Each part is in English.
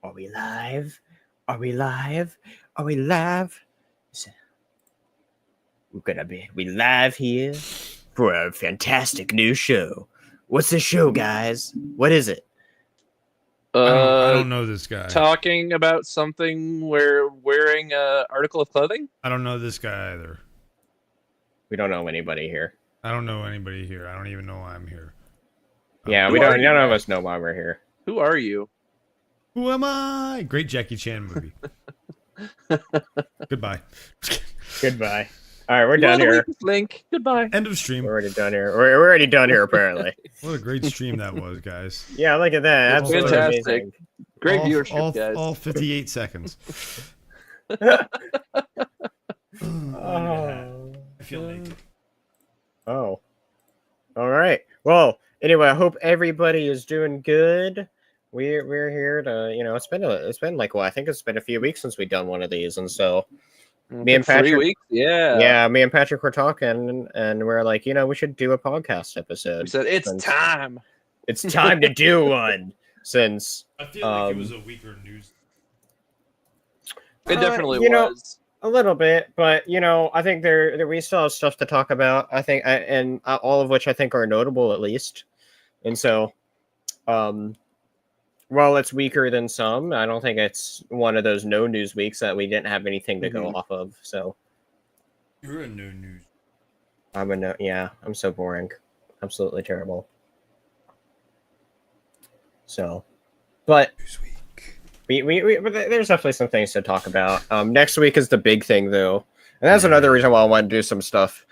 Are we live? Are we live? Are we live? We live here for a fantastic new show. What's the show, guys? What is it? I don't know this guy. Talking about something where wearing a article of clothing? I don't know this guy either. We don't know anybody here. I don't know anybody here. I don't even know why I'm here. Yeah, we don't. None of us know why we're here. Who are you? Who am I? Great Jackie Chan movie. Goodbye. Goodbye. All right, we're done here. Link. Goodbye. End of stream. We're already done here. We're already done here, apparently. What a great stream that was, guys. Yeah, look at that. Absolutely Fantastic. amazing. Great viewership, guys. All 58 seconds. Oh. I feel naked. Oh. All right. Well, anyway, I hope everybody is doing good. We're here to, it's been like, well, I think it's been a few weeks since we've done one of these, and so me and Patrick, 3 weeks, yeah, me and Patrick were talking, and we're like, we should do a podcast episode. We said it's time. It's time to do one. Since I feel like it was a weaker news. It definitely was. A little bit, but I think there we still have stuff to talk about. I think, and all of which I think are notable, at least. And so, while it's weaker than some, I don't think it's one of those no news weeks that we didn't have anything to go off of. So, You're a no news. I'm a no. Yeah, I'm so boring, absolutely terrible. So, but. But there's definitely some things to talk about. Next week is the big thing, though, and that's another reason why I want to do some stuff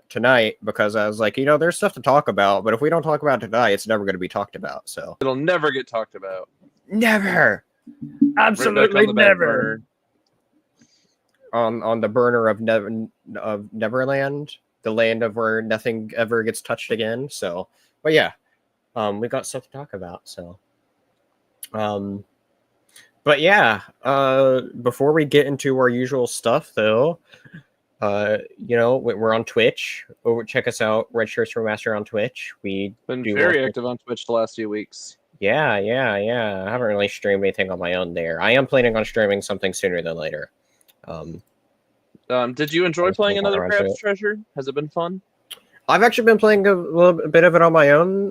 tonight, because I was like, there's stuff to talk about, but if we don't talk about it tonight, it's never going to be talked about. So It'll never get talked about. Never, absolutely never. On the burner of Neverland, the land of where nothing ever gets touched again. So, but yeah. We got stuff to talk about, so. But yeah, before we get into our usual stuff, though, we're on Twitch. Check us out, Red Shirts Remastered on Twitch. We've been very active on Twitch the last few weeks. Yeah. I haven't really streamed anything on my own there. I am planning on streaming something sooner than later. Did you enjoy playing another Crab's Treasure? Has it been fun? I've actually been playing a little bit of it on my own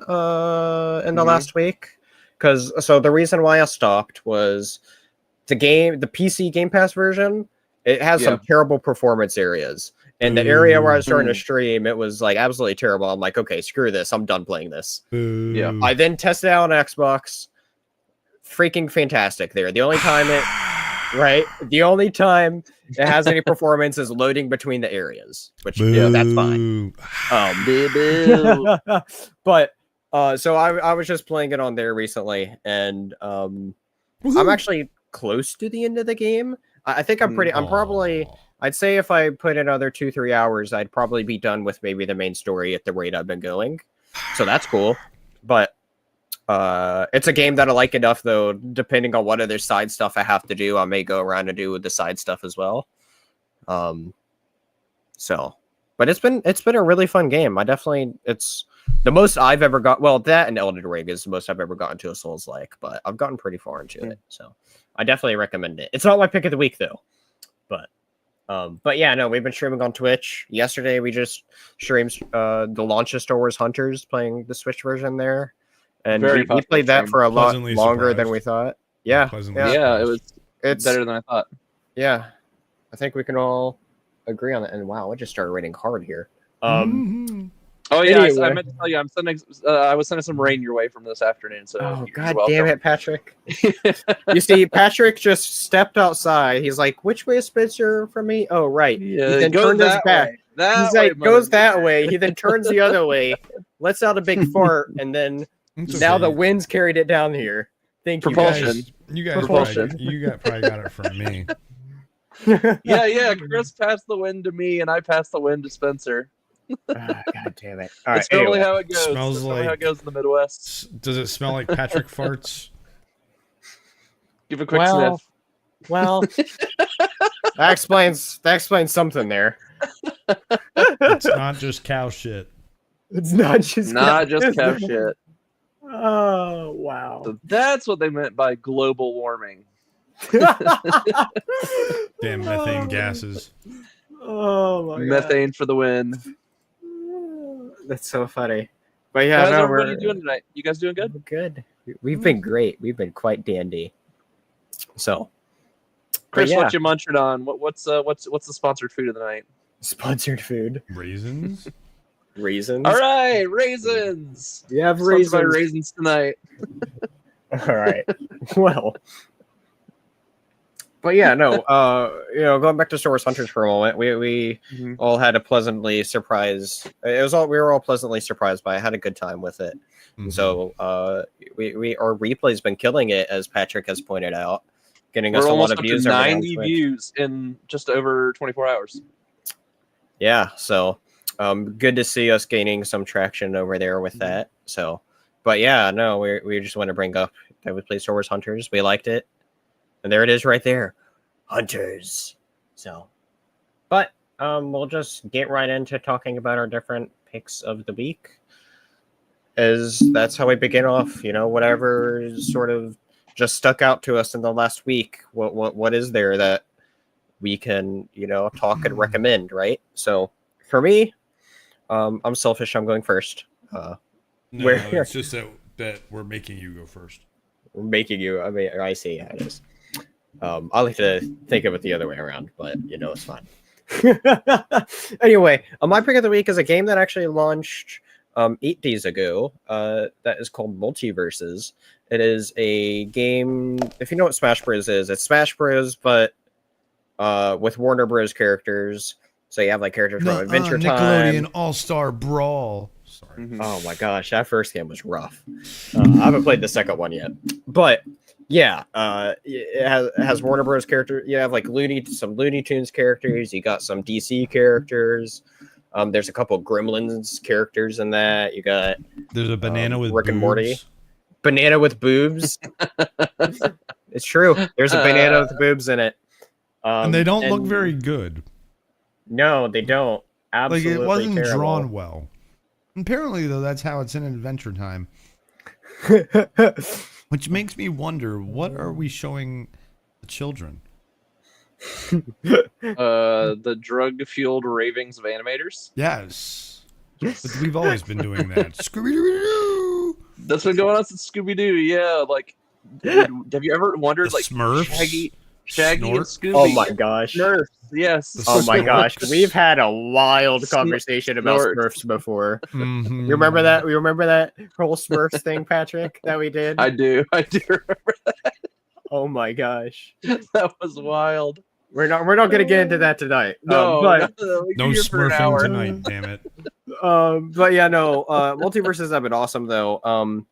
in the last week. So the reason why I stopped was the PC Game Pass version, it has some terrible performance areas. And the area where I was starting to stream, it was like absolutely terrible. I'm like, okay, screw this. I'm done playing this. Yeah. I then tested it out on Xbox. Freaking fantastic there. The only time it has any performance is loading between the areas, which that's fine. But so I was just playing it on there recently, and I'm actually close to the end of the game. I think I'm probably, I'd say if I put in another 2-3 hours, I'd probably be done with maybe the main story at the rate I've been going. So that's cool. But it's a game that I like enough, though, depending on what other side stuff I have to do, I may go around and do the side stuff as well. But it's been a really fun game. It's the most I've ever got. Well, that and Elden Ring is the most I've ever gotten to a Souls-like, but I've gotten pretty far into it. So I definitely recommend it. It's not my pick of the week, though. But yeah, no, we've been streaming on Twitch. Yesterday, we just streamed the launch of Star Wars Hunters, playing the Switch version there. And we played that for a lot longer than we thought. Yeah. It's better than I thought. Yeah. I think we can all agree on that. And wow, it just started raining hard here. Oh yeah, anyway. I meant to tell you, I was sending some rain your way from this afternoon. So god damn it, Patrick! You see, Patrick just stepped outside. He's like, "Which way is Spencer from me?" Oh, right. Yeah, he then turned his back. He's like, goes that way. He then turns the other way, lets out a big fart, and then now the wind's carried it down here. Thank you, propulsion. You guys probably got it from me. Yeah. Chris passed the wind to me, and I passed the wind to Spencer. God damn it! All right, that's normally how it goes. Smells like how it goes in the Midwest. Does it smell like Patrick farts? Give a quick sniff. Well, that explains something there. It's not just cow shit. It's not just cow shit. Oh wow! So that's what they meant by global warming. Damn methane gases. Oh my Methane for the win. god! That's so funny. But yeah, How's no, everybody doing tonight? You guys doing good? we're good. We've been great. We've been quite dandy. So, Chris, yeah. what you munching on? What's the sponsored food of the night? Sponsored food. Raisins? Raisins. All right, raisins. We have Sponsored by raisins. raisins tonight. All right. Well. But yeah, no. Going back to Star Wars Hunters for a moment, we all had a pleasantly surprise. We were all pleasantly surprised by it. Had a good time with it. Mhm. So our replay's been killing it, as Patrick has pointed out, getting us We're a lot almost of up to views. Every day on 90 Twitch. views in just over 24 hours. Yeah, so good to see us gaining some traction over there with that. So, but yeah, no, we just want to bring up that we played Star Wars Hunters. We liked it, and there it is right there, Hunters. So, but we'll just get right into talking about our different picks of the week, as that's how we begin off. Whatever sort of just stuck out to us in the last week. What is there that we can talk and recommend, right? So for me, I'm selfish. I'm going first. No, it's just that we're making you go first. We're making you. I mean, I see how it is. I like to think of it the other way around, but it's fine. Anyway, my pick of the week is a game that actually launched 8 days ago. That is called Multiverses. It is a game. If you know what Smash Bros is, it's Smash Bros, but with Warner Bros. Characters. So you have like characters from Adventure Time. Nickelodeon All-Star Brawl. Sorry. Oh my gosh, that first game was rough. I haven't played the second one yet. But yeah, it has Warner Bros. Characters. You have like some Looney Tunes characters. You got some DC characters. There's a couple Gremlins characters in that. You got There's a banana with Rick and Morty. boobs. Banana with boobs. It's true. There's a banana with boobs in it. And they don't look very good. No, they don't. Absolutely, Like, it wasn't terrible. drawn well. Apparently, though, that's how it's in Adventure Time. Which makes me wonder, what are we showing the children? The drug-fueled ravings of animators. Yes. But we've always been doing that. Scooby-Doo! That's been going on since Scooby-Doo. Yeah, like, have you ever wondered, The like, Smurfs? Shaggy and Snort? Scooby? Oh my gosh. Smurfs, yes. The Oh my Snorks. gosh. We've had a wild conversation about Snort. Smurfs before. Mhm. You remember that? We remember that whole Smurfs thing, Patrick, that we did? I do remember Oh my gosh. that was wild. We're not gonna get into that tonight. No, but we No could hear for an smurfing hour. tonight, damn it. but yeah, no. Multiverses have been awesome though.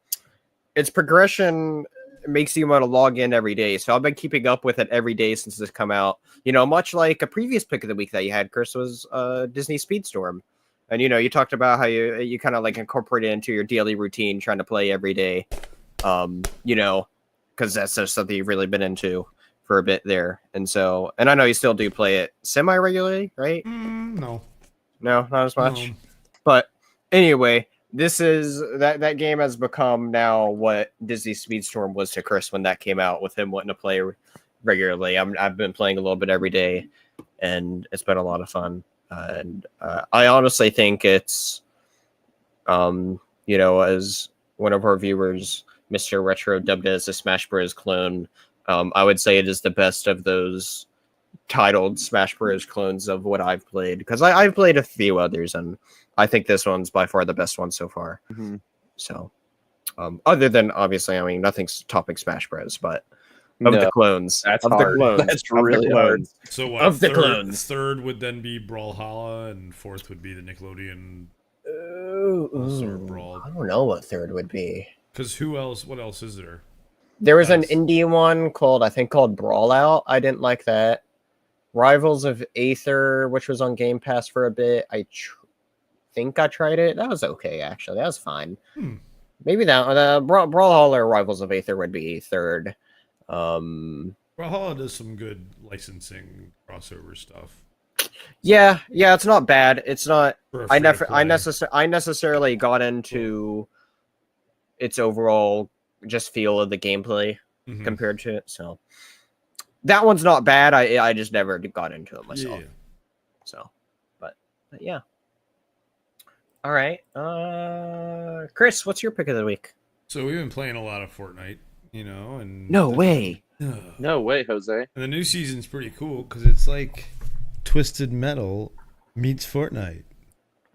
Its progression makes you want to log in every day. So I've been keeping up with it every day since it's come out. Much like a previous pick of the week that you had, Chris, was Disney Speedstorm. And you talked about how you kind of like incorporate it into your daily routine, trying to play every day. Because that's just something you've really been into for a bit there. And I know you still do play it semi-regularly, right? No. No, not as much. No. But anyway, this is that game has become now what Disney Speedstorm was to Chris when that came out, with him wanting to play regularly. I've been playing a little bit every day, and it's been a lot of fun. And I honestly think it's, as one of our viewers, Mr. Retro, dubbed it as a Smash Bros. Clone, I would say it is the best of those titled Smash Bros. Clones of what I've played, because I've played a few others, and I think this one's by far the best one so far. Mm-hmm. So, other than obviously, nothing's topping Smash Bros. But of the clones, That's of hard. the clones, That's of really the hard. clones. So what? Of the clones. Third would then be Brawlhalla, and fourth would be the Nickelodeon. Ooh, Brawl. I don't know what third would be. Because who else? What else is there? There was an Nice. indie one called Brawl Out. I didn't like that. Rivals of Aether, which was on Game Pass for a bit. I think I tried it. That was okay, actually. That was fine. Maybe that Brawlhalla or Rivals of Aether would be third. Brawlhalla does some good licensing crossover stuff. Yeah, it's not bad. It's not. For a I free-to-play. necessarily got into its overall just feel of the gameplay compared to it. So that one's not bad. I just never got into it myself. Yeah. So, but yeah. All right, Chris, what's your pick of the week? So we've been playing a lot of Fortnite, and No way. No way, Jose. And the new season's pretty cool because it's like Twisted Metal meets Fortnite.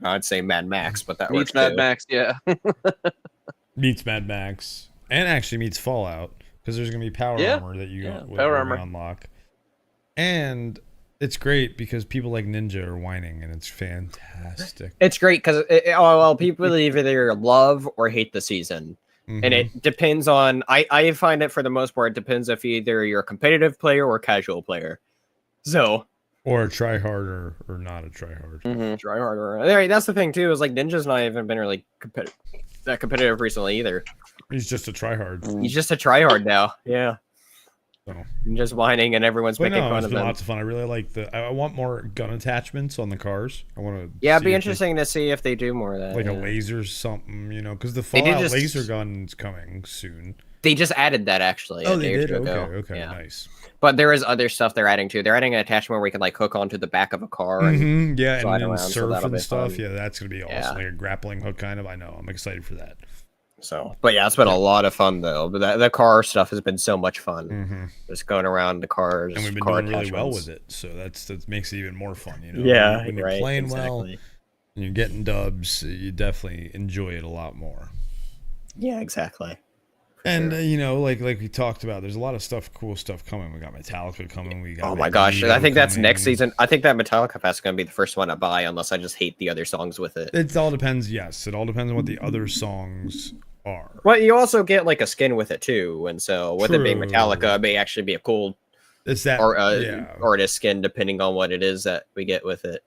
I'd say Mad Max, but that Meets works Mad too. Max, yeah. Meets Mad Max, and actually meets Fallout because there's gonna be power armor that you power armor unlock, and it's great because people like Ninja are whining, and it's fantastic. It's great because people either love or hate the season, and it depends on. I find it for the most part, it depends if either you're a competitive player or a casual player. So, or a try hard or not a try hard. Try harder. That's the thing too. Is like Ninja's not even been really competitive recently either. He's just a try hard. He's just a try hard now. Yeah. So. Just whining and everyone's making fun of them. Lots of fun. I really like I want more gun attachments on the cars. I want to. Yeah, it'd be interesting to see if they do more of that. Like a laser something, because the Fallout laser gun's coming soon. They just added that actually. Oh, they did. Okay, yeah. Nice. But there is other stuff they're adding too. They're adding an attachment where we can like hook onto the back of a car. And and surf and stuff. Fun. Yeah, that's gonna be awesome. Like a grappling hook kind of. I know. I'm excited for that. So, but yeah, it's been a lot of fun though. But the car stuff has been so much fun. Just going around the cars, and we've been doing really well with it. So that makes it even more fun. Yeah, when you're playing well and you're getting dubs, you definitely enjoy it a lot more. Yeah, exactly. And like we talked about, there's a lot of cool stuff coming. We got Metallica coming. We got. Oh my gosh! I think that's next season. I think that Metallica Fest is going to be the first one to buy, unless I just hate the other songs with it. It all depends. Yes, it all depends on what the other songs are. Well, you also get like a skin with it too, and so with it being Metallica, it may actually be a cool. It's that artist skin, depending on what it is that we get with it.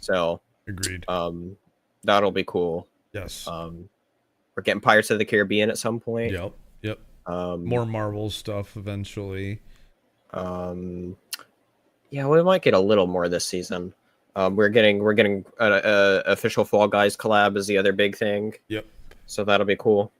So agreed. That'll be cool. Yes. We're getting Pirates of the Caribbean at some point. Yep. More Marvel stuff eventually. Yeah, we might get a little more this season. We're getting an official Fall Guys collab is the other big thing. Yep. So that'll be cool.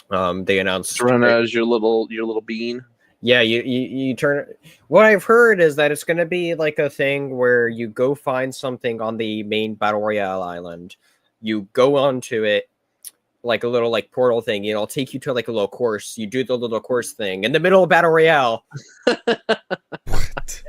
They announced run as your little bean. Yeah, you turn. What I've heard is that it's going to be like a thing where you go find something on the main Battle Royale island. You go onto it, like a little like portal thing, it'll take you to like a little course. You do the little course thing in the middle of Battle Royale.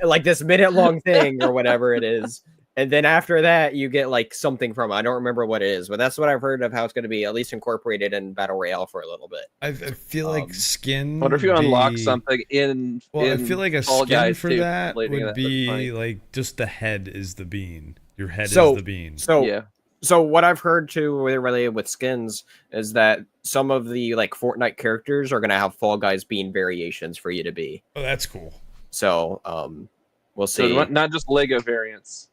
Like this minute-long thing or whatever it is. And then after that, you get like something from it. I don't remember what it is, but that's what I've heard of how it's going to be at least incorporated in Battle Royale for a little bit. I feel like skin. What if you unlock something in? Well, in I feel like a Fall skin Guys for too, that would be like just the head is the bean. Your head is the bean. So yeah. So what I've heard too, related with skins, is that some of the like Fortnite characters are gonna have Fall Guys bean variations for you to be. Oh, that's cool. So we'll see. So not just Lego variants.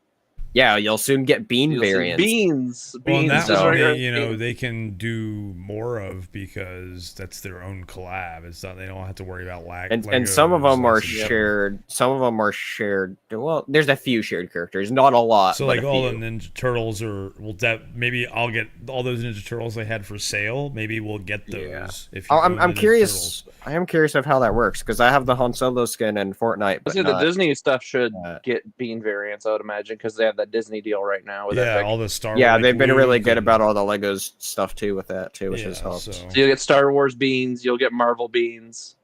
Yeah, you'll soon get bean variants. Beans. Well, that way, they can do more of because that's their own collab. It's not, they don't have to worry about lag. And some of them are shared. Some of them are shared. Well, there's a few shared characters, not a lot. So like all the Ninja Turtles maybe I'll get all those Ninja Turtles I had for sale. Maybe we'll get those. Yeah. I'm curious. I am curious of how that works because I have the Han Solo skin in Fortnite. But the Disney stuff should get bean variants, I would imagine, because they have that Disney deal right now. With all the Star Wars. Yeah, they've been really good about all the Legos stuff too with that too, which has helped. So you'll get Star Wars beans, you'll get Marvel beans.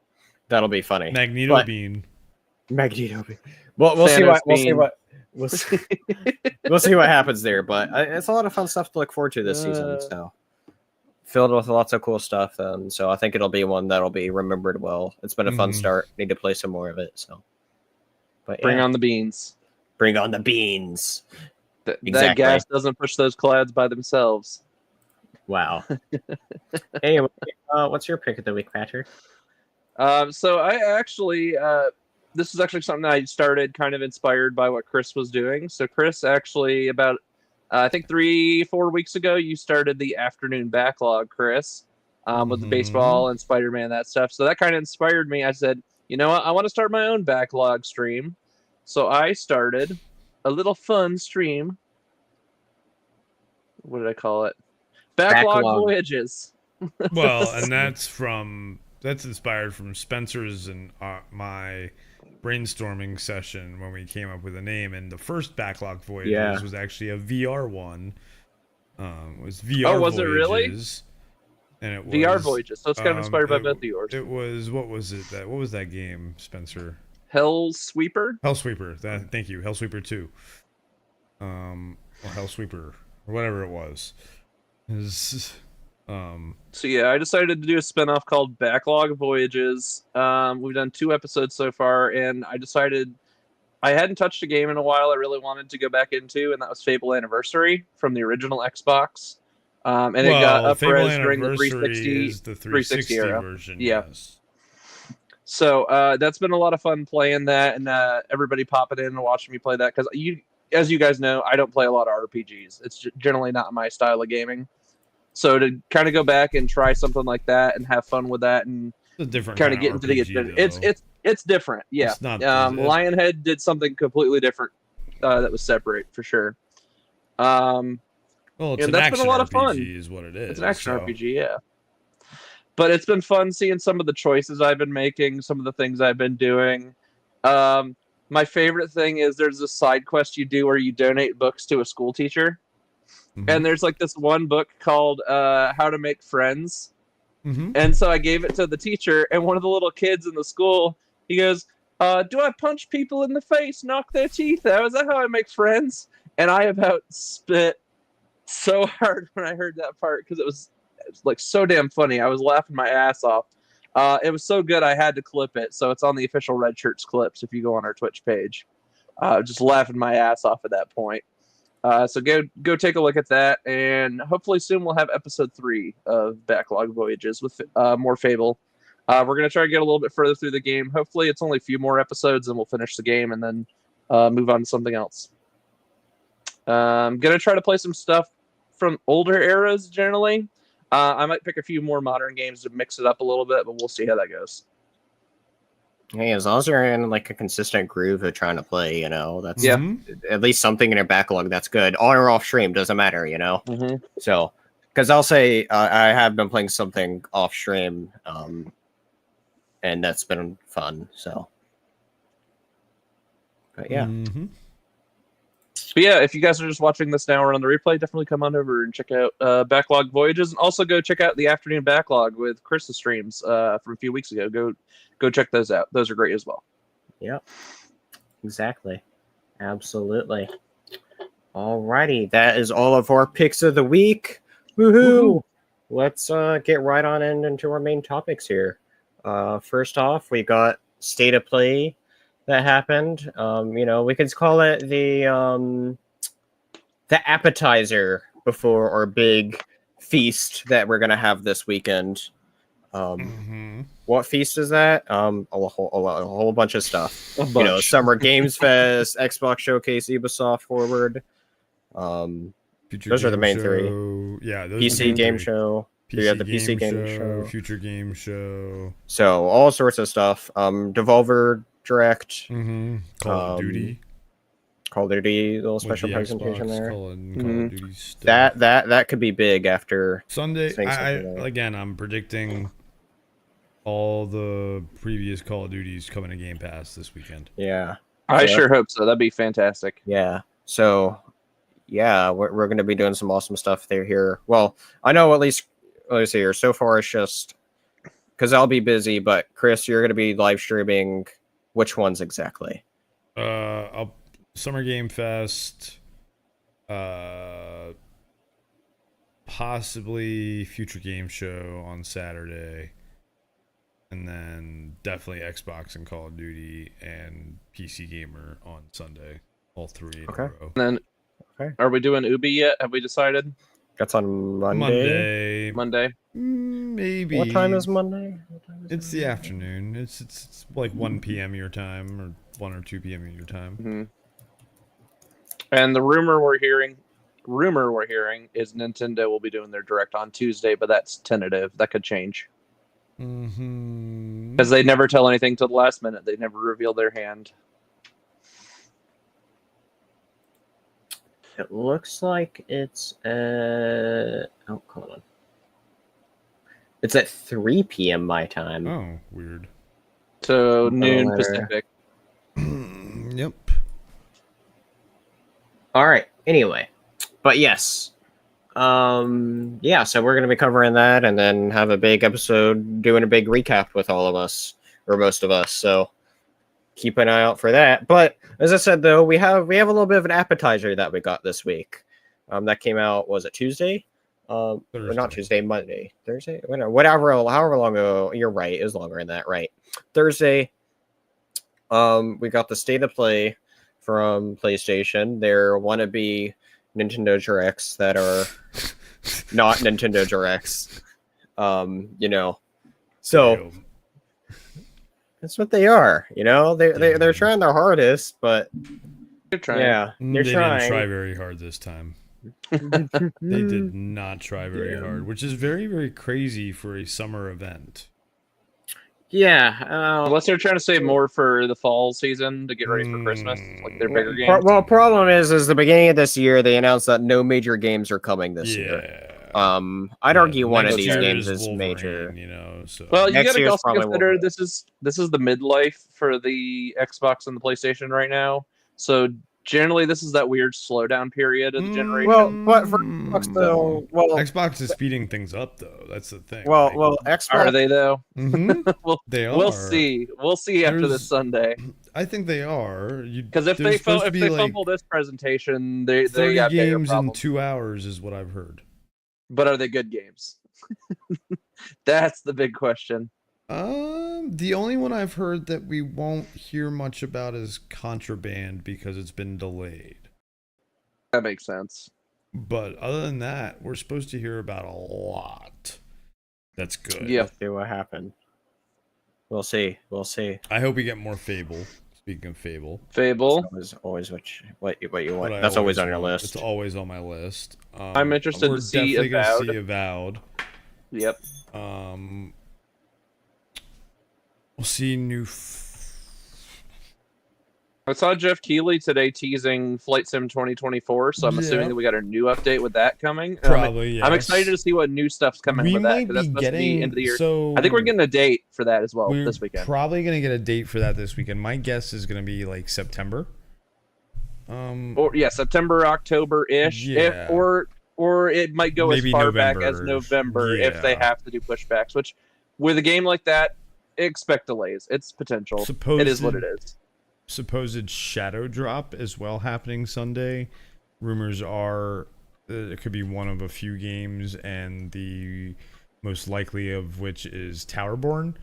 That'll be funny. Magneto bean. Well, we'll see what happens there, but it's a lot of fun stuff to look forward to this season. So filled with lots of cool stuff, so I think it'll be one that'll be remembered well. It's been a fun start. Need to play some more of it. So, but bring on the beans. Bring on the beans. That gas doesn't push those clouds by themselves. Wow. Anyway, what's your pick of the week, Patrick? So I actually, this is actually something I started kind of inspired by what Chris was doing. So Chris actually about, I think 3-4 weeks ago, you started the afternoon backlog, Chris, with the baseball and Spider-Man, that stuff. So that kind of inspired me. I said, you know what? I want to start my own backlog stream. So I started a little fun stream. What did I call it? Backlog Voyages. Well, and that's inspired from Spencer's and my brainstorming session when we came up with a name. And the first Backlog Voyages was actually a VR one. It was VR was it really? Voyages, and it was VR Voyages. So it's kind of inspired by both of yours. It was what was that game, Spencer? Hell Sweeper. Hellsweeper. Thank you, Hellsweeper 2. Or Hellsweeper or whatever it was. So yeah, I decided to do a spinoff called Backlog Voyages. We've done 2 episodes so far, and I decided I hadn't touched a game in a while I really wanted to go back into, and that was Fable Anniversary from the original Xbox. And it got up-res during the 360, is the 360 era. version. Yeah. Yes. So that's been a lot of fun playing that, and everybody popping in and watching me play that, because as you guys know, I don't play a lot of RPGs. It's generally not my style of gaming. So to kind of go back and try something like that and have fun with that, and It's a different kind of get into the it's different. Yeah. It's not, Lionhead did something completely different that was separate for sure. Well, it's that's been a lot of fun. Is what it is. It's an action RPG, yeah. But it's been fun seeing some of the choices I've been making, some of the things I've been doing. My favorite thing is there's a side quest you do where you donate books to a school teacher. Mm-hmm. And there's like this one book called How to Make Friends. Mm-hmm. And so I gave it to the teacher, and one of the little kids in the school, he goes, do I punch people in the face, knock their teeth out? Is that how I make friends? And I about spit so hard when I heard that part, because it was like so damn funny. I was laughing my ass off. It was so good I had to clip it, so it's on the official Red Shirts clips if you go on our Twitch page. Just laughing my ass off at that point. So go take a look at that, and hopefully soon we'll have episode 3 of Backlog Voyages with more Fable. We're going to try to get a little bit further through the game. Hopefully it's only a few more episodes and we'll finish the game and then move on to something else. I'm going to try to play some stuff from older eras generally. I might pick a few more modern games to mix it up a little bit, but we'll see how that goes. Hey, as long as you're in like a consistent groove of trying to play, that's Mm-hmm. at least something in your backlog that's good. On or off stream doesn't matter, Mm-hmm. So, because I'll say I have been playing something off stream, and that's been fun. So, but yeah. Mm-hmm. But yeah, if you guys are just watching this now or on the replay, definitely come on over and check out Backlog Voyages, and also go check out the Afternoon Backlog with Chris's streams from a few weeks ago. Go check those out. Those are great as well. Yep. Exactly. Absolutely. Alrighty, that is all of our picks of the week. Woohoo! Let's get right on into our main topics here. First off, we got State of Play that happened. We could call it the appetizer before our big feast that we're gonna have this weekend. What feast is that? A whole bunch of stuff. Summer Games Fest, Xbox Showcase, Ubisoft Forward. Those are the main 3. Yeah, PC Game Show. We have the PC Game Show, Future Game Show. So all sorts of stuff. Devolver Direct. Call of Duty. Call of Duty, little special presentation there. Call of Duty stuff. That could be big after Sunday. I'm predicting all the previous Call of Duties coming to Game Pass this weekend. Yeah. I sure hope so. That'd be fantastic. Yeah. So, yeah, we're going to be doing some awesome stuff there here. Well, I know at least, let's see here, so far it's just, because I'll be busy, but Chris, you're going to be live streaming which ones exactly? Summer Game Fest, possibly Future Game Show on Saturday, and then definitely Xbox and Call of Duty and PC Gamer on Sunday. All 3 in a row. And then, are we doing Ubi yet? Have we decided? That's on Monday. Monday. Maybe. What time is Monday? It's the afternoon. It's like 1 p.m. your time, or 1 or 2 p.m. your time. Mm-hmm. And the rumor we're hearing is Nintendo will be doing their Direct on Tuesday, but that's tentative. That could change. Because they never tell anything till the last minute. They never reveal their hand. It looks like it's hold on. It's at 3 p.m. my time. Oh, weird. So noon Pacific. Yep. All right. Anyway, but yes. Yeah, so we're going to be covering that and then have a big episode doing a big recap with all of us, or most of us. So keep an eye out for that. But as I said, though, we have a little bit of an appetizer that we got this week. That came out, was it Tuesday? Or not Tuesday, Monday, Thursday, whatever, however long ago. You're right, it was longer than that, right? Thursday. We got the State of Play from PlayStation. Their wannabe Nintendo Directs that are not Nintendo Directs. So that's what they are. They're trying their hardest, but they're trying. Yeah, they didn't try very hard this time. They did not try very hard, which is very, very crazy for a summer event. Yeah, unless they're trying to save more for the fall season to get ready for Christmas, like their bigger games. Problem is the beginning of this year they announced that no major games are coming this year. I'd argue one of these games is major. So. Well, you got to also consider this is the midlife for the Xbox and the PlayStation right now. So generally, this is that weird slowdown period of the generation. Well, but for Xbox, though, Xbox is speeding things up, though. That's the thing. Well, Xbox, are they though? They are. We'll see. We'll see after this Sunday. I think they are. Because if they fumble this presentation, they 30 got games in 2 hours is what I've heard. But are they good games? That's the big question. The only one I've heard that we won't hear much about is Contraband because it's been delayed. That makes sense. But other than that, we're supposed to hear about a lot. That's good. Yeah. Let's see what happened. We'll see. I hope we get more Fable. Speaking of Fable. It's always what you want. That's always on your list. It's always on my list. I'm interested to see Avowed. Yep. We'll see new. I saw Jeff Keighley today teasing Flight Sim 2024, so I'm assuming that we got a new update with that coming. Probably, I'm excited to see what new stuff's coming with that. That's supposed to be end of the year. I think we're getting a date for that as well this weekend. Probably going to get a date for that this weekend. My guess is going to be like September. September, October-ish. Yeah. Or it might go maybe as far November. back as November if they have to do pushbacks, which with a game like that, expect delays. It's potential. It is what it is. Supposed shadow drop as well happening Sunday. Rumors are it could be one of a few games, and the most likely of which is Towerborn.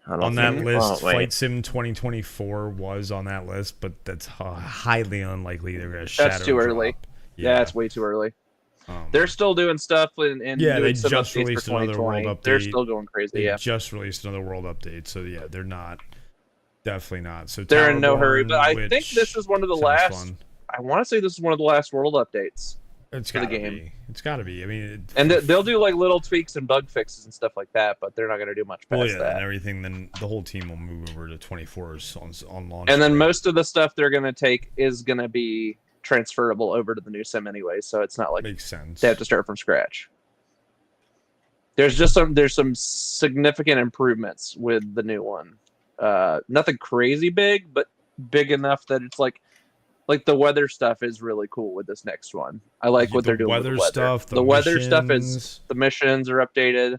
On that list, Flight Sim 2024 was on that list, but that's highly unlikely they're going to shadow drop. That's too early. Yeah, it's way too early. They're still doing stuff and doing they some just updates released for another world 2020. update. They're still going crazy. They just released another world update, so yeah, they're not. Definitely not. So they're in no hurry, but I think this is one of the last. Fun. I want to say this is one of the last world updates. It's got to be. It's got to be. I mean, they'll do like little tweaks and bug fixes and stuff like that, but they're not going to do much past that. And everything. Then the whole team will move over to 24s on launch. And then most of the stuff they're going to take is going to be transferable over to the new sim anyway, so it's not like makes sense. They have to start from scratch. There's some significant improvements with the new one. Nothing crazy big, but big enough that it's like the weather stuff is really cool with this next one. I like what they're doing with the weather stuff. The weather stuff is the missions are updated.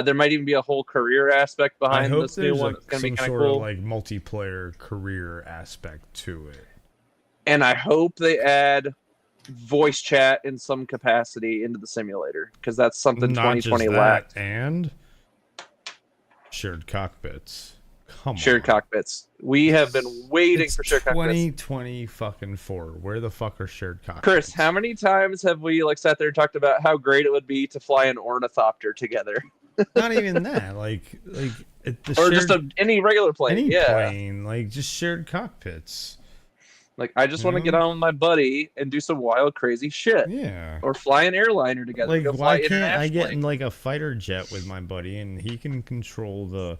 There might even be a whole career aspect behind this new one. It's going to be kind of cool. Like multiplayer career aspect to it. And I hope they add voice chat in some capacity into the simulator, because that's something 2020 lacked. And shared cockpits. Shared cockpits. We have been waiting for shared cockpits. 2020 fucking 4. Where the fuck are shared cockpits? Chris, how many times have we sat there and talked about how great it would be to fly an ornithopter together? Not even that. Just any regular plane. Any plane. Just shared cockpits. I just want to get on with my buddy and do some wild, crazy shit. Yeah. Or fly an airliner together. Why can't I get in a fighter jet with my buddy and he can control the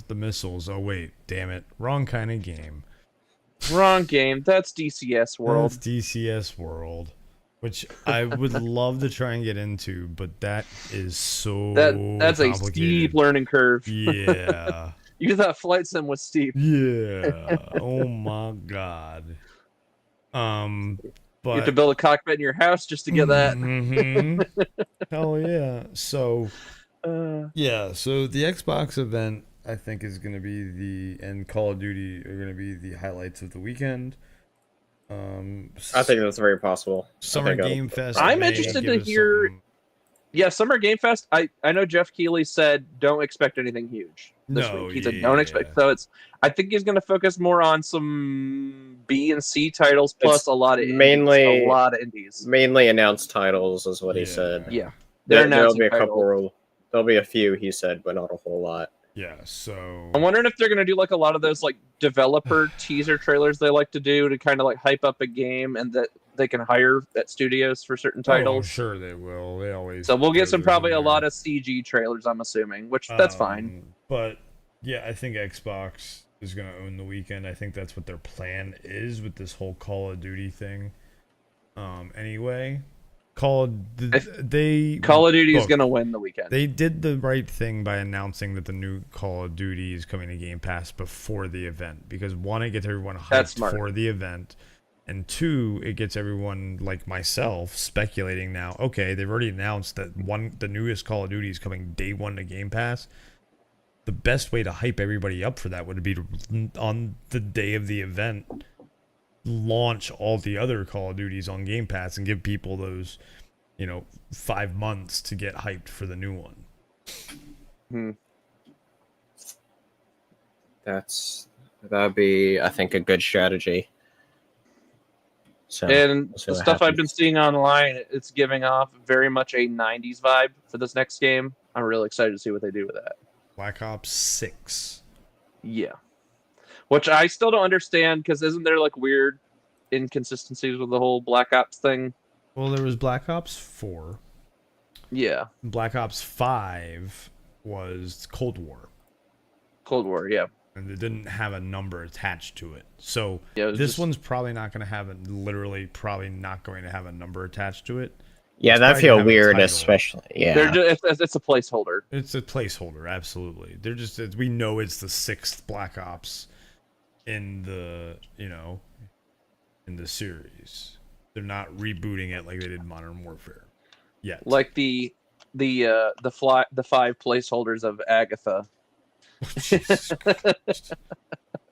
missiles? Oh wait, damn it, wrong kind of game. Wrong game. That's DCS World. That's DCS World. which I would love to try and get into, but that is so That's a complicated. steep learning curve. Yeah. You thought flight sim was steep. Yeah. Oh my god. But You have to build a cockpit in your house just to get that. Hell yeah. So Uh, yeah, so the Xbox event I think is gonna be and Call of Duty are gonna be the highlights of the weekend. I think that's very possible. Summer Game Fest. I'm may interested give to us hear. something. Yeah, Summer Game Fest. I know Jeff Keighley said don't expect anything huge this No, week. He said don't expect. So I think he's going to focus more on some B and C titles plus It's a lot of mainly- indies. Mainly announced titles is what he Yeah. said. Yeah, they're There'll be announcing a titles. couple. There'll be a few, he said, but not a whole lot. Yeah, so I'm wondering if they're going to do like a lot of those like developer teaser trailers they like to do to kind of like hype up a game and that they can hire at studios for certain Oh, titles. sure they will. They always. So we'll get throw some those probably in a there. lot of CG trailers, I'm assuming, which that's fine. But yeah, I think Xbox is gonna own the weekend. I think that's what their plan is with this whole Call of Duty thing. Anyway, Call of Duty is going to win the weekend. They did the right thing by announcing that the new Call of Duty is coming to Game Pass before the event because one, it gets everyone That's hyped smart. for the event, and two, it gets everyone like myself speculating now. Okay, they've already announced that the newest Call of Duty is coming day one to Game Pass. The best way to hype everybody up for that would be to, on the day of the event, launch all the other Call of Duties on Game Pass and give people those, 5 months to get hyped for the new one. That'd be, I think, a good strategy. So, And we'll see the what stuff I've been happens. seeing online, it's giving off very much a 90s vibe for this next game. I'm really excited to see what they do with that. Black Ops 6. Yeah. Which I still don't understand because isn't there like weird inconsistencies with the whole Black Ops thing? Well, there was Black Ops 4. Yeah. Black Ops 5 was Cold War. Cold War, yeah. And it didn't have a number attached to it. So Yeah, it was this just- one's probably not going to have probably not going to have a number attached to it. Yeah, It's that probably feel gonna have a weird, title. especially. Yeah. They're it's a placeholder. It's a placeholder, absolutely. They're just we know it's the 6th Black Ops in the in the series. They're not rebooting it like they did Modern Warfare yet. Like the 5 placeholders of Agatha. Jesus Christ.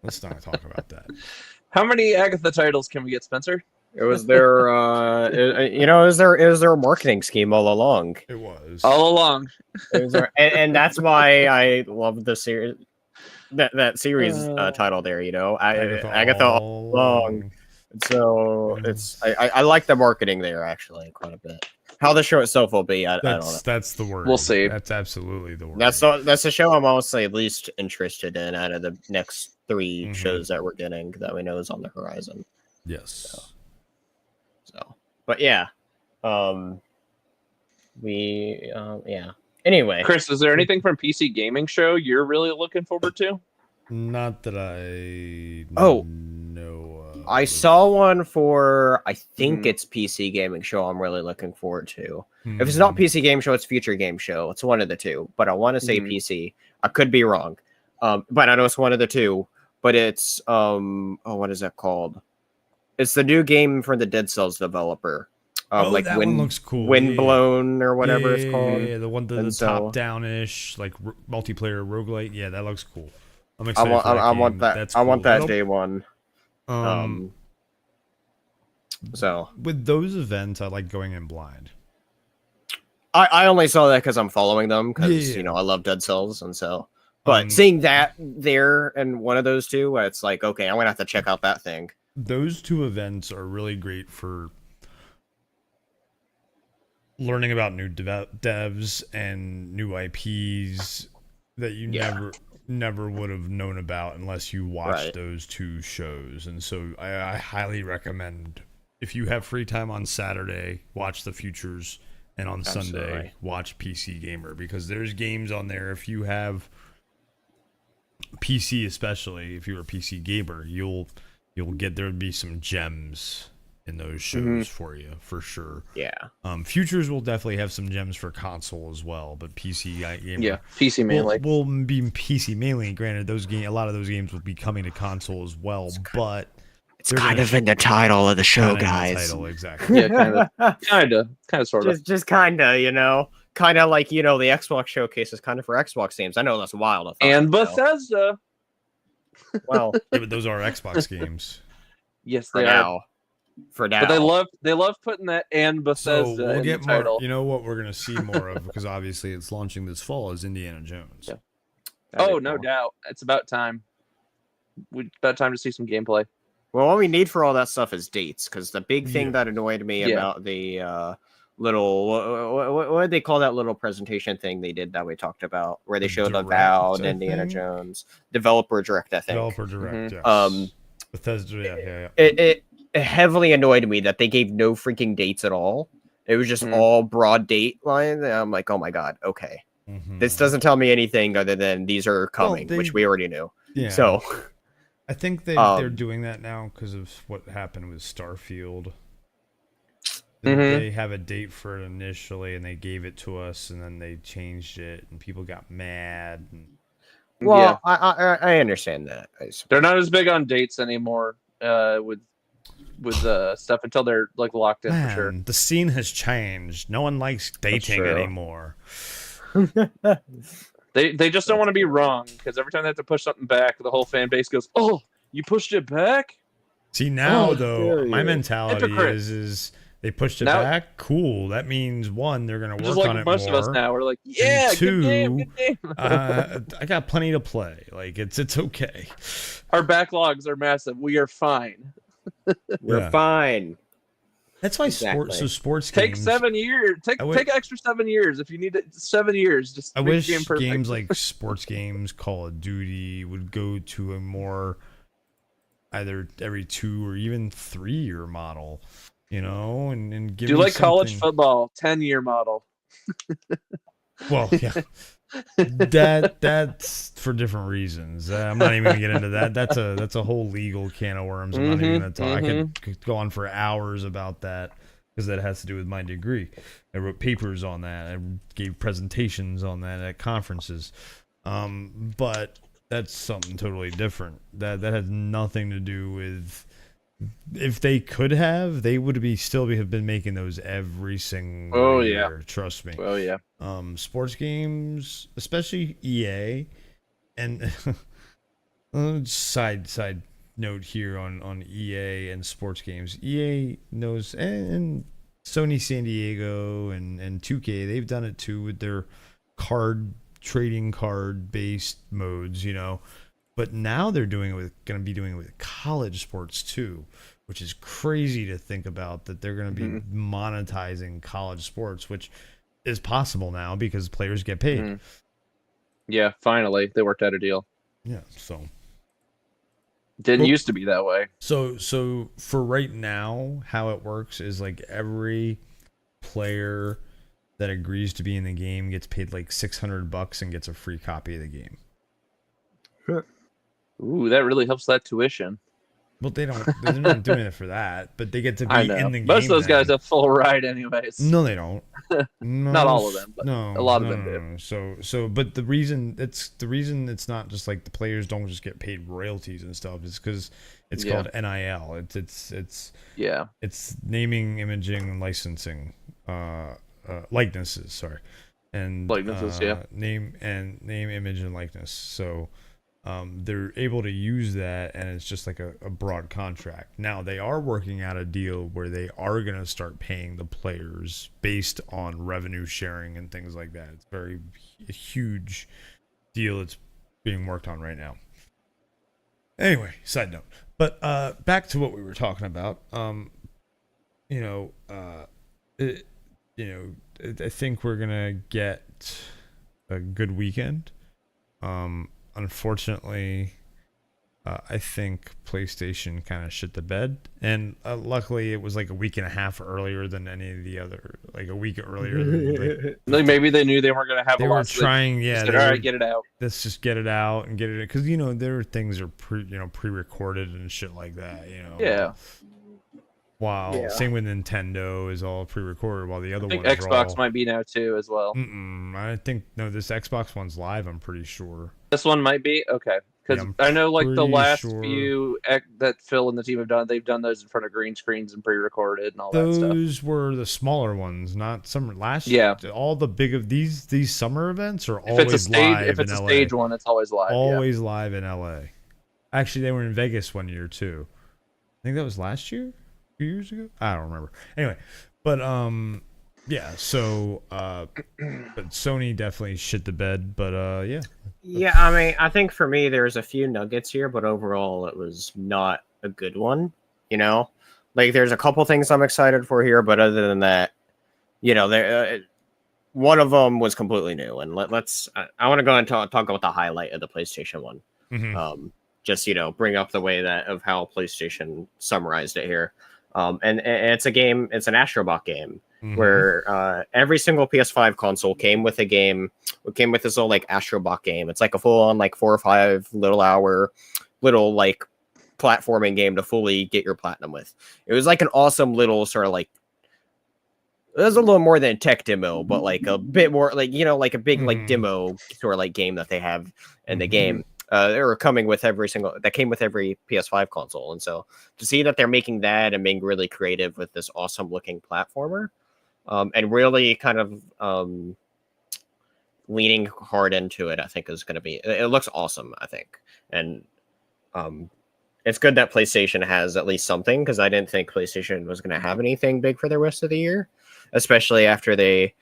Let's not talk about that. How many Agatha titles can we get, Spencer? It was their, it was their marketing scheme all along. It was. All along. And that's why I love the series. That series title there, Agatha all along. So I like the marketing there actually quite a bit. How the show itself will be, I don't know. That's the word. We'll see. That's absolutely the word. That's the show I'm honestly least interested in out of the next 3 shows that we're getting that we know is on the horizon. Yes. So, but yeah, Anyway, Chris, is there anything from PC Gaming Show you're really looking forward to? Not that I Oh. know of. I saw one for I think it's PC Gaming Show. I'm really looking forward to. If it's not PC Game Show, it's Future Game Show. It's one of the two, but I want to say PC. I could be wrong, but I know it's one of the two. But it's what is that called? It's the new game from the Dead Cells developer. Like that one looks cool. Windblown or whatever it's called. Yeah, the one the And so- top down-ish like multiplayer roguelite. Yeah, that looks cool. I'm excited. I want that. That's I want cool. that day one. So with those events, I like going in blind. I only saw that because I'm following them because Yeah. I love Dead Cells and so. But seeing that there and one of those two, it's like okay, I'm gonna have to check out that thing. Those two events are really great for learning about new devs and new IPs that you never would have known about unless you watched those two shows. And so I highly recommend, if you have free time on Saturday, watch the Futures, and on Sunday watch PC Gamer, because there's games on there. If you have PC, especially if you're a PC gamer, you'll get there would be some gems in those shows for you, for sure. Yeah. Futures will definitely have some gems for console as well, but PC gamer, Yeah, PC mainly. will be PC mainly. Granted, a lot of those games will be coming to console as well, but it's kind of in the title of the show, guys. Title, exactly. Yeah, kind of, sort of. Just kind of, you know, kind of like, you know, the Xbox showcase is kind of for Xbox games. I know that's wild. And Bethesda. Well, yeah, but those are Xbox games. Yes, they are. For now, but they love putting that and Bethesda. So we'll get in the more. title. You know what we're gonna see more of, because obviously it's launching this fall, is Indiana Jones. Yeah. Oh, no doubt. It's about time. About time to see some gameplay. Well, what we need for all that stuff is dates, because the big thing that annoyed me about the little what did they call that little presentation thing they did that we talked about, where they showed Avowed, Indiana Jones, Developer Direct, I think. Developer Direct, yes. Bethesda, It heavily annoyed me that they gave no freaking dates at all. It was just all broad date line. And I'm like, oh my god, okay. This doesn't tell me anything other than these are coming, which we already knew. Yeah. So I think they're doing that now because of what happened with Starfield. They have a date for it initially, and they gave it to us, and then they changed it, and people got mad. Well, yeah. I understand that. They're not as big on dates anymore with stuff until they're like locked in, for sure. The scene has changed. No one likes dating anymore. They just don't want to be wrong, because every time they have to push something back, the whole fan base goes, "Oh, you pushed it back." See, now though, my mentality is they pushed it back. Cool. That means one, they're gonna work on it more. Most of us now, we're like, yeah, two, good game. I got plenty to play. Like it's okay. Our backlogs are massive. We are fine. We're fine. That's why sports take games 7 years. Take extra 7 years if you need it. 7 years. Just I wish games like sports games, Call of Duty, would go to a more either every 2 or even 3 year model. You know, and give. Do like college football 10-year model. Well, yeah. That's for different reasons. I'm not even gonna get into that. That's a whole legal can of worms. I'm not even gonna talk. I could go on for hours about that, because that has to do with my degree. I wrote papers on that. I gave presentations on that at conferences. But that's something totally different. That has nothing to do with. If they could have, they would have been making those every single year. Trust me. Oh yeah. Sports games, especially EA, and side note here on EA and sports games. EA knows, and Sony San Diego and 2K, they've done it too with their trading card based modes, you know. But now they're going to be doing it with college sports too, which is crazy to think about, that they're going to be monetizing college sports, which is possible now because players get paid. Yeah, finally they worked out a deal. Yeah, so didn't used to be that way. So for right now, how it works is like every player that agrees to be in the game gets paid like $600 and gets a free copy of the game. Ooh, that really helps that tuition. Well, they're not doing it for that, but they get to be in the game. Most of those guys have full ride anyways. No, they don't. No, not all of them, but a lot of them do. But the reason it's not just like the players don't just get paid royalties and stuff is because it's called NIL. It's naming, imaging, and licensing, likenesses. Sorry, and likenesses. Name, image, and likeness. So. They're able to use that, and it's just like a broad contract. Now they are working out a deal where they are going to start paying the players based on revenue sharing and things like that. It's a huge deal that's being worked on right now. Anyway, side note. But back to what we were talking about. I think we're gonna get a good weekend. Unfortunately, I think PlayStation kind of shit the bed, and luckily it was like a week and a half earlier than any of the other, like a week earlier. Like maybe they knew they weren't going to have. They were trying, all right, get it out. Let's just get it out and get it, because there are things are pre-recorded and shit like that. Yeah. While Yeah. same with Nintendo is all pre-recorded, while the other I think ones Xbox are all. might be now too as well. I think no, this Xbox one's live. I'm pretty sure. This one might be okay because I'm I know like the pretty last sure. few that Phil and the team have done, they've done those in front of green screens and pre-recorded and all that Those stuff. were the smaller ones, not summer. Last Yeah. all the big of these summer events are If it's a always stage, live if it's in a LA. stage one, it's always live. Always live in LA. Actually, they were in Vegas one year too. I think that was last year, 2 years ago. I don't remember. Anyway, but yeah. So but Sony definitely shit the bed. But yeah. Yeah, I mean, I think for me, there's a few nuggets here, but overall, it was not a good one. You know, like there's a couple things I'm excited for here, but other than that, you know, there one of them was completely new. And I want to go and talk about the highlight of the PlayStation one. Mm-hmm. Just bring up the way that of how PlayStation summarized it here. And it's a game. It's an Astrobot game. Mm-hmm. Where every single PS5 console came with a game. It came with this little like Astrobot game. It's like a full on like 4 or 5 little hour little like platforming game to fully get your platinum with. It was like an awesome little sort of like, it was a little more than a tech demo, but like a bit more like, like a big like demo sort of like game that they have in the game. They were coming with that came with every PS5 console. And so to see that they're making that and being really creative with this awesome looking platformer, and really kind of leaning hard into it, I think is going to be. It looks awesome, I think, and it's good that PlayStation has at least something because I didn't think PlayStation was going to have anything big for the rest of the year, especially after they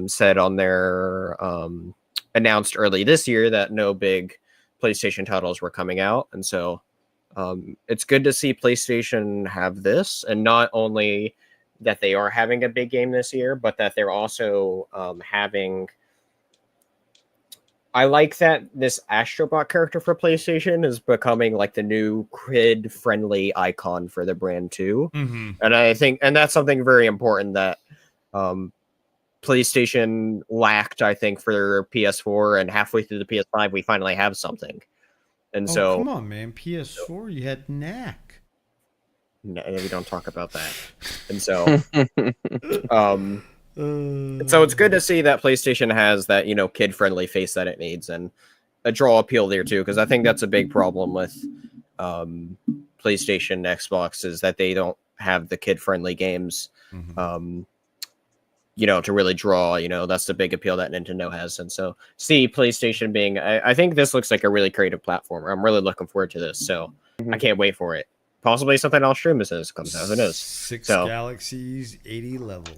said on their announced early this year that no big PlayStation titles were coming out, and so it's good to see PlayStation have this, and not only that they are having a big game this year, but that they're also having. I like that this Astrobot character for PlayStation is becoming like the new kid-friendly icon for the brand too, and I think, and that's something very important that PlayStation lacked, I think, for PS4, and halfway through the PS5, we finally have something. And so, come on, man, PS4, you had Knack. No, we don't talk about that. And so, so it's good to see that PlayStation has that, kid-friendly face that it needs, and a draw appeal there too, because I think that's a big problem with PlayStation, Xbox, is that they don't have the kid-friendly games, to really draw. That's the big appeal that Nintendo has. And so, see PlayStation being, I think this looks like a really creative platformer. I'm really looking forward to this, so I can't wait for it. Possibly something I'll stream as soon as it comes out. Who knows? 6 galaxies, 80 level.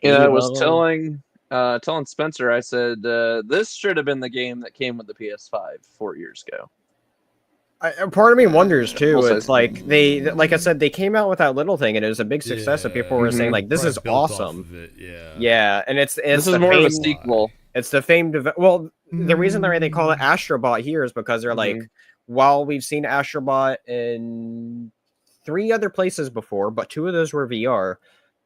Yeah, I was telling Spencer, I said this should have been the game that came with the PS5 4 years ago. Part of me wonders too. It's like like I said, they came out with that little thing, and it was a big success. And people were saying like, "This is awesome." Yeah, and it's this is more of a sequel. It's the famed. Well, the reason they call it Astrobot here is because they're like, while we've seen Astrobot in 3 other places before, but 2 of those were VR.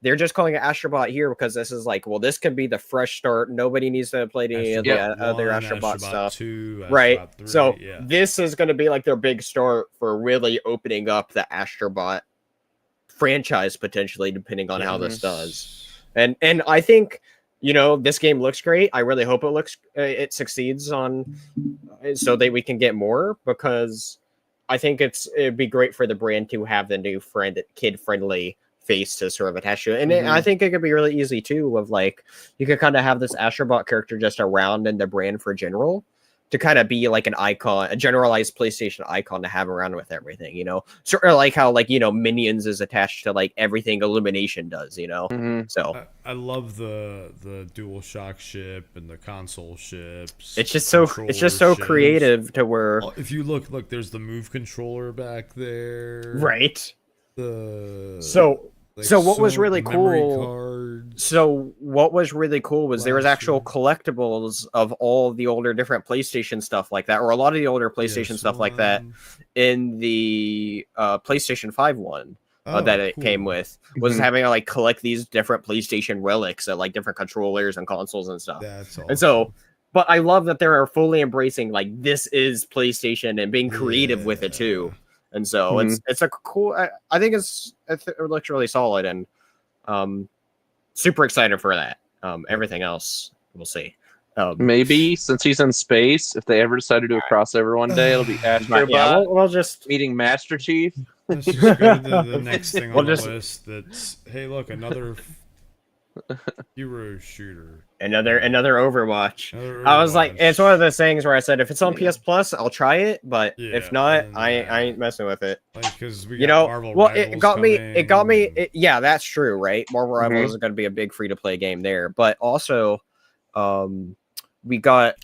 They're just calling it Astrobot here because this is like, well, this can be the fresh start. Nobody needs to play any of the other Astrobot stuff. 2, right. Astrobot 3, so this is going to be like their big start for really opening up the Astrobot franchise, potentially, depending on how this does. And I think, this game looks great. I really hope it succeeds on so that we can get more, because I think it'd be great for the brand to have the new kid-friendly face to sort of attach to it. And I think it could be really easy too, of like, you could kind of have this Astrobot character just around in the brand for general, to kind of be like an icon, a generalized PlayStation icon to have around with everything, sort of like how Minions is attached to like everything Illumination does, So I love the DualShock ship and the console ships. It's just so creative to where, if you look, there's the Move controller back there, right? So what was really cool? So what was really cool was there was actual collectibles of all the older different PlayStation stuff like that, or a lot of the older PlayStation stuff like that, in the PlayStation 5 one that it came with, was having to like collect these different PlayStation relics of like different controllers and consoles and stuff. That's awesome. And so, but I love that they're fully embracing like, this is PlayStation, and being creative with it too. And so it's a cool. I think it looks really solid, and super excited for that. Everything else, we'll see. Maybe since he's in space, if they ever decide to do a crossover one day, it'll be Astrobot yeah, we'll just meeting Master Chief. Let's just go to the next thing on the list. That's hey, look, another hero shooter. Another Overwatch. I was like, it's one of those things where I said, if it's on PS Plus, I'll try it, but if not, I ain't messing with it. Because Marvel it got me. Yeah, that's true, right? Marvel Rivals is going to be a big free to play game there, but also, we got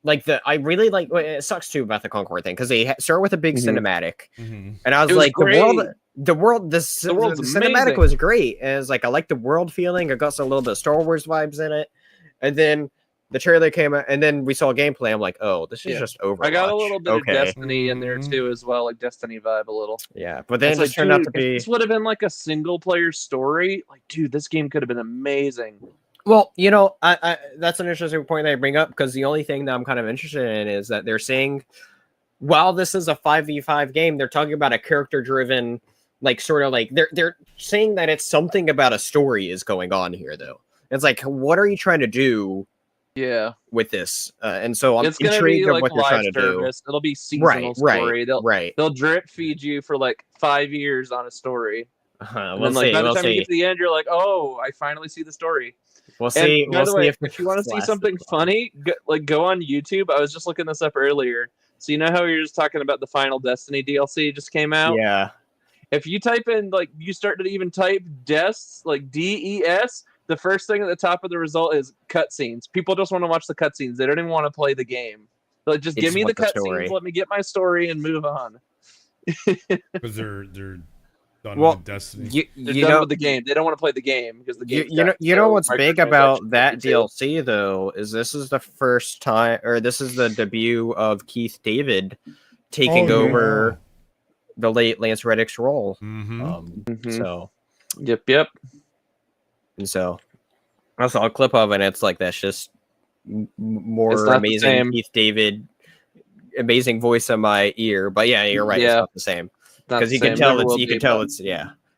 I really like. It sucks too about the Concord thing because they start with a big cinematic, and I was like, the cinematic was great, and it's like I like the world feeling. It got a little bit of Star Wars vibes in it, and then the trailer came out, and then we saw gameplay. I'm like, oh, this is just Overwatch. I got a little bit of Destiny in there too, as well, like Destiny vibe a little. Yeah, but then it just turned out to be. If this would have been like a single player story. Like, dude, this game could have been amazing. Well, you know, I that's an interesting point that I bring up because the only thing that I'm kind of interested in is that they're saying, while this is a 5v5 game, they're talking about a character-driven, they're saying that it's something about a story is going on here, though. It's like, what are you trying to do? Yeah, with this, and so I'm intrigued of what they're trying to do. It'll be seasonal story. They'll drip feed you for like 5 years on a story. By the time you get to the end, you're like, oh, I finally see the story. We'll see. By the way, if you want to see something funny, go on YouTube. I was just looking this up earlier. So you know how you're just talking about the final Destiny DLC just came out? Yeah. If you type in you start to even type DES, like DES, the first thing at the top of the result is cutscenes. People just want to watch the cutscenes. They don't even want to play the game. Like, just give me the cutscenes, let me get my story, and move on. Because they're done with Destiny. They're done with the game. They don't want to play the game because the game. You know what's big about that DLC though is this is the first time, or this is the debut of Keith David taking over the late Lance Reddick's role. So, yep. And so I saw a clip of it, and it's like that's just more amazing Keith David, amazing voice in my ear. But yeah, you're right. It's not the same. Because you can tell it's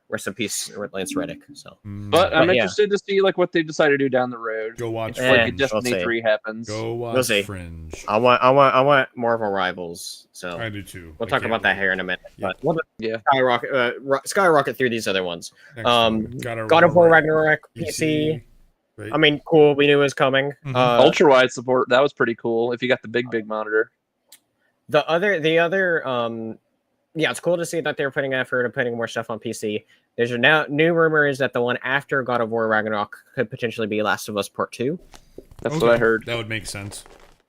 rest in peace, Lance Reddick. So, but I'm interested to see what they decide to do down the road. Go watch Destiny 3 happens. Go watch Fringe. I want Marvel Rivals. So I do too. We'll talk about that here in a minute. But skyrocket through these other ones. God of War Ragnarok PC. Right. I mean, cool. We knew it was coming. Ultra wide support. That was pretty cool. If you got the big monitor. The other. Yeah, it's cool to see that they're putting effort and putting more stuff on PC. There's now new rumors that the one after God of War Ragnarok could potentially be Last of Us Part 2. That's what I heard. That would make sense.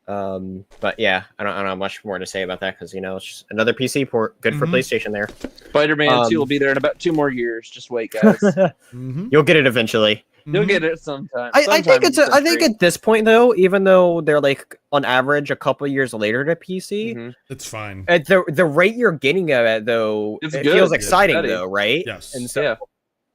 But yeah, I don't have much more to say about that because it's just another PC port. Good for PlayStation there. Spider-Man 2 will be there in about 2 more years. Just wait, guys. You'll get it eventually. You'll get it sometime. I think at this point though, even though they're on average a couple years later to PC, it's fine. At the rate you're getting at it though, it feels exciting though, right? Yes. And so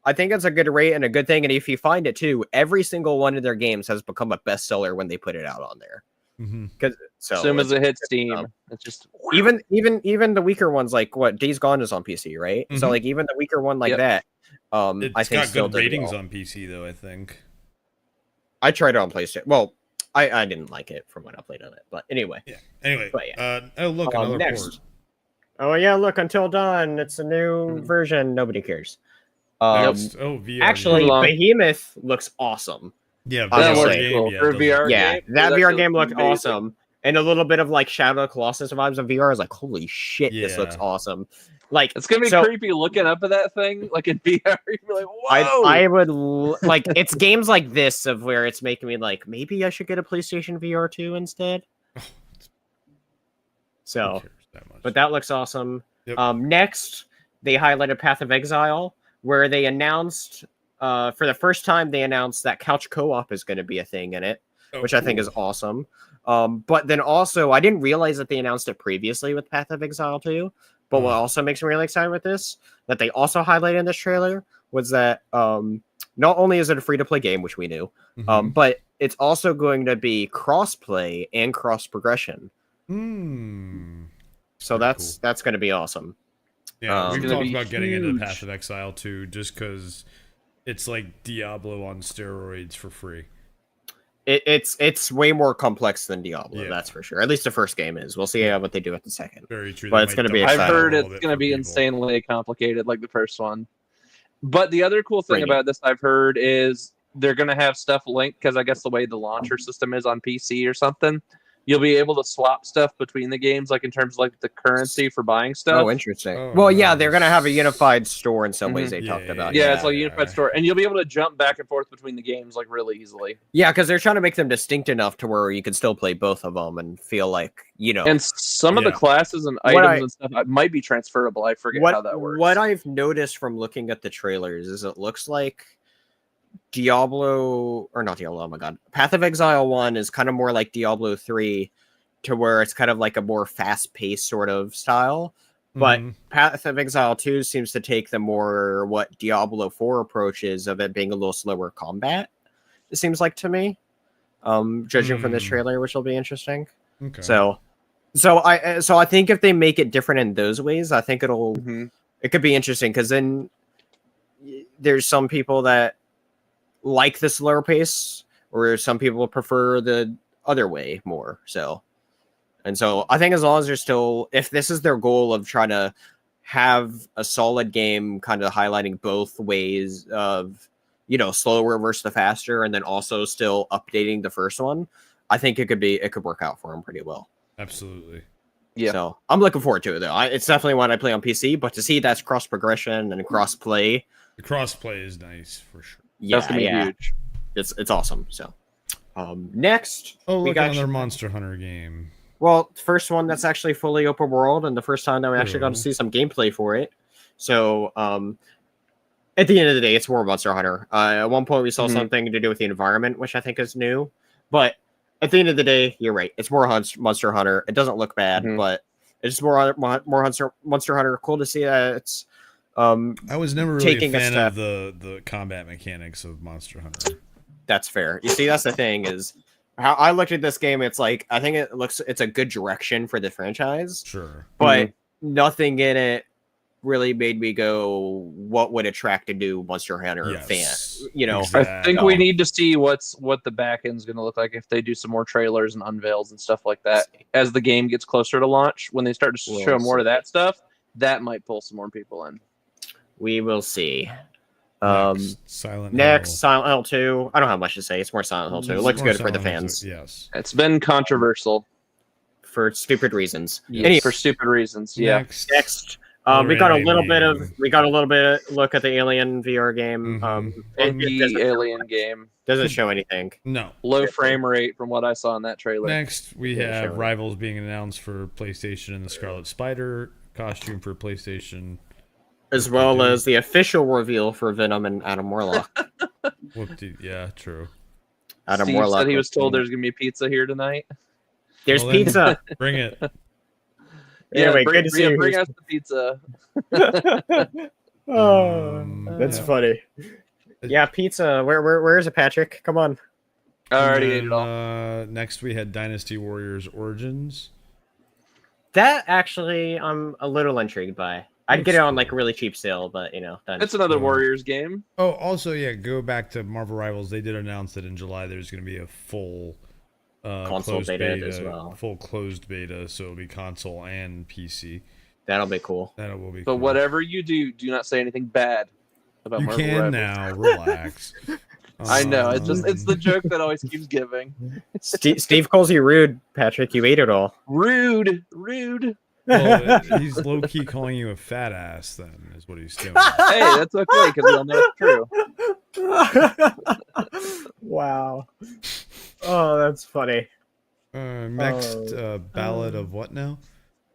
I think it's a good rate and a good thing. And if you find it too, every single one of their games has become a bestseller when they put it out on there. Because as soon as it hits Steam, it's just even the weaker ones like Days Gone is on PC, right? So even the weaker one that. It's I think got good ratings on PC though. I think I tried it on PlayStation. Well, I didn't like it from when I played on it, but anyway. Yeah. Anyway. Oh look, another port. Oh yeah, look, Until Dawn. It's a new version. Nobody cares. VR. Actually, Behemoth looks awesome. Yeah, that was cool. For VR game. That VR game looked awesome. And a little bit of Shadow of the Colossus vibes of VR is holy shit, this looks awesome. It's gonna be creepy looking up at that thing in VR. You'd be like, whoa! I would it's games like this of where it's making me maybe I should get a PlayStation VR 2 instead. So, but that looks awesome. Yep. Next, they highlighted Path of Exile, where they announced for the first time that couch co-op is going to be a thing in it, which I think is awesome. But then also, I didn't realize that they announced it previously with Path of Exile 2. But what also makes me really excited with this, that they also highlighted in this trailer, was that not only is it a free-to-play game, which we knew, but it's also going to be cross-play and cross-progression. So that's going to be awesome. Yeah, we've talked about getting into huge. Path of Exile 2 just because it's like Diablo on steroids for free. It's way more complex than Diablo, Yeah. that's for sure. At least the first game is. We'll see what they do with the second. Very true. But They it's might gonna be dumb it exciting. I've down a heard little it's bit going to for be people. insanely complicated, like the first one. But the other cool thing Bring it. about this I've heard is they're going to have stuff linked because I guess the way the launcher system is on PC or something, you'll be able to swap stuff between the games, like in terms of like the currency for buying stuff. Oh, interesting. Oh, Well, yeah, they're nice. gonna have a unified store in some Mhm. ways they Yeah, talked about. Yeah, it's like a Yeah. unified store, and you'll be able to jump back and forth between the games like really easily. Yeah, because they're trying to make them distinct enough to where you can still play both of them and feel like, you know. And some of the Yeah. classes and What items and stuff might be transferable. I forget how that works. What I've noticed from looking at the trailers is it looks like Diablo, or not Diablo, oh my god. Path of Exile 1 is kind of more like Diablo 3, to where it's kind of like a more fast-paced sort of style. But Mhm. Path of Exile 2 seems to take the more what Diablo 4 approaches of it being a little slower combat, it seems like to me. Judging from this Hmm. trailer, which will be interesting. Okay. So I think if they make it different in those ways, I think Mhm. it could be interesting, because then there's some people that like the slower pace, or some people prefer the other way more. So I think as long as they're still, if this is their goal of trying to have a solid game, kind of highlighting both ways of, you know, slower versus the faster, and then also still updating the first one, I think it could work out for them pretty well. Absolutely. Yeah. So I'm looking forward to it though. It's definitely one I play on PC, but to see that's cross progression and cross play, The crossplay is nice for sure. That's gonna be huge. it's awesome. So next Oh, we look got at another Monster Hunter game. well, first one that's actually fully open world, and the first time that we actually got to Cool. see some gameplay for it. So at the end of the day, it's more Monster Hunter. At one point we saw Mhm. something to do with the environment, which I think is new, but at the end of the day, you're right. It's more Monster Hunter. It doesn't look bad, Mhm. but it's more Monster Hunter. Cool to see that it's I was never really a taking a fan step. of the combat mechanics of Monster Hunter. That's fair. You see, that's the thing is how I looked at this game. It's like I think it's a good direction for the franchise, Sure. but nothing in it really made me go, "What would attract a new Monster Hunter Yes, fan?" You know, exactly. I think we need to see what the back end's going to look like if they do some more trailers and unveils and stuff like that as the game gets closer to launch. When they start to We'll show more of see. that stuff, that might pull some more people in. we will see. Silent Next, Hill. Silent Hill 2. I don't have much to say. It's more Silent Hill 2. It looks More good for the Silent Hill fans 2, yes. It's been controversial for stupid reasons. yes, Anyway, for stupid reasons. Yeah. next, Another we got a alien little bit of game. look at the Alien VR game. Mhm. The Alien game. doesn't show anything. No. Low frame rate from what I saw in that trailer. Next, we Yeah, have sure. Rivals being announced for PlayStation and the Scarlet Spider costume for PlayStation. As well as the official reveal for Venom and Adam Warlock. Yeah, true. Adam Steve Warlock said he was told there. there's going to be pizza here tonight. There's Well, then- pizza. Bring it. Anyway, bring, good to see you. bring us the pizza. That's yeah. funny. Yeah, pizza. Where is it, Patrick? Come on. I already And ate it all. then, next, we had Dynasty Warriors Origins. That actually, I'm a little intrigued by. I'd Looks get it on cool. like a really cheap sale, but you know, It's another Warriors game. Oh, also, yeah, go back to Marvel Rivals. They did announce that in July there's going to be a full Console closed beta as well. full closed beta, so it'll be console and PC. That'll be cool. That will be. But cool. whatever you do not say anything bad about you Marvel can Rivals. now relax. I know. It's the joke that always keeps giving. Steve calls you rude, Patrick. You ate it all. Rude. Well, he's low key calling you a fat ass. Then is what he's doing. Hey, that's okay because we all know it's true. Wow. Oh, that's funny. Next, Ballad of what now?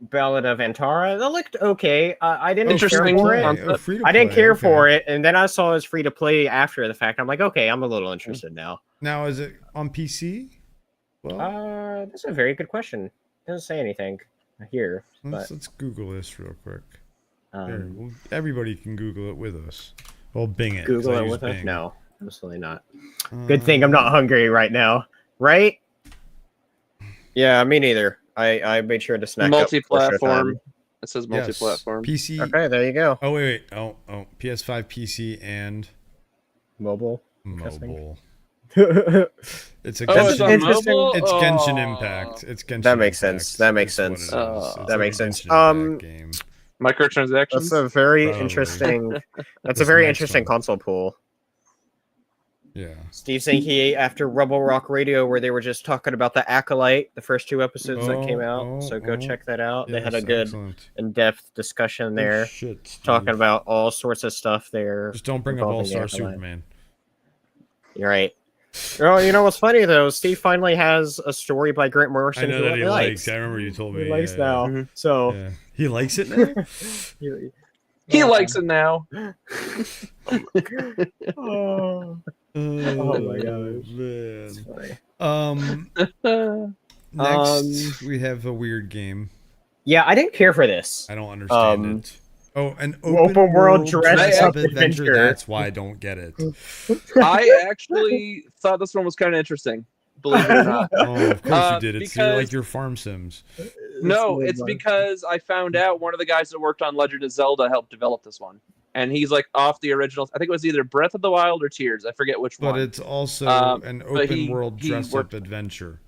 Ballad of Antara. That looked okay. I didn't care Interesting for it. concept. Free to I didn't play, care okay. for it, and then I saw it was free to play after the fact. I'm like, okay, I'm a little interested now. Now, is it on PC? Well, That's a very good question. It doesn't say anything here, let's Google this real quick. but Here, well, everybody can Google it with us. Well, Bing it. 'cause Google I it use with us. Bing. No, absolutely not. Good thing I'm not hungry right now, right? Yeah, me neither. I made sure to snack up before Multi-platform. showtime. It says multi-platform. PC. Okay, there you go. Oh wait. Oh. PS5, PC, and Mobile. mobile. It's a It's on interesting. mobile? It's Genshin Oh. Impact. It's Genshin. That makes Impact. sense. That makes It's what sense. it is. It's That like makes a sense. Genshin Impact game. Microtransactions. That's a very Probably. interesting. That's This a very next interesting one. console pool. Yeah. Steve saying he ate after Rebel Rock Radio, where they were just talking about the Acolyte, the first 2 episodes that came out. So go check that out. They had a good in-depth discussion there, Shit, Steve. talking about all sorts of stuff there. Just don't bring up involving the All-Star Acolyte. Superman. You're right. Oh, you know what's funny though? Steve finally has a story by Grant Morrison. I know that he likes. likes. I remember you told me. He likes yeah, now. Mhm. So Yeah. He likes it now. He likes it now. oh, Oh my gosh. man. that's funny. Next, we have a weird game. Yeah, I didn't care for this. I don't understand it. Oh, an open world dress-up adventure. adventure. That's why I don't get it. I actually thought this one was kind of interesting. Believe it or not. Oh, of course you did. It's because- like your farm sims. No, it's because I found out one of the guys that worked on Legend of Zelda helped develop this one. And he's like off the originals. I think it was either Breath of the Wild or Tears. I forget which But one. it's also an but open world he dress worked- up adventure.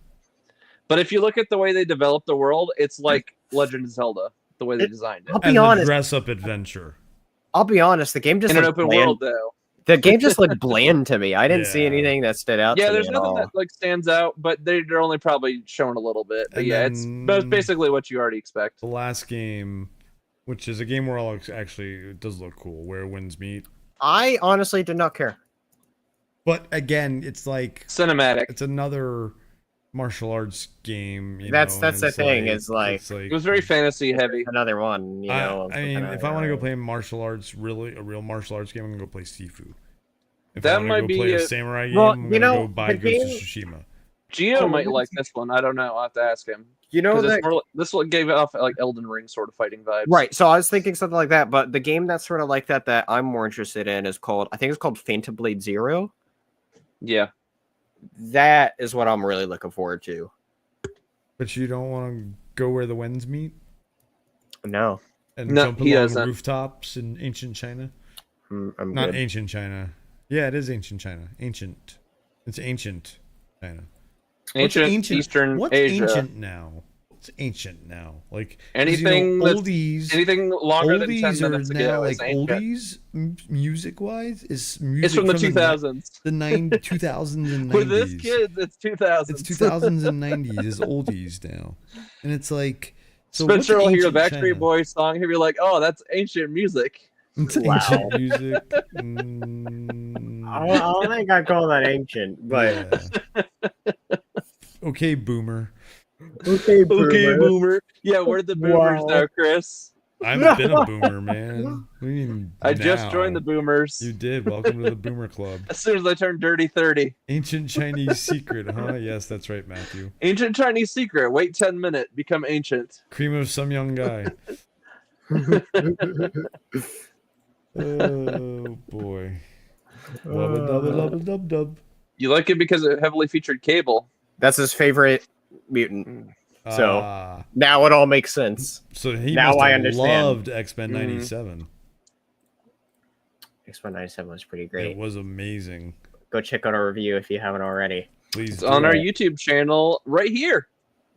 But if you look at the way they developed the world, it's like Legend of Zelda, the way they designed it. I'll As be a honest. dress up adventure. I'll be honest. The game just In an looked open bland. world, though. The game just looked bland to me. I didn't see Yeah. anything that stood out. Yeah, to there's me at nothing all. that like stands out, but they're only probably showing a little bit. But And yeah, then- it's basically what you already expect. The last game, which is a game where all actually it does look cool, where winds meet. I honestly did not care. But again, it's like Cinematic. it's another martial arts game. That's and the it's thing, is like- it's like It was very fantasy heavy. Another one, you know. I mean, if I want to go play martial arts, really a real martial arts game, I'm gonna go play Sifu. If That I want might to go be play a a- samurai game, Well, I'm you gonna know, go buy the Ghost of game- Tsushima. Geo Oh, might what like is- this one. I don't know. I'll have to ask him. You know 'Cause that it's more, this one gave off like Elden Ring sort of fighting vibes. right? So I was thinking something like that, but the game that's sort of like that I'm more interested in is called. I think it's called Phantom Blade Zero. Yeah. That is what I'm really looking forward to. But you don't want to go where the winds meet No, and No, jump he along doesn't. rooftops in ancient China. I'm Not good. ancient China. Yeah, it is ancient China. Ancient. It's ancient China. What's Ancient Eastern What's Asia. ancient now? It's ancient now. Like 'cause, Anything that's- oldies. Anything longer than 10 Oldies are minutes now ago like is ancient. oldies music wise is music It's from the 2000s. the 2000s and 90s. For this kid, it's 2000s. It's 2000s and 90s is oldies now, and it's like so. what's Spencer will hear a ancient Backstreet China? Boys song. He'll be like, "Oh, that's ancient music." It's Wow. ancient music. I don't think I call that ancient, but yeah. Okay, boomer. okay, Okay, boomer. Yeah, where the boomers Wow. now, Chris? I've been a boomer, man. What do you mean I just now? joined the boomers. You did. Welcome to the Boomer Club. As soon as I turned dirty 30. Ancient Chinese secret, huh? Yes, that's right, Matthew. Ancient Chinese secret. Wait 10 minutes. Become ancient. Cream of some young guy. Oh boy. Wubba dubba dubba dub dub. You like it because it heavily featured Cable. That's his favorite mutant. So- Ah, Now it all makes sense. so he Now must I have understand. loved X-Men 97. X-Men 97 was pretty It great. was amazing. Go check out our review if you haven't already. Please It's do on our it. YouTube channel right here.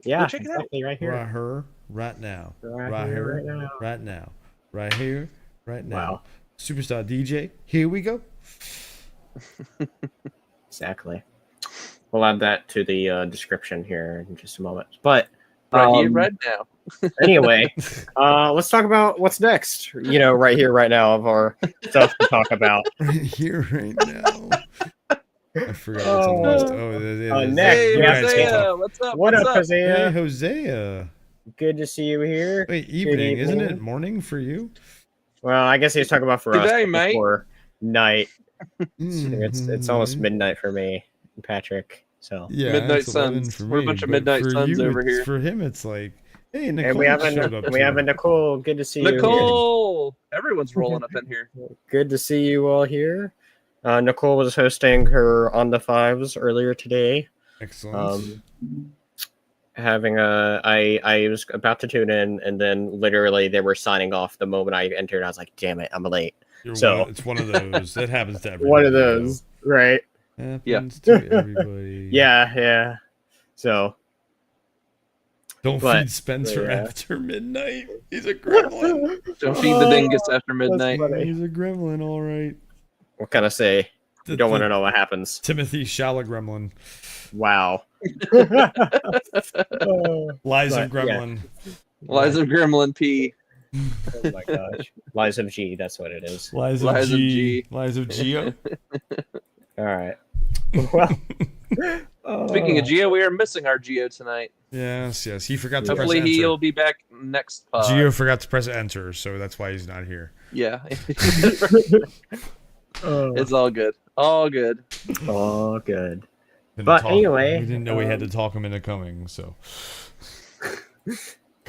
Yeah, check it out. exactly, right here. Right here, right now. Right here, right now. Right now. Right here, right now. Wow. Superstar DJ, here we go. Exactly. We'll add that to the description here in just a moment. But Right here, right now. anyway, let's talk about what's next. You know, right here, right now, of our stuff to talk about. Right here, right now. I forgot what's on the list. Oh, next, Hey, you guys Hosea, what's up? What what's up, Hey, Hosea? Hosea. Good to see you here. Wait, evening. Isn't evening. it morning for you? Well, I guess he's talking about for Good us day, mate. before night. It's almost midnight for me and Patrick. So Yeah, Midnight it's 11 Suns. for We're a me, bunch of but midnight for suns you, over it's- here. For him, it's like, hey, Nicole and we have showed up. we have a too. Nicole. Good to see you. Nicole! Everyone's rolling up in here. Good to see you all here. Nicole was hosting her On the Fives earlier today. Excellent. having a I was about to tune in, and then literally they were signing off the moment I entered. I was like, damn it, I'm late. It's one of those that happens to everybody. One of those, right? Happens to everybody. Yeah. So don't feed Spencer after midnight. He's a gremlin. Don't feed the dingus after midnight. He's a gremlin, all right. What can I say? You don't want to know what happens. Timothy Shala gremlin. Wow. Lies of gremlin. Yeah. Lies of gremlin P. Oh my gosh. Lies of G, that's what it is. Lies of G. Lies of Geo. All right. Well, speaking of Geo, we are missing our Geo tonight. Yes. He forgot to Hopefully press enter. he'll be back next pod. Geo forgot to press enter, so that's why he's not here. Yeah. It's all good. All good. All good. But anyway, we didn't know we had to talk him into coming, so.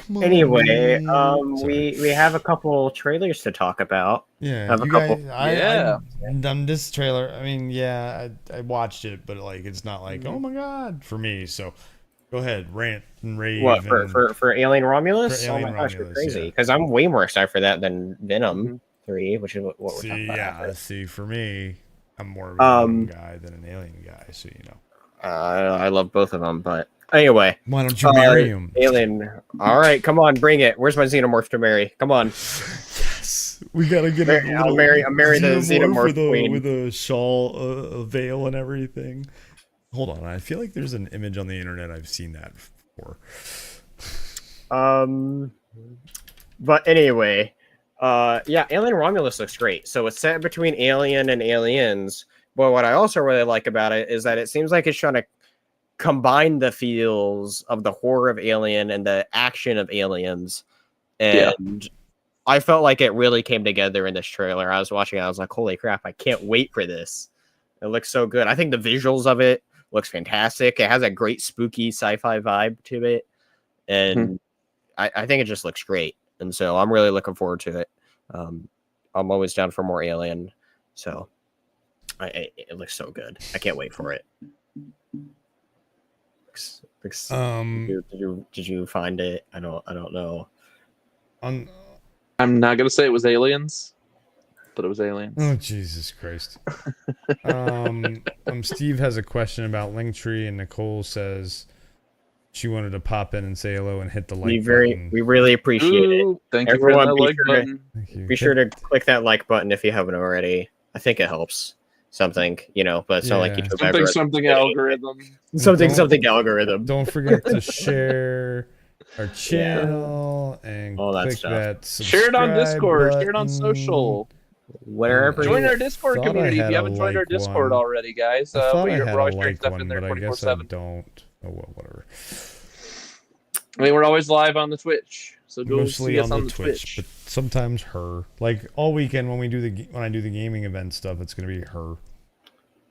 Anyway, we have a couple trailers to talk about. Yeah, have a couple. On this trailer, I mean, yeah, I watched it, but like it's not like oh my god for me. So go ahead, rant and rave. What for Alien Romulus? For Alien oh my gosh, you're Romulus, crazy! Because I'm way more excited for that than Venom 3, which is what we're talking about. Yeah, see, for me, I'm more of a Venom guy than an Alien guy, so you know. I love both of them, but anyway. Why don't you marry him? Alien. All right, come on, bring it. Where's my xenomorph to marry? Come on. Yes, we gotta get I'll marry the xenomorph queen with a shawl, a veil, and everything. Hold on, I feel like there's an image on the internet. I've seen that before. But anyway, yeah, Alien Romulus looks great. So it's set between Alien and Aliens. But what I also really like about it is that it seems like it's trying to combine the feels of the horror of Alien and the action of Aliens. And I felt like it really came together in this trailer. I was watching it, I was like, holy crap, I can't wait for this. It looks so good. I think the visuals of it looks fantastic. It has a great spooky sci-fi vibe to it. And I think it just looks great. And so I'm really looking forward to it. I'm always down for more Alien. So it looks so good. I can't wait for it. Did you find it? I don't know. I'm not gonna say it was Aliens, but it was Aliens. Oh Jesus Christ! Steve has a question about Linktree, and Nicole says she wanted to pop in and say hello and hit the like button. We really appreciate it. Thank you for that like button. Be sure to click that like button if you haven't already. I think it helps. Something, but it's not like YouTube something algorithm. Something algorithm. Don't forget to share our channel and click that subscribe share it on Discord, button. share it on social. Whatever. Join our Discord community if you haven't joined our Discord already, guys. We're always sharing stuff in there 24/7. Don't. Oh well, whatever. I mean, we're always live on the Twitch, so go mostly see us on the Twitch, but sometimes her. Like all weekend when I do the gaming event stuff, it's gonna be her.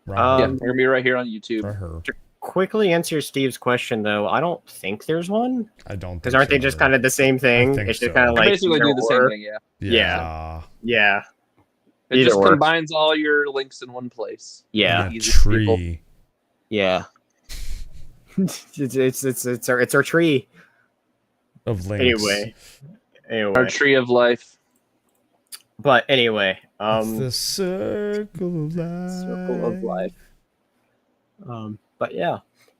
Yeah, we're gonna be right here on YouTube. For her. To quickly answer Steve's question, though, I don't think there's one. I don't. Because aren't they just kind of the same thing? It's just kind of like basically do the same thing. Yeah. It just combines all your links in one place. Yeah. Tree. Yeah. it's our tree of links. Anyway, our tree of life. But anyway, it's the circle of life. But yeah,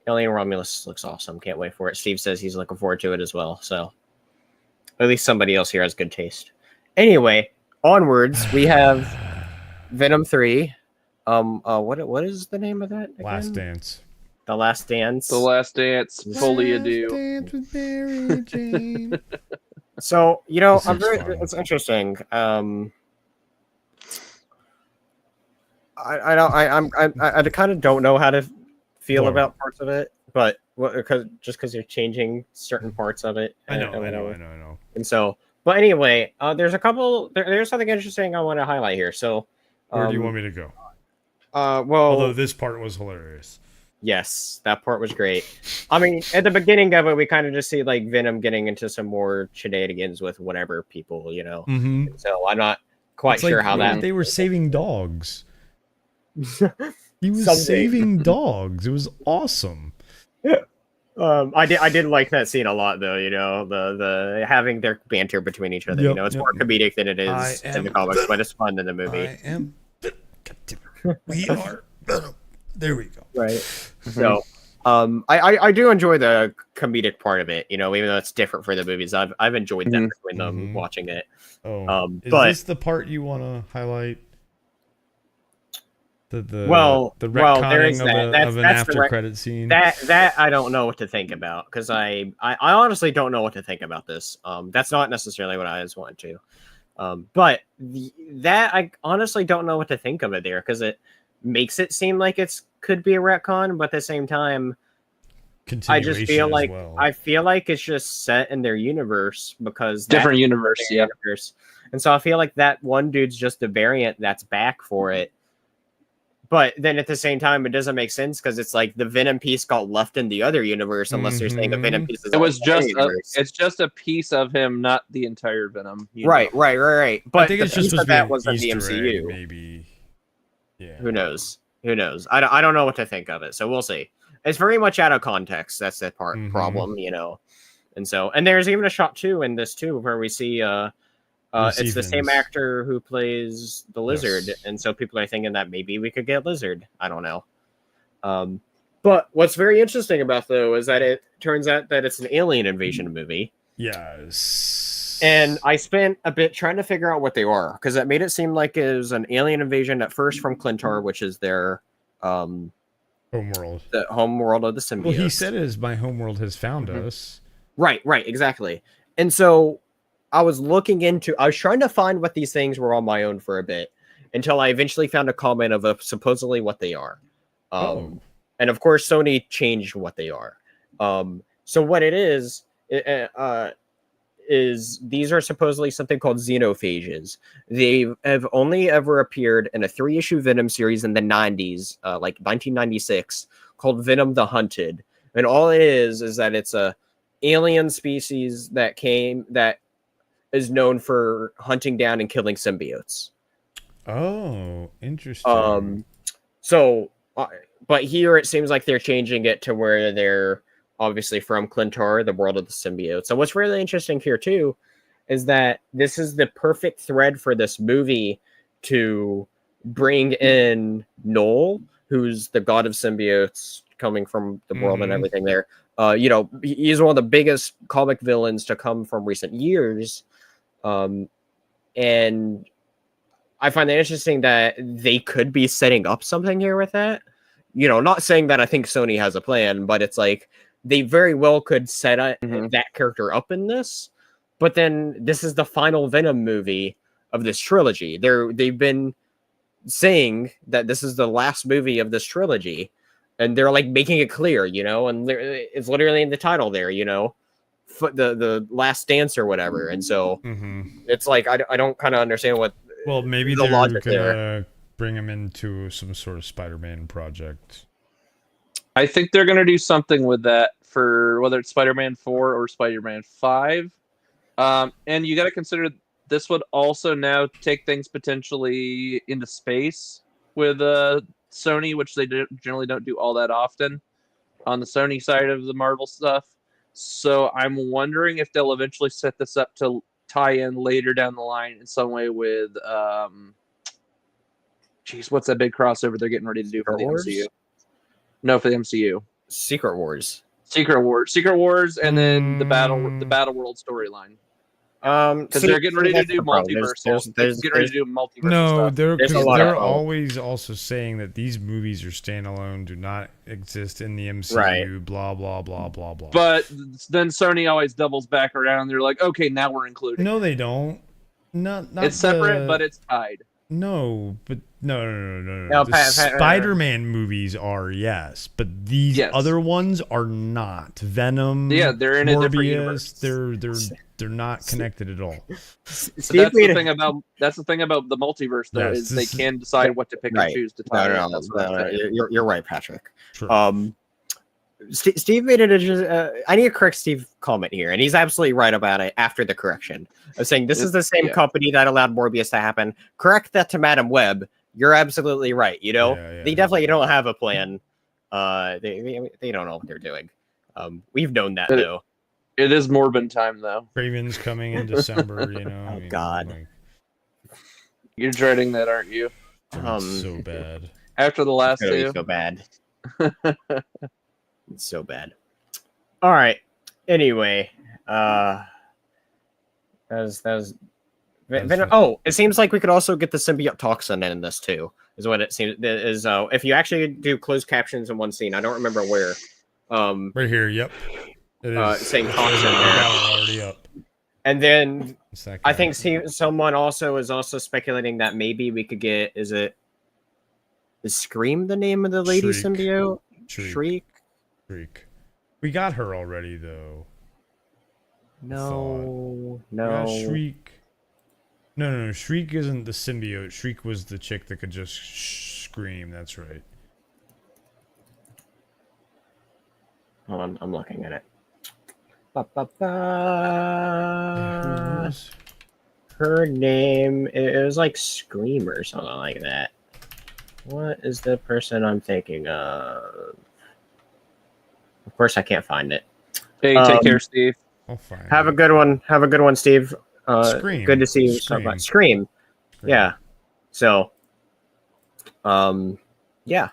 Alien Romulus looks awesome. Can't wait for it. Steve says he's looking forward to it as well. So at least somebody else here has good taste. Anyway, onwards we have Venom 3. What is the name of that again? Last Dance. The Last Dance. The Last Dance. Fully Adieu. Dance with Mary Jane. So it's interesting. I kind of don't know how to feel about parts of it, but because you're changing certain parts of it. I know. And so, but anyway, there's something interesting I want to highlight here. So, where do you want me to go? Although this part was hilarious. Yes, that part was great. I mean, at the beginning of it, we kind of just see like Venom getting into some more shenanigans with whatever people, Mm-hmm. So I'm not quite sure how that. They were saving dogs. He was saving dogs. It was awesome. I did like that scene a lot, though. You know, the having their banter between each other. You know, it's more comedic than it is in the comics, but it's fun in the movie. We are Venom. There we go. Right. So, I do enjoy the comedic part of it. You know, even though it's different for the movies, I've enjoyed that between them watching it. Is but this the part you want to highlight? The retconning of an after credit scene. That I don't know what to think about, because I honestly don't know what to think about this. That's not necessarily what I just want to. But that I honestly don't know what to think of it there, because it makes it seem like could be a retcon, but at the same time, I just feel like it's just set in their universe, because different universe, universe. And so I feel like that one dude's just a variant that's back for it. But then at the same time, it doesn't make sense, because it's like the Venom piece got left in the other universe, unless they're saying a Venom piece is. It's just a piece of him, not the entire Venom. Right. But I think it's just supposed that to was in the MCU. egg, maybe. Yeah. Who knows? I don't know what to think of it, so we'll see. It's very much out of context. That's the problem, you know. And there's even a shot too in this too, where we see it's the same actor who plays the Lizard, and so people are thinking that maybe we could get Lizard. I don't know. But what's very interesting about though is that it turns out that it's an alien invasion movie. Yes. And I spent a bit trying to figure out what they are, because it made it seem like it was an alien invasion at first from Clintar, which is their homeworld. The homeworld of the symbiotes. Well, he said it is my homeworld has found us. Right, exactly. And so I was trying to find what these things were on my own for a bit, until I eventually found a comment of supposedly what they are. And of course, Sony changed what they are. So what it is these are supposedly something called xenophages. They have only ever appeared in a 3-issue Venom series in the 90s, like 1996, called Venom the Hunted. And all it is that it's a alien species that is known for hunting down and killing symbiotes. Oh, interesting. But here it seems like they're changing it to where they're obviously from Clintar, the world of the symbiotes. And what's really interesting here too is that this is the perfect thread for this movie to bring in Noel, who's the god of symbiotes coming from the world and everything there. You know, he's one of the biggest comic villains to come from recent years. And I find it interesting that they could be setting up something here with that. You know, not saying that I think Sony has a plan, but it's like they very well could set that character up in this. But then this is the final Venom movie of this trilogy. They've been saying that this is the last movie of this trilogy, and they're like making it clear, you know, and it's literally in the title there, you know, the last dance or whatever. And so it's like I don't kind of understand what. Well, maybe they're gonna bring him into some sort of Spider-Man project. I think they're going to do something with that for whether it's Spider-Man 4 or Spider-Man 5. And you got to consider this would also now take things potentially into space with Sony, which they generally don't do all that often on the Sony side of the Marvel stuff. So I'm wondering if they'll eventually set this up to tie in later down the line in some way with, what's that big crossover they're getting ready to do for the MCU? No, for the MCU. Secret Wars, and then the Battle World storyline. Because they're getting ready to do multiverse. No, they're always also saying that these movies are standalone, do not exist in the MCU. Right. Blah blah blah blah blah. But then Sony always doubles back around. They're like, okay, now we're including. No, they don't. Not it's separate, but it's tied. No, but no. Spider-Man movies are, yes, but these other ones are not. Venom, they're in Morbius, a different universe. They're not connected at all. So that's the thing about the multiverse, though, is they can decide what to pick and choose to tie. No. You're right, Patrick. Sure. Steve made it. I need to correct Steve's comment here, and he's absolutely right about it. After the correction of saying this is the same company that allowed Morbius to happen. Correct that to Madam Web. You're absolutely right. You know, they definitely don't have a plan. They don't know what they're doing. We've known that though. It is Morbin time though. Craven's coming in December, you know. Oh God, like, you're dreading that, aren't you? it's so bad. After the last it's two, so bad. It's so bad. All right. Anyway, that was Venom. Oh, it seems like we could also get the symbiote toxin in this too. Is what it seems is. If you actually do closed captions in one scene, I don't remember where. Right here. Yep. It is. Saying toxin there. Already up. And then I think someone also is also speculating that maybe we could get. Is Scream the name of the lady symbiote? Shriek. We got her already though. No. Shriek. No. Shriek isn't the symbiote. Shriek was the chick that could just scream. That's right. Hold on, I'm looking at it. Her name is like Scream or something like that. What is the person I'm thinking of? Of course, I can't find it. Hey, take care, Steve. I'll find Have a good one. Have a good one, Steve. Scream. Good to see you. Scream. Yeah. So, yeah.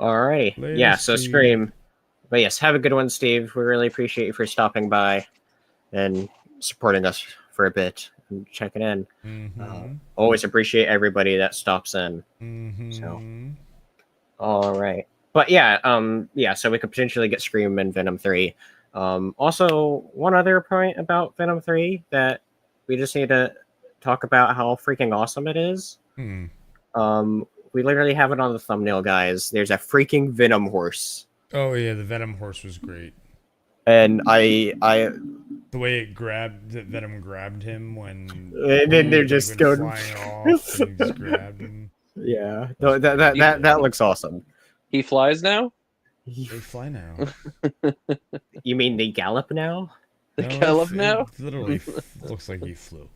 Alrighty. Yeah. So Scream. But yes, have a good one, Steve. We really appreciate you for stopping by and supporting us for a bit and checking in. Always appreciate everybody that stops in. So, all right. But yeah, so we could potentially get Scream and Venom 3. Also, one other point about Venom 3 that we just need to talk about how freaking awesome it is. We literally have it on the thumbnail, guys. There's a freaking Venom horse. Oh yeah, the Venom horse was great. And the way Venom grabbed him when and then they're just going flying off and he just grabbed him. Yeah, that looks awesome. He flies now? They fly now. You mean they gallop now? Gallop now? It literally looks like he flew.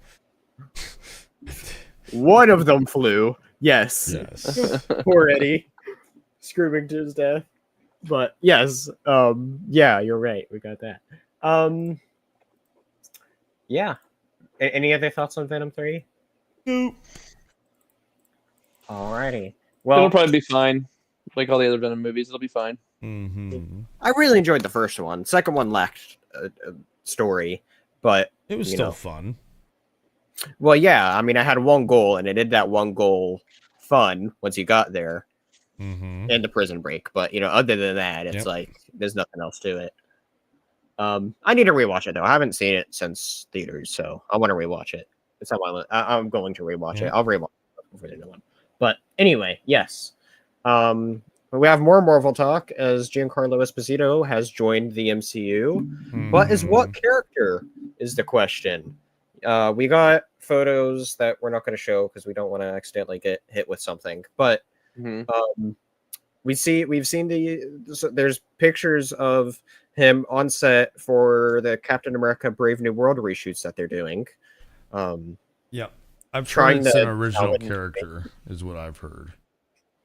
One of them flew. Yes. Poor Eddie. Screaming to his death. But yes, yeah, you're right. We got that. Yeah. Any other thoughts on Venom 3? Nope. Alrighty. Well, it'll probably be fine. Like all the other Venom movies, it'll be fine. I really enjoyed the first one. Second one lacked a story, but it was still fun. Well, yeah. I mean, I had one goal, and it did that one goal fun once you got there. And the prison break, but other than that, it's like there's nothing else to it. I need to rewatch it though. I haven't seen it since theaters, so I want to rewatch it. It's on my list. I'm going to rewatch it. I'll rewatch it before the new one. But anyway, yes. We have more Marvel talk as Giancarlo Esposito has joined the MCU. But is what character is the question? We got photos that we're not going to show because we don't want to accidentally get hit with something, but. We've seen there's pictures of him on set for the Captain America Brave New World reshoots that they're doing. I've tried it's an original character is what I've heard.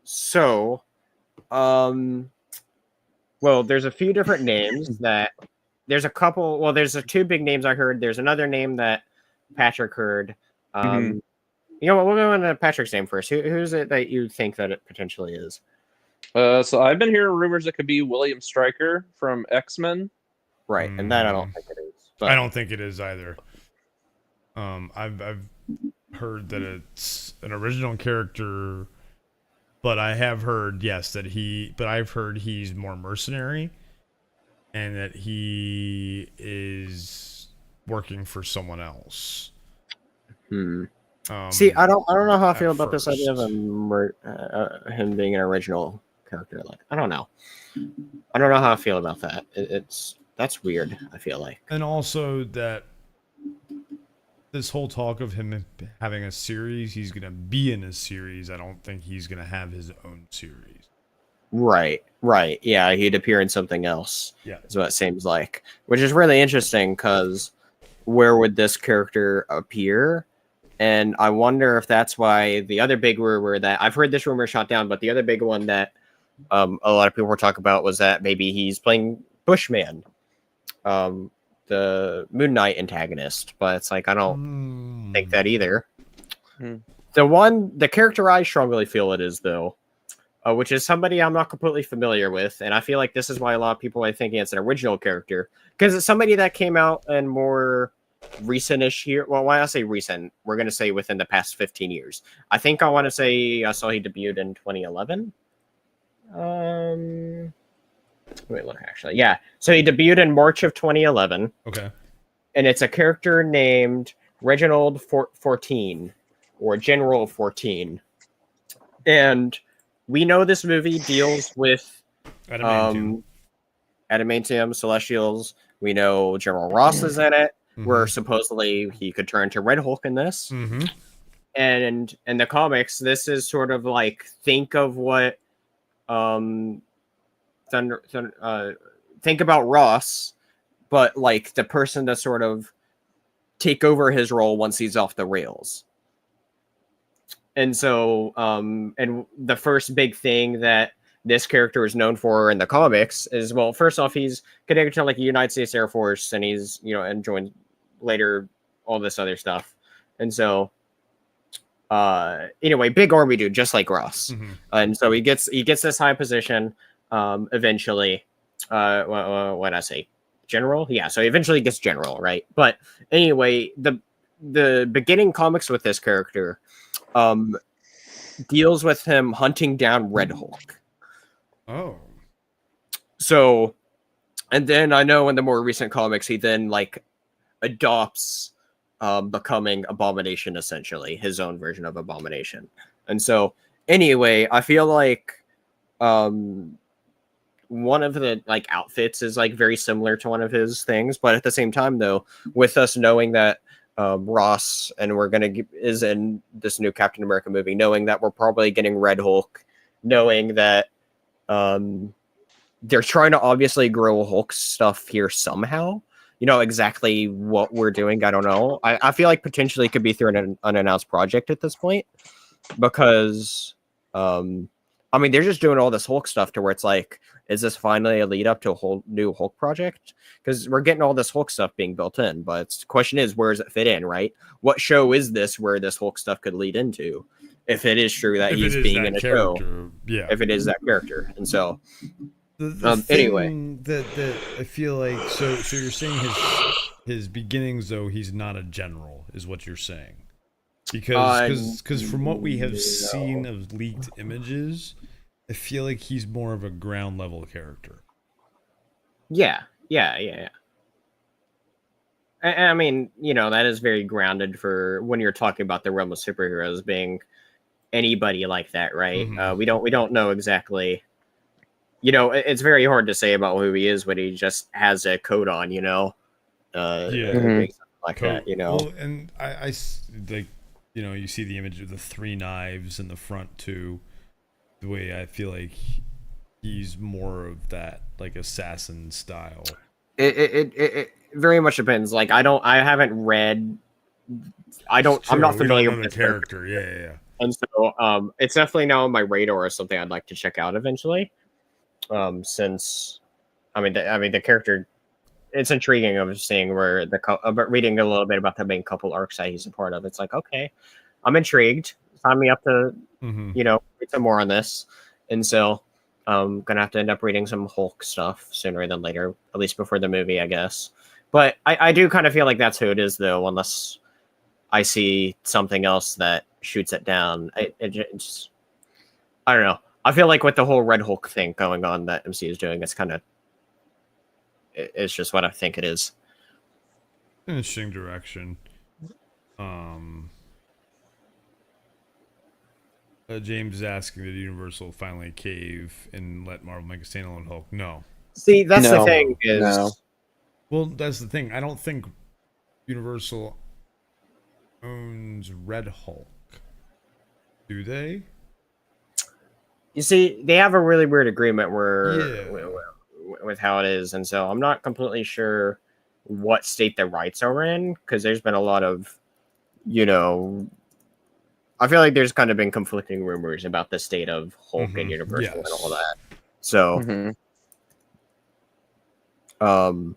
So, well, there's a few different names that there's a couple. Well, there's two big names I heard. There's another name that Patrick heard. You know what? We'll go into Patrick's name first. Who's it that you think that it potentially is? So I've been hearing rumors it could be William Stryker from X-Men. Right, and that I don't think it is. But I don't think it is either. I've heard that it's an original character, but I have heard I've heard he's more mercenary, and that he is working for someone else. See, I don't know how I feel about this idea of him being an original character. Like, I don't know how I feel about that. That's weird. I feel like, and also that this whole talk of him having a series, he's gonna be in a series. I don't think he's gonna have his own series. Right. Yeah, he'd appear in something else. Yeah, is what it seems like, which is really interesting because where would this character appear? And I wonder if that's why the other big rumor that I've heard this rumor shot down, but the other big one that a lot of people were talking about was that maybe he's playing Bushman, the Moon Knight antagonist, but it's like I don't think that either. The character I strongly feel it is though, which is somebody I'm not completely familiar with, and I feel like this is why a lot of people are thinking it's an original character, because it's somebody that came out in more recent-ish year. Well, why I say recent, we're going to say within the past 15 years. I think I want to say I saw he debuted in 2011. Wait, look, actually, yeah. So he debuted in March of 2011. Okay. And it's a character named Reginald 14, or General 14. And we know this movie deals with adamantium, Celestials. We know General Ross is in it, where supposedly he could turn to Red Hulk in this. And in the comics, this is sort of like, think of what think about Ross, but like the person to sort of take over his role once he's off the rails. And so, and the first big thing that this character is known for in the comics is, well, first off, he's connected to like the United States Air Force, and he's, you know, and joined later all this other stuff. And so, anyway, big army dude, just like Ross. And so he gets this high position, eventually. What did I say? General? Yeah, so he eventually gets general, right? But anyway, the beginning comics with this character deals with him hunting down Red Hulk. Oh. So, and then I know in the more recent comics, he then like adopts becoming Abomination, essentially his own version of Abomination. And so, anyway, I feel like one of the like outfits is like very similar to one of his things, but at the same time, though, with us knowing that Ross and is in this new Captain America movie, knowing that we're probably getting Red Hulk, knowing that they're trying to obviously grow Hulk stuff here somehow. You know, exactly what we're doing, I don't know. I feel like potentially it could be through an unannounced project at this point, because I mean, they're just doing all this Hulk stuff to where it's like, is this finally a lead up to a whole new Hulk project? Because we're getting all this Hulk stuff being built in, but the question is, where does it fit in, right? What show is this where this Hulk stuff could lead into? If it is true that he's being in a show, yeah. If it is that character, and so the anyway, that I feel like so you're saying his beginnings, though, he's not a general, is what you're saying, because from what we have seen of leaked images, I feel like he's more of a ground level character. Yeah. I mean, you know, that is very grounded for when you're talking about the realm of superheroes being anybody like that, right? We don't know exactly. You know, it's very hard to say about who he is when he just has a coat on, you know. Like that, you know. Well, and I like, you know, you see the image of the 3 knives in the front too. The way I feel like he's more of that like assassin style. It very much depends. Like I'm not familiar with the character. Yeah. And so it's definitely now on my radar as something I'd like to check out eventually. Since I mean the character, it's intriguing of seeing where about reading a little bit about the main couple arcs that he's a part of. It's like, okay, I'm intrigued. Sign me up to you know, read some more on this. And so I'm gonna have to end up reading some Hulk stuff sooner than later, at least before the movie, I guess. But I do kind of feel like that's who it is, though, unless I see something else that shoots it down. It's I don't know. I feel like with the whole Red Hulk thing going on that MC is doing, it's just what I think it is. Interesting direction. James is asking, did Universal finally cave and let Marvel make a standalone Hulk? No. See, that's the thing is... No. Well, that's the thing. I don't think Universal owns Red Hulk. Do they? You see, they have a really weird agreement with how it is, and so I'm not completely sure what state the rights are in, because there's been a lot of, you know... I feel like there's kind of been conflicting rumors about the state of Hulk and Universal and all that. So, Mhm.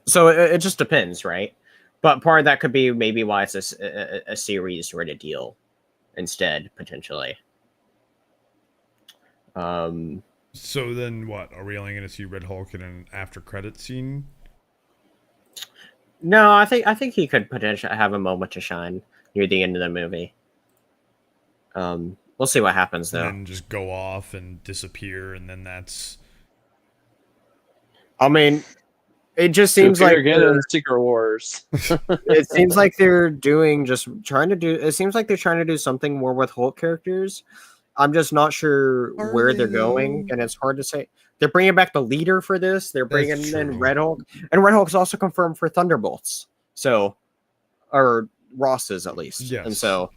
So it just depends, right? But part of that could be maybe why it's a series sort of deal instead, potentially. So then what? Are we only going to see Red Hulk in an after credit scene? No, I think he could potentially have a moment to shine near the end of the movie. We'll see what happens though. And then just go off and disappear, and then that's. I mean, it just To seems appear like again in Secret Wars. it seems like they're doing just trying to do. It seems like they're trying to do something more with Hulk characters. I'm just not sure where they're going, and it's hard to say. They're bringing back the leader for this. They're bringing in Red Hulk, and Red Hulk's also confirmed for Thunderbolts. So, or Ross's at least. Yes. And so,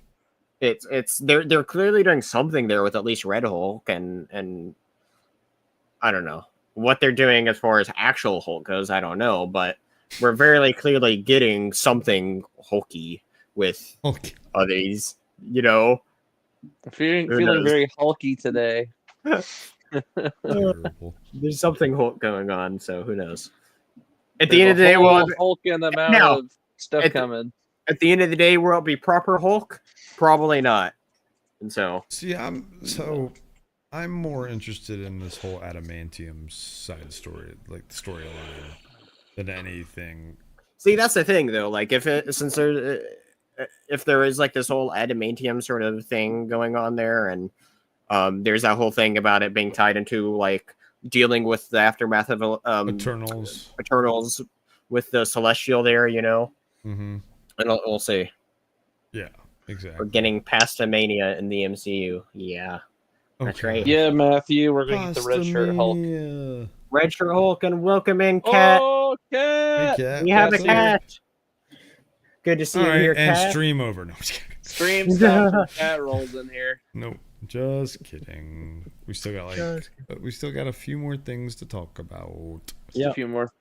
it's they're clearly doing something there with at least Red Hulk, and I don't know what they're doing as far as actual Hulk goes. I don't know, but we're very clearly getting something hulky with these, you know. Feeling very hulky today. There's something Hulk going on, so who knows? At the end of the day, we'll Hulk in the amount of stuff coming. At the end of the day, will it be proper Hulk? Probably not. And so, see, I'm more interested in this whole adamantium side story, like the storyline, than anything. See, that's the thing, though. Like, if there is like this whole adamantium sort of thing going on there, and there's that whole thing about it being tied into like dealing with the aftermath of Eternals with the Celestial there, you know. Mm-hmm. And we'll see. Yeah, exactly. We're getting past a mania in the MCU. Yeah. That's right. Yeah, Matthew, we're gonna get the red shirt Hulk. Red shirt Hulk, and welcome in, Cat. Oh, Cat! Hey, Cat. We have a cat. Good to see you here, and Cat. Stream over. No, Stream stuff. Cat rolls in here. Nope, just kidding. We still got a few more things to talk about. Yeah, a few more.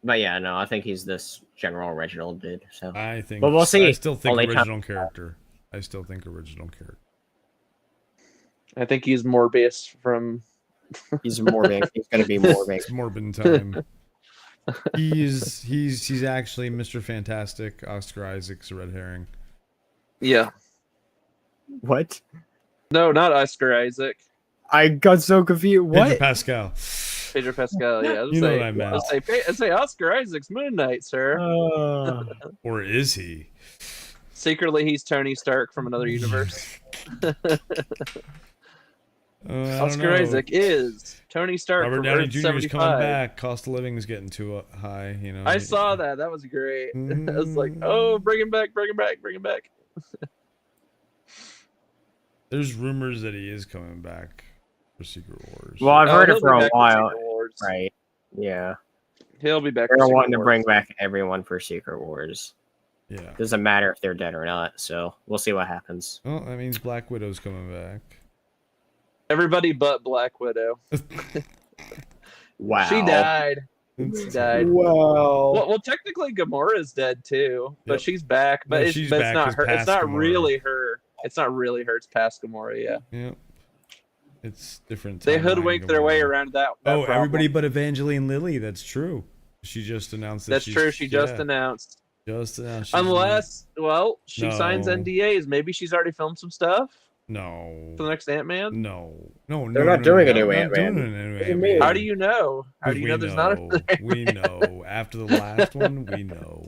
But yeah, no, I think he's this General Original dude. So but we'll see. I still think original character. I think he's Morbius from. He's Morbing. He's gonna be Morbing. It's Morbin time. He's actually Mr. Fantastic. Oscar Isaac's a red herring. Yeah. What? No, not Oscar Isaac. I got so confused. What? Pedro Pascal. Pedro Pascal. Yeah. You know what I meant. I'll say Oscar Isaac's Moon Knight, sir. Or is he? Secretly, he's Tony Stark from another universe. Oscar Isaac is Tony Stark. Robert from Downey Earth Jr. is 75. coming back. Cost of living is getting too high. You know. I saw that. That was great. I was like, oh, bring him back, bring him back, bring him back. There's rumors that he is coming back for Secret Wars. Well, I've heard it for a while. Right. Yeah. He'll be back. They're wanting to bring back everyone for Secret Wars. Yeah. Doesn't matter if they're dead or not. So we'll see what happens. Well, that means Black Widow's coming back. Everybody but Black Widow. Wow. She died. She died. Wow. Well, technically Gamora's dead too, but she's back. But, it's not her. It's not really her. It's not really her. It's past Gamora. Yeah. Yep. It's different. They hoodwinked their way around that. Everybody but Evangeline Lilly. That's true. She just announced that. That's true. She just announced. Unless, she signs NDAs. Maybe she's already filmed some stuff. No. For the next Ant-Man? No. They're not doing a new Ant-Man. How do you know? How do you know there's not a We know. After the last one, we know.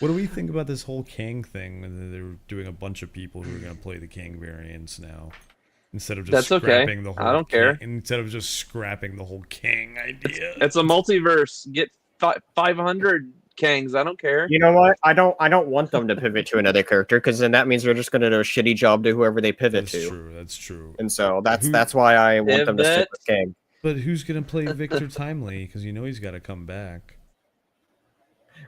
What do we think about this whole Kang thing? They're doing a bunch of people who are going to play the Kang variants now. Instead of just scrapping the whole I don't care. Instead of just scrapping the whole Kang idea. It's a multiverse. Get 500 Kangs. I don't care. You know what? I don't want them to pivot to another character, because then that means they're just going to do a shitty job to whoever they pivot to. That's true. And so that's why I want them to stick with Kang. But who's going to play Victor Timely? Because you know he's got to come back.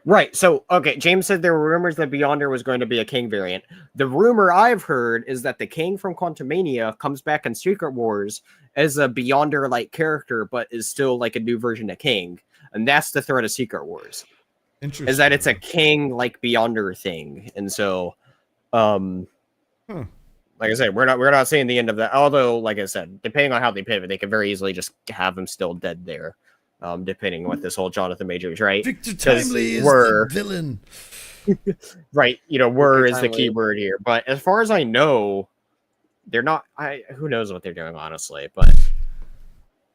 Right. So, okay, James said there were rumors that Beyonder was going to be a King variant. The rumor I've heard is that the King from Quantumania comes back in Secret Wars as a Beyonder-like character, but is still like a new version of King. And that's the threat of Secret Wars. Interesting. Is that it's a King like Beyonder thing. And so like I said, we're not seeing the end of that. Although, like I said, depending on how they pivot, they could very easily just have him still dead there. Depending on what this whole Jonathan Majors, right? Victor Timely is the villain. Right, were is the key word here. But as far as I know, they're not. Who knows what they're doing, honestly. But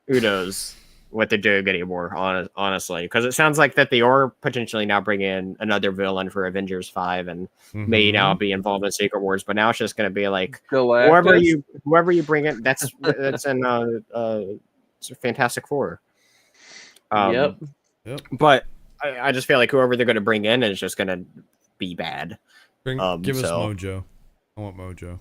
who knows what they're doing anymore, honestly? Because it sounds like that they are potentially now bringing in another villain for Avengers 5 and may now be involved in Secret Wars. But now it's just going to be like whoever you bring in. That's in Fantastic Four. Yep. But I just feel like whoever they're going to bring in is just going to be bad. Give us Mojo. I want Mojo.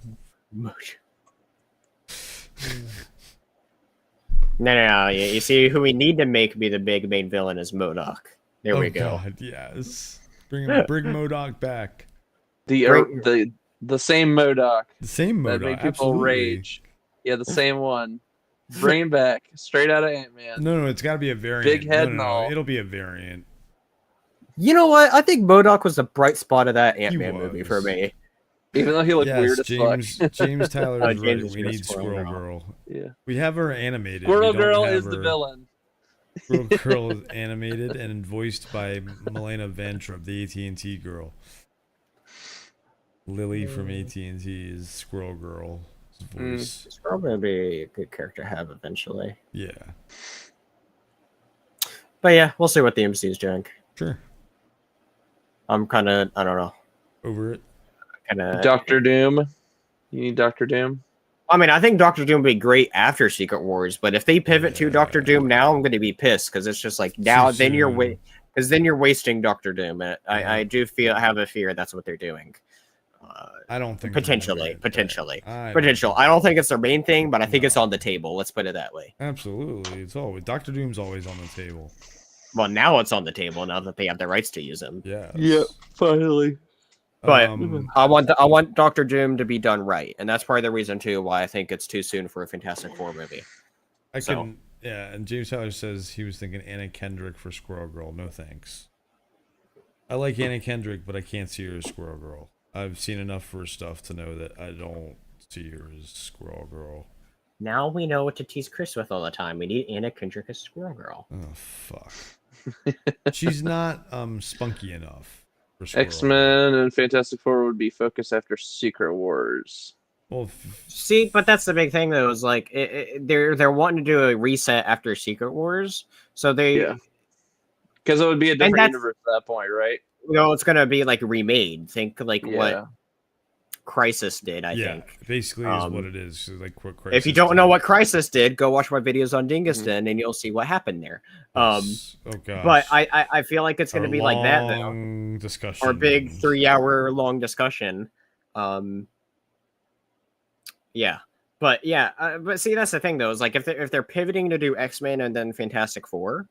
No. You see, who we need to make be the big main villain is MODOK. There we go. God, yes. Bring MODOK back. The same MODOK. The same MODOK. That made people absolutely. rage. Yeah, the same one. Bring him back, straight out of Ant-Man. No, it's got to be a variant. Big head and all. all. It'll be a variant. You know what? I think MODOK was the bright spot of that Ant-Man movie for me. Even though he looked weird as fuck. James Tyler is right. James We need Squirrel Girl. Yeah. We have her animated. Squirrel Girl is the villain. Squirrel Girl is animated and voiced by Milena Vantrub, the AT&T girl. Lily from AT&T is Squirrel Girl's voice. It's probably going to be a good character to have eventually. Yeah. But yeah, we'll see what the MC is doing. Sure. I'm kind of, I don't know. Over it. Doctor Doom. You need Doctor Doom? I mean, I think Doctor Doom would be great after Secret Wars, but if they pivot to Doctor Doom now, I'm going to be pissed because it's just like now, then you're wasting Doctor Doom. And I do have a fear that's what they're doing. I don't think potential. I don't think it's their main thing, but I think it's on the table. Let's put it that way. Absolutely, it's always Doctor Doom's always on the table. Well, now it's on the table now that they have the rights to use him. Yeah. Yep. Finally. But I want Doctor Doom to be done right, and that's part of the reason too why I think it's too soon for a Fantastic Four movie. And James Tyler says he was thinking Anna Kendrick for Squirrel Girl. No thanks. I like Anna Kendrick, but I can't see her as Squirrel Girl. I've seen enough for stuff to know that I don't see her as Squirrel Girl. Now we know what to tease Chris with all the time. We need Anna Kendrick as Squirrel Girl. Oh fuck. She's not spunky enough. X-Men and Fantastic Four would be focused after Secret Wars. Well, see, but that's the big thing though. Is like they're wanting to do a reset after Secret Wars, so because it would be a different universe at that point, right? It's gonna be like remade. Think like what Crisis did. I think basically is what it is. So like what Crisis if you don't know what Crisis did, go watch my videos on Dingiston and you'll see what happened there. Yes. Oh gosh. But I feel like it's gonna be like that though. Discussion. Our big 3-hour long discussion. Yeah. But but see, that's the thing though, is like if they're pivoting to do X-Men and then Fantastic Four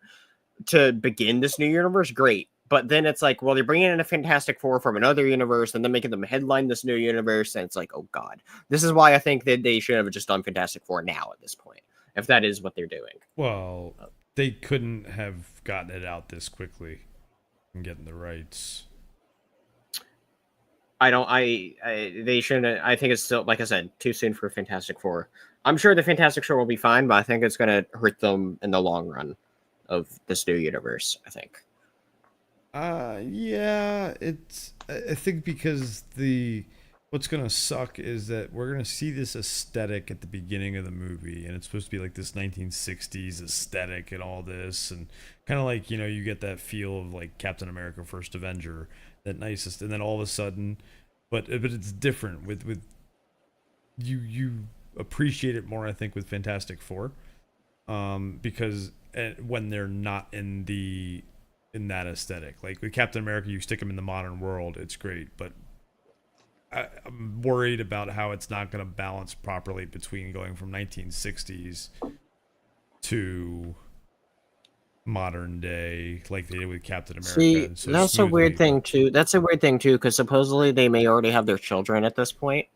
to begin this new universe, great. But then it's like, well, they're bringing in a Fantastic Four from another universe and then making them headline this new universe. And it's like, oh, God. This is why I think that they should have just done Fantastic Four now at this point, if that is what they're doing. Well, they couldn't have gotten it out this quickly and getting the rights. They shouldn't. I think it's still, like I said, too soon for Fantastic Four. I'm sure the Fantastic Four will be fine, but I think it's going to hurt them in the long run of this new universe, I think. I think because what's gonna suck is that we're gonna see this aesthetic at the beginning of the movie, and it's supposed to be like this 1960s aesthetic and all this, and kind of like, you get that feel of like Captain America: First Avenger, that nicest, and then all of a sudden, but it's different with you appreciate it more, I think, with Fantastic Four, because when they're not in that aesthetic. Like with Captain America, you stick him in the modern world, it's great, but I'm worried about how it's not going to balance properly between going from 1960s to modern day like they did with Captain America. See, that's a weird thing too. Because supposedly they may already have their children at this point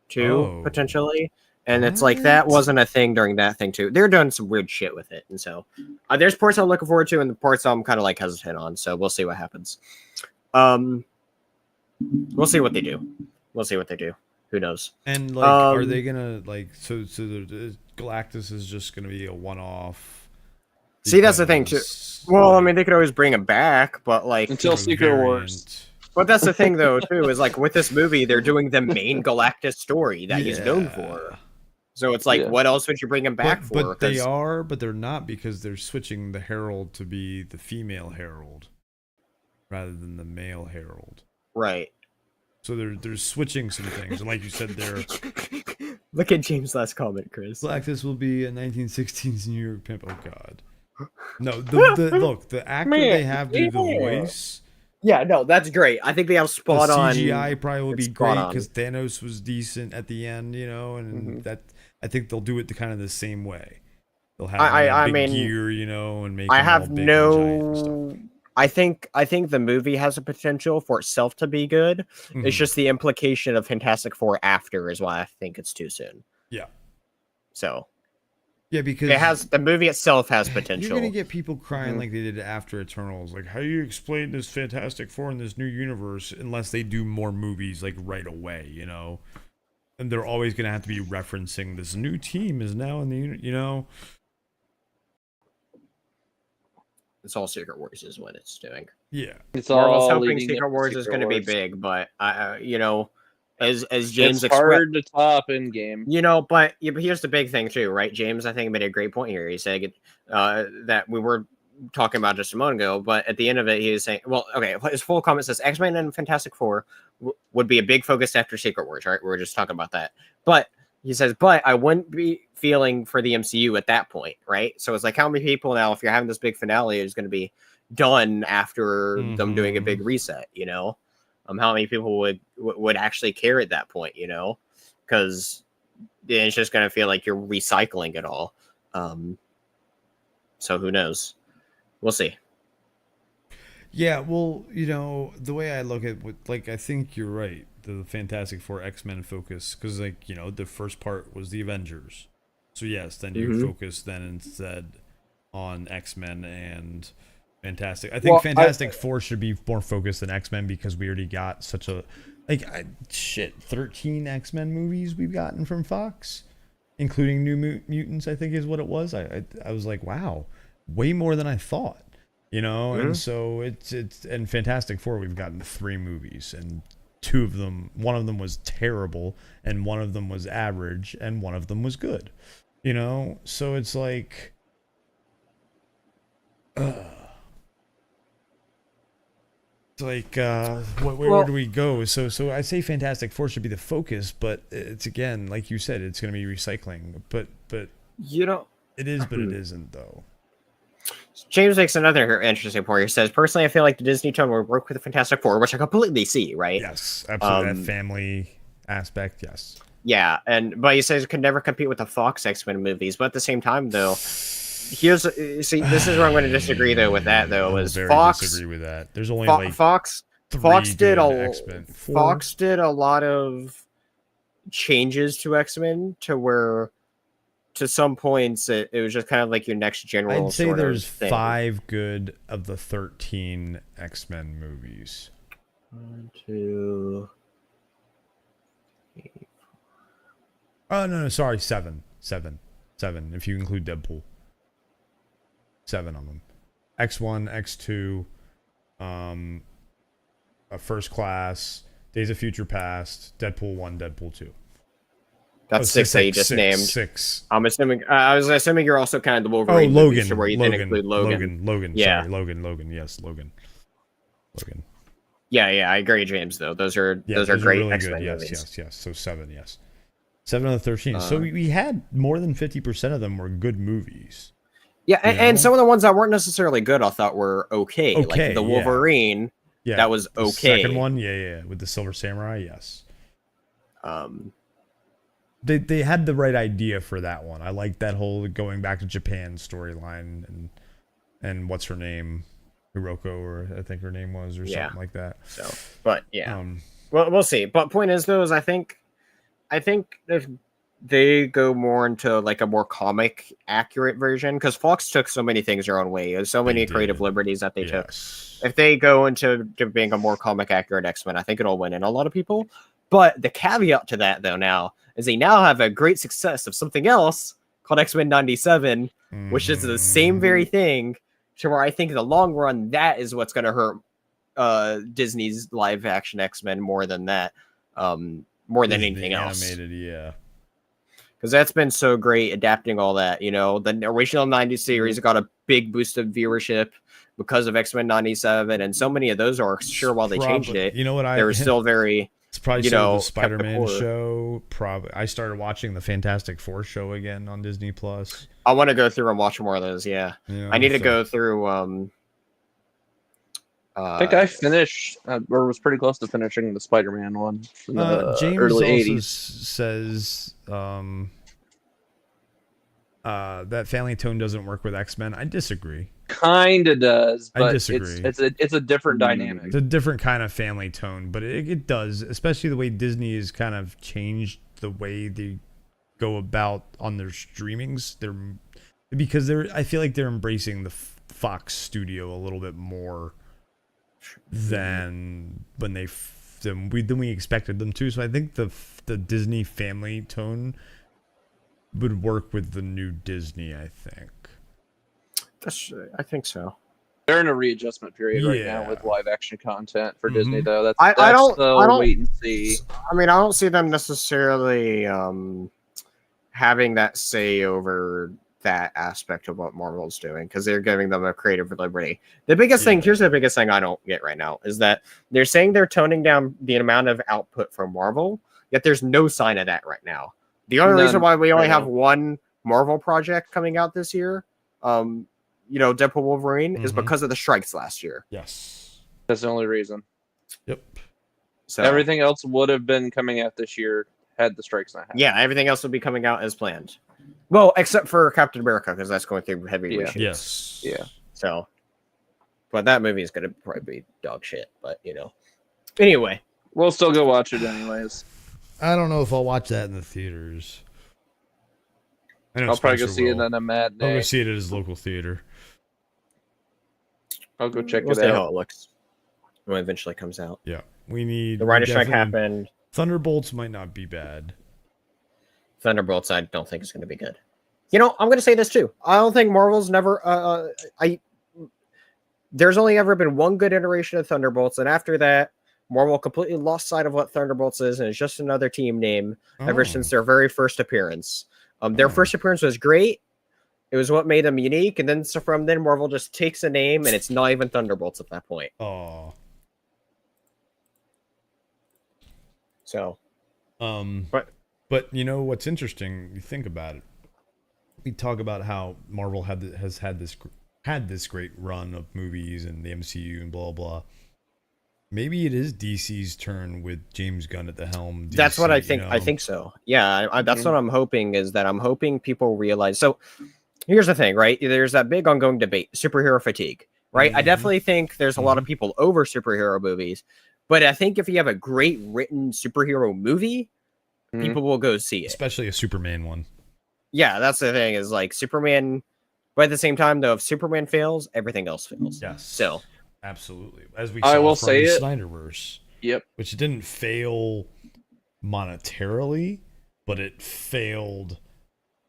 too, potentially. And it's like that wasn't a thing during that thing too. They're doing some weird shit with it, and so there's parts I'm looking forward to, and the parts I'm kind of like hesitant on. So we'll see what happens. We'll see what they do. Who who knows? And like, are they gonna like so Galactus is just gonna be a one-off? See, that's the thing too. Well, I mean, they could always bring him back, but like until Secret Wars. But that's the thing, though, too, is like with this movie, they're doing the main Galactus story that he's known for. So it's like, what else would you bring him back for? But they are, but they're not, because they're switching the Herald to be the female Herald rather than the male Herald. Right. So they're switching some things, and like you said, they're look at James' last comment, Chris. Galactus will be a 1916's New York pimp. Oh God. No, the actor they have do the voice. Yeah, no, that's great. I think they have spot on. CGI probably will be great because Thanos was decent at the end, you know, and that I think they'll do it kind of the same way. They'll have big gear, you know, and make. I have no. I think the movie has a potential for itself to be good. It's just the implication of Fantastic Four after is why I think it's too soon. Yeah. So. Yeah, because it has the movie itself has potential. You're gonna get people crying like they did after Eternals. Like, how do you explain this Fantastic Four in this new universe unless they do more movies like right away, you know? And they're always gonna have to be referencing this new team is now in the, you know. It's all Secret Wars is what it's doing. Yeah, it's Marvel's hoping Secret Wars is going to be big, but you know. As James it's hard to top in game, you know, but here's the big thing too, right? James, I think, made a great point here. He said that we were talking about just a moment ago, but at the end of it, he was saying, well, okay, his full comment says X-Men and Fantastic Four would be a big focus after Secret Wars, right? We were just talking about that, but he says, but I wouldn't be feeling for the MCU at that point, right? So it's like, how many people now, if you're having this big finale, is going to be done after them doing a big reset, you know? How many people would actually care at that point, you know? Because it's just going to feel like you're recycling it all. So who knows? We'll see. Yeah, well, you know, the way I look at it, like, I think you're right. The Fantastic Four X-Men focus, because, like, you know, the first part was the Avengers. So, yes, then you focus then instead on X-Men and Fantastic. I think Fantastic Four should be more focused than X-Men because we already got such a 13 X-Men movies we've gotten from Fox, including New Mutants. I think is what it was. I was like, wow, way more than I thought, you know. And so it's and Fantastic Four we've gotten 3 movies, and one of them was terrible, and one of them was average, and one of them was good, you know. So it's like. It's like, where do we go? So I say Fantastic Four should be the focus, but it's, again, like you said, it's going to be recycling. But you know, it is, but it isn't, though. James makes another interesting point. He says, personally, I feel like the Disney tone will work with the Fantastic Four, which I completely see, right? Yes, absolutely. That family aspect, yes. Yeah, but he says it could never compete with the Fox X-Men movies. But at the same time, though, this is where I'm going to disagree though with that though. Is Fox disagree with that? There's only Fox did a lot of changes to X-Men to where to some points it was just kind of like your next general. I'd say there's 5 good of the 13 X-Men movies. 1, 2, 3. Oh no, sorry, 7 if you include Deadpool. 7 of them. X1, X2, First Class, Days of Future Past, Deadpool 1, Deadpool 2. That's 6 that you just named. 6. I'm assuming. I was assuming you're also kind of the Wolverine. Oh, Logan. Where you didn't include Logan. Logan. Yeah. Sorry, Logan. Yes, Logan. Yeah, I agree, James. Though those are great really X-Men good. movies. Yes. So 7, yes. 7 of the 13. So we had more than 50% of them were good movies. Yeah, and some of the ones that weren't necessarily good, I thought were okay. Like the Wolverine, that was okay. The second one, with the Silver Samurai, yes. They had the right idea for that one. I like that whole going back to Japan storyline and what's her name, Hiroko, or I think her name was, or something like that. So, but well, we'll see. But point is, though, is I think if they go more into like a more comic accurate version, because Fox took so many things their own way. There's so many creative liberties that they took. If they go into being a more comic accurate X-Men, I think it'll win in a lot of people. But the caveat to that, though, now is they now have a great success of something else called X-Men 97, which is the same very thing. To where I think in the long run, that is what's going to hurt Disney's live action X-Men more than that, more than anything else. Animated, yeah. Because that's been so great adapting all that. You know, the original 90s series got a big boost of viewership because of X-Men 97, and so many of those are sure while they changed it. You know what? They were still very. It's probably you know, the Spider-Man show. Probably I started watching the Fantastic Four show again on Disney Plus. I want to go through and watch more of those. Yeah, I need to go through. I think I finished or was pretty close to finishing the Spider-Man one. From the James early also 80s. says that family tone doesn't work with X-Men. I disagree. Kinda does, but I disagree. It's a different dynamic. It's a different kind of family tone, but it does, especially the way Disney has kind of changed the way they go about on their streamings. I feel like they're embracing the Fox studio a little bit more than we expected them to. So I think the Disney family tone would work with the new Disney, I think. I think so. They're in a readjustment period right now with live action content for Disney, though. That's I don't wait and see. I mean, I don't see them necessarily having that say over that aspect of what Marvel's doing, because they're giving them a creative liberty. The biggest thing, here's the biggest thing I don't get right now, is that they're saying they're toning down the amount of output from Marvel, yet there's no sign of that right now. The only reason why we only have one Marvel project coming out this year, Deadpool Wolverine, is because of the strikes last year. Yes. That's the only reason. Yep. So everything else would have been coming out this year had the strikes not happened. Yeah, everything else would be coming out as planned. Well, except for Captain America, because that's going through heavy reshoots. Yes. Yeah. So, but that movie is going to probably be dog shit. But anyway, we'll still go watch it anyways. I don't know if I'll watch that in the theaters. I'll probably go see it on a matinee. I'll go see it at his local theater. I'll go check we'll it see out. how it looks when it eventually comes out. Yeah, we need the writer's strike happened. Thunderbolts might not be bad. Thunderbolts, I don't think it's going to be good. I'm going to say this too. I don't think Marvel's never. There's only ever been one good iteration of Thunderbolts, and after that, Marvel completely lost sight of what Thunderbolts is, and it's just another team name ever since their very first appearance. Their first appearance was great. It was what made them unique, and then from then Marvel just takes a name, and it's not even Thunderbolts at that point. Oh. So, but you know what's interesting? You think about it. We talk about how Marvel has had this great run of movies and the MCU and blah blah. Maybe it is DC's turn with James Gunn at the helm. That's what I think. I think so. Yeah, that's what I'm hoping, is that I'm hoping people realize. So here's the thing, right? There's that big ongoing debate, superhero fatigue, right? I definitely think there's a lot of people over superhero movies, but I think if you have a great written superhero movie, people will go see it. Especially a Superman one. Yeah, that's the thing, is like Superman, but at the same time, though, if Superman fails, everything else fails. Yes. So absolutely. As we I saw will from say the it. Snyderverse. Yep. Which didn't fail monetarily, but it failed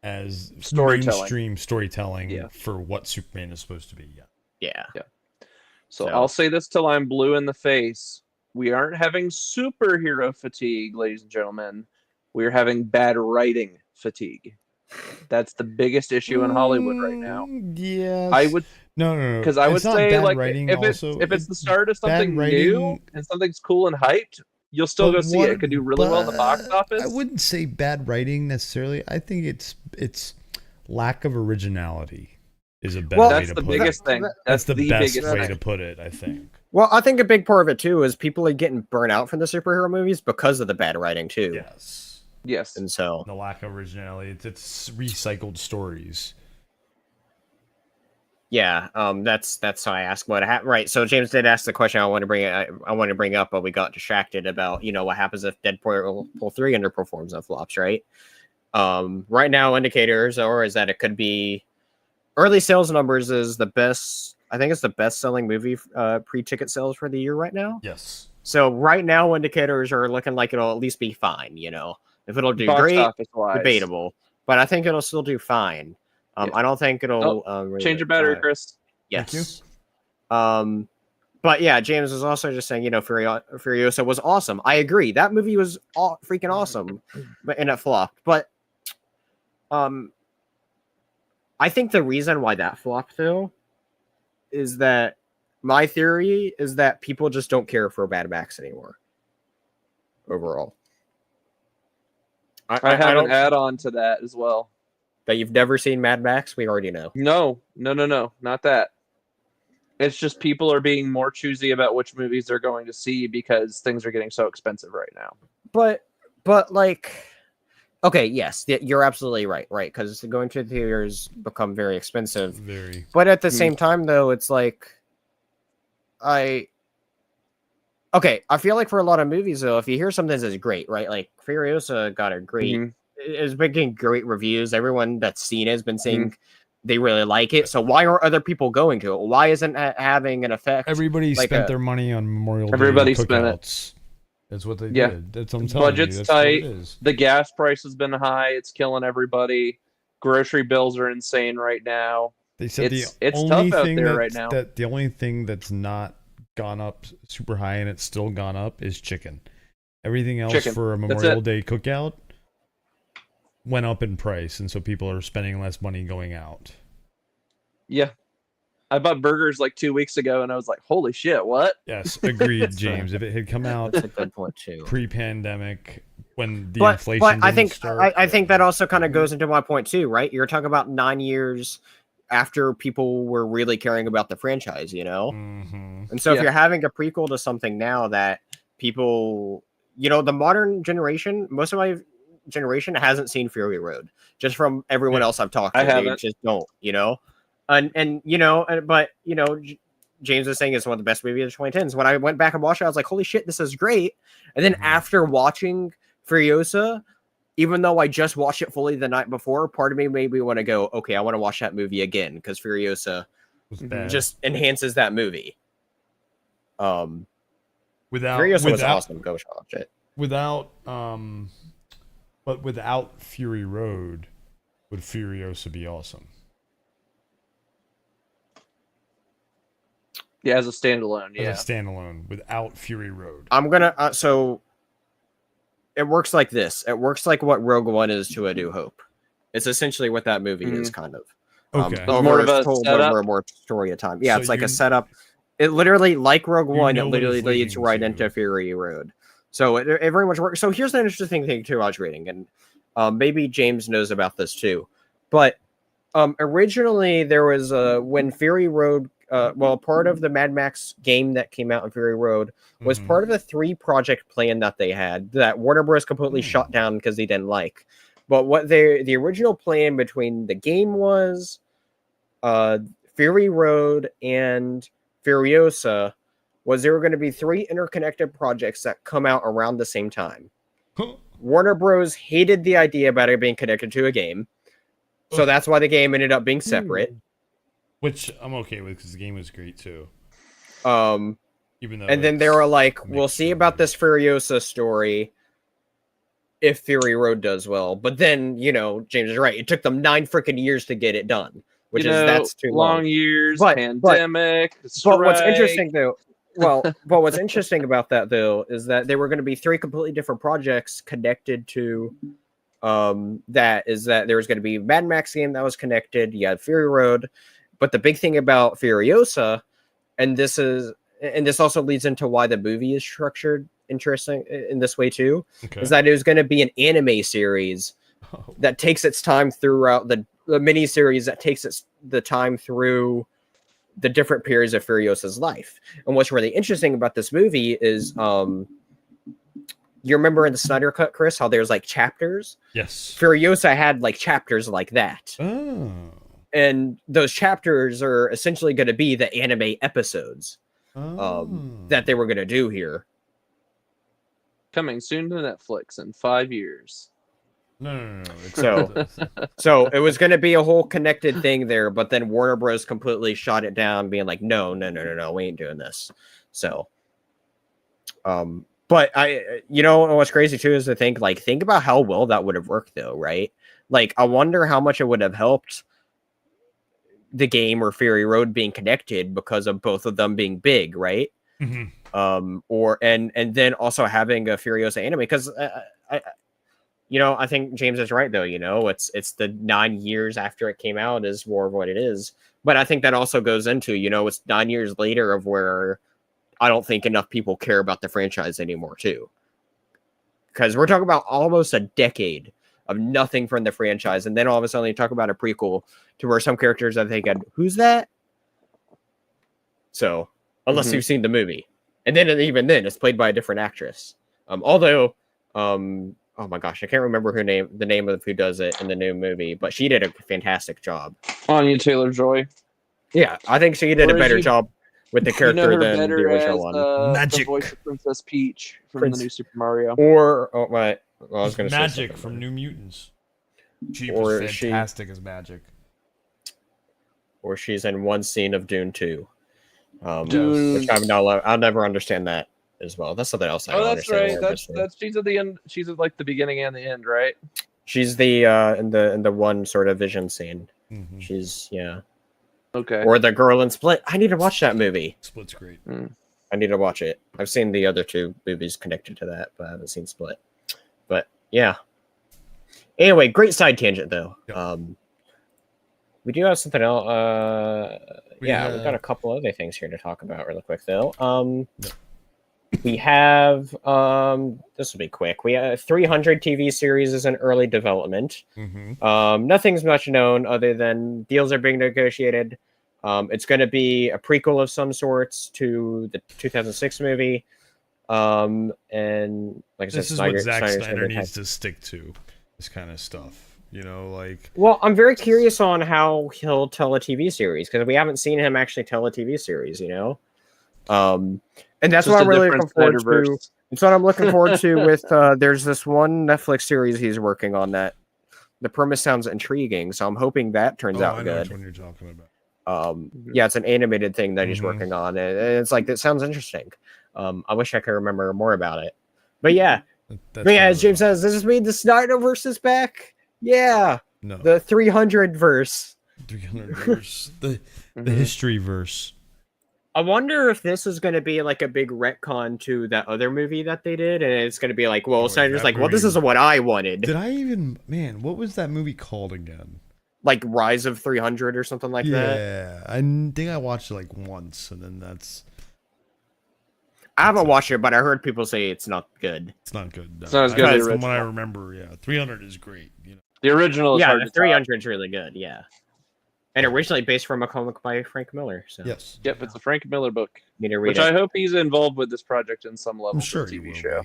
as mainstream storytelling for what Superman is supposed to be. Yeah. So I'll say this till I'm blue in the face. We aren't having superhero fatigue, ladies and gentlemen. We're having bad writing fatigue. That's the biggest issue in Hollywood right now. Yeah. I would no. Because I would say, like, if if it's the start of something new and something's cool and hyped, you'll still go see it. It could do really well in the box office. I wouldn't say bad writing necessarily. I think it's lack of originality is a better way to put it. That's the biggest thing. That's the best biggest way thing to put it, I think. Well, I think a big part of it too is people are getting burnt out from the superhero movies because of the bad writing too. Yes. And so the lack of originality, it's recycled stories. Yeah, that's how I asked what happened. Right. So James did ask the question I want to bring up, but we got distracted about what happens if Deadpool 3 underperforms and flops, right? Right now indicators is that it could be early sales numbers is the best. I think it's the best selling movie pre-ticket sales for the year right now. Yes. So right now, indicators are looking like it'll at least be fine. You know, if it'll do Box great, office-wise. debatable. But I think it'll still do fine. Yeah. I don't think it'll really, change your battery, Chris. Yes. But yeah, James was also just saying, you know, Furiosa was awesome. I agree. That movie was freaking awesome, and it flopped. But I think the reason why that flopped, though, is that my theory is that people just don't care for Mad Max anymore. Overall, I have an add-on to that as well. That you've never seen Mad Max? We already know. No, not that. It's just people are being more choosy about which movies they're going to see because things are getting so expensive right now. But like, okay, yes, you're absolutely right, because going to the theaters become very expensive. Very. But at the same time, though, it's like, I feel like for a lot of movies, though, if you hear something that's great, right, like Furiosa got a great, it's been getting great reviews. Everyone that's seen it has been saying they really like it. So why are other people going to it? Why isn't it having an effect? Everybody spent their money on Memorial Day. Everybody spent it. That's what they did. That's what I'm telling Budget's you. That's tight. what it is. The gas price has been high. It's killing everybody. Grocery bills are insane right now. They said it's tough out there right now. The only thing that's not gone up super high and it's still gone up is chicken. Everything else for a Memorial Day cookout went up in price, and so people are spending less money going out. Yeah. I bought burgers like 2 weeks ago, and I was like, holy shit, what? Yes, agreed, James. If it had come out that's a good point too. Pre-pandemic, when the inflation but I think start, I think that also kind of goes into my point too, right? You're talking about 9 years after people were really caring about the franchise, you know? And so if you're having a prequel to something now that people, you know, the modern generation, most of my generation hasn't seen Fury Road, just from everyone else I've talked to. They just don't, you know? And you know, but you know, James was saying it's one of the best movies of the 2010s. When I went back and watched it, I was like, holy shit, this is great. And then after watching Furiosa, even though I just watched it fully the night before, part of me made me want to go, okay, I want to watch that movie again, because Furiosa just enhances that movie. Furiosa was awesome. Go watch it. But without Fury Road, would Furiosa be awesome? Yeah, as a standalone. Yeah, as a standalone without Fury Road. I'm gonna so it works like this. It works like what Rogue One is to A New Hope. It's essentially what that movie is, kind of. Okay, more of a setup, over more story of time. Yeah, so it's like a setup. It literally, like Rogue One, it literally leads right into Fury Road. So it very much works. So here's an interesting thing too, I was reading, and maybe James knows about this too. But originally there was when Fury Road, part of the Mad Max game that came out in Fury Road was part of a 3-project plan that they had that Warner Bros. Completely shut down because they didn't like. But what the original plan between the game was Fury Road and Furiosa was there were going to be 3 interconnected projects that come out around the same time. Warner Bros. Hated the idea about it being connected to a game. So that's why the game ended up being separate. Which I'm okay with, because the game was great too. Even though and then they were like, we'll see about this Furiosa story if Fury Road does well. But then, you know, James is right. It took them 9 freaking years to get it done. Which that's too long. Years, pandemic, but what's interesting though, but what's interesting about that though is that they were going to be 3 completely different projects connected to that there was going to be a Mad Max game that was connected. You had Fury Road, but the big thing about Furiosa, and this also leads into why the movie is structured interesting in this way too, is that it was going to be an anime series that takes its time throughout the mini series that takes the time through the different periods of Furiosa's life. And what's really interesting about this movie is, you remember in the Snyder Cut, Chris, how there's like chapters? Yes. Furiosa had like chapters like that. Oh. And those chapters are essentially going to be the anime episodes that they were going to do here. Coming soon to Netflix in 5 years. No. So it was going to be a whole connected thing there, but then Warner Bros. Completely shot it down, being like, no, we ain't doing this. So But what's crazy too is to think about how well that would have worked though, right? Like, I wonder how much it would have helped the game or Fury Road being connected because of both of them being big, right? And then also having a Furiosa anime, because I think James is right though. It's the 9 years after it came out is more of what it is. But I think that also goes into it's 9 years later of where I don't think enough people care about the franchise anymore too, because we're talking about almost a decade of nothing from the franchise, and then all of a sudden you talk about a prequel to where some characters I think, who's that? So unless you've seen the movie, and then even then it's played by a different actress. Oh my gosh, I can't remember the name of who does it in the new movie, but she did a fantastic job. Anya Taylor-Joy. Yeah, I think she did a better job with the character than the original one. Magic. The voice of Princess Peach from the new Super Mario. Or I was going to say Magic from New Mutants. She was fantastic as Magic. Or she's in one scene of Dune 2. Dune. Which I'll never understand that as well. That's something else I don't understand. That's right. That's she's at the end. She's at like the beginning and the end, right? She's the in the one sort of vision scene. She's Okay. Or the girl in Split. I need to watch that movie. Split's great. I need to watch it. I've seen the other two movies connected to that, but I haven't seen Split. But yeah. Anyway, great side tangent though. Yep. We do have something else. We've got a couple other things here to talk about really quick though. We have this will be quick. We have 300 TV series is in early development. Nothing's much known other than deals are being negotiated. It's going to be a prequel of some sorts to the 2006 movie. And like I said, this is what Zack Snyder needs to stick to. This kind of stuff. Well, I'm very curious on how he'll tell a TV series, because we haven't seen him actually tell a TV series, and that's what I'm really looking forward to. It's what I'm looking forward to with there's this one Netflix series he's working on that the premise sounds intriguing, so I'm hoping that turns out good. I know which one you're talking about. Yeah, it's an animated thing that he's working on, and it's like, that sounds interesting. I wish I could remember more about it. But yeah. As James says, does this mean the Snyderverse is back? Yeah. No. The 300 verse. 300 verse. The history verse. I wonder if this is going to be like a big retcon to that other movie that they did, and it's going to be like, Snyder's like, this isn't what I wanted. What was that movie called again? Like Rise of 300 or something like that? Yeah, I think I watched it like once, and then that's... I haven't watched it, but I heard people say it's not good. It's not good. No. It's not as good as from what I remember. Yeah, 300 is great. The original is hard to 300 is really good. Yeah, and originally based from a comic by Frank Miller. So yes, yep, it's a Frank Miller book, which I hope he's involved with this project in some level. I'm sure for the TV show.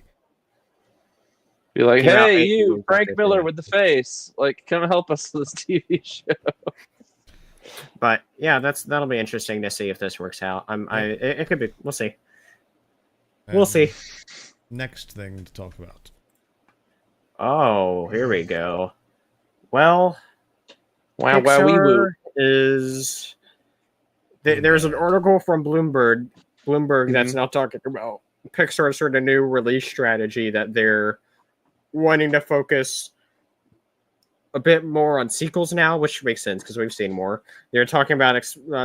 Be like, hey, you, Frank Miller with the face, like, come help us with this TV show. But yeah, that'll be interesting to see if this works out. It could be. We'll see. We'll see. Next thing to talk about. Oh, here we go. Well, Pixar is... There's an article from Bloomberg that's now talking about Pixar's sort of new release strategy, that they're wanting to focus a bit more on sequels now, which makes sense because we've seen more. They're talking about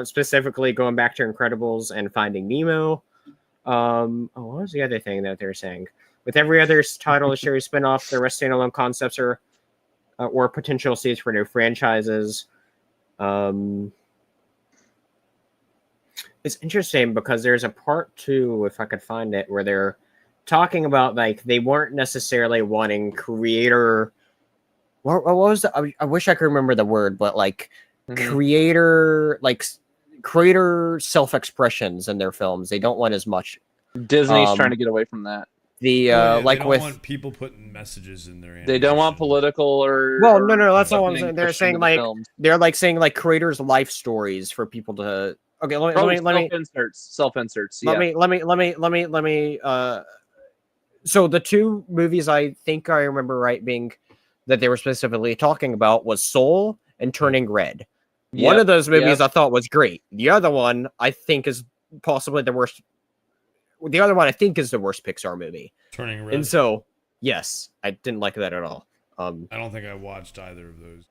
specifically going back to Incredibles and Finding Nemo. What was the other thing that they're saying? With every other title, series spinoff, the rest standalone concepts are or potential seeds for new franchises. It's interesting because there's a part 2, if I could find it, where they're talking about like they weren't necessarily wanting creator. What was I wish I could remember the word, but like creator self-expressions in their films. They don't want as much. Disney's trying to get away from that. They don't want people putting messages in their animation. They don't want political or no, that's not what I'm saying. They're saying like films. They're like saying like creators' life stories for people to. Okay, let me self inserts. Yeah. Let me. So the 2 movies I think I remember right being that they were specifically talking about was Soul and Turning Red. One of those movies I thought was great. The other one I think is possibly the worst the other one I think is the worst Pixar movie. Turning Red. And so, yes, I didn't like that at all. I don't think I watched either of those.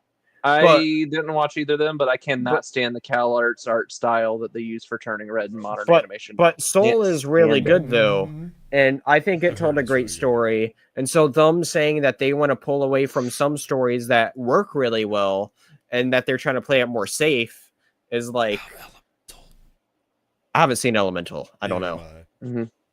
I didn't watch either of them, but I cannot stand the CalArts art style that they use for Turning Red in modern animation. But Soul is really good, though. And I think it told a great story. And so them saying that they want to pull away from some stories that work really well and that they're trying to play it more safe is like... I haven't seen Elemental. I don't know.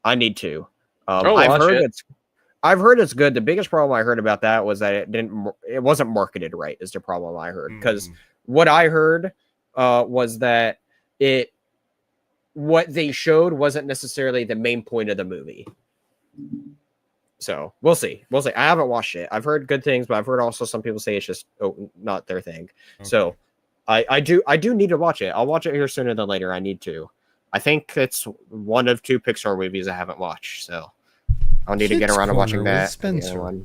I need to. I've heard it's good. The biggest problem I heard about that was that it wasn't marketed right. Is the problem I heard, because what I heard was that what they showed wasn't necessarily the main point of the movie. So we'll see. I haven't watched it. I've heard good things, but I've heard also some people say it's just not their thing. Okay. So I do need to watch it. I'll watch it here sooner than later. I need to. I think it's one of 2 Pixar movies I haven't watched. So. I'll need to get around to watching that. Spencer.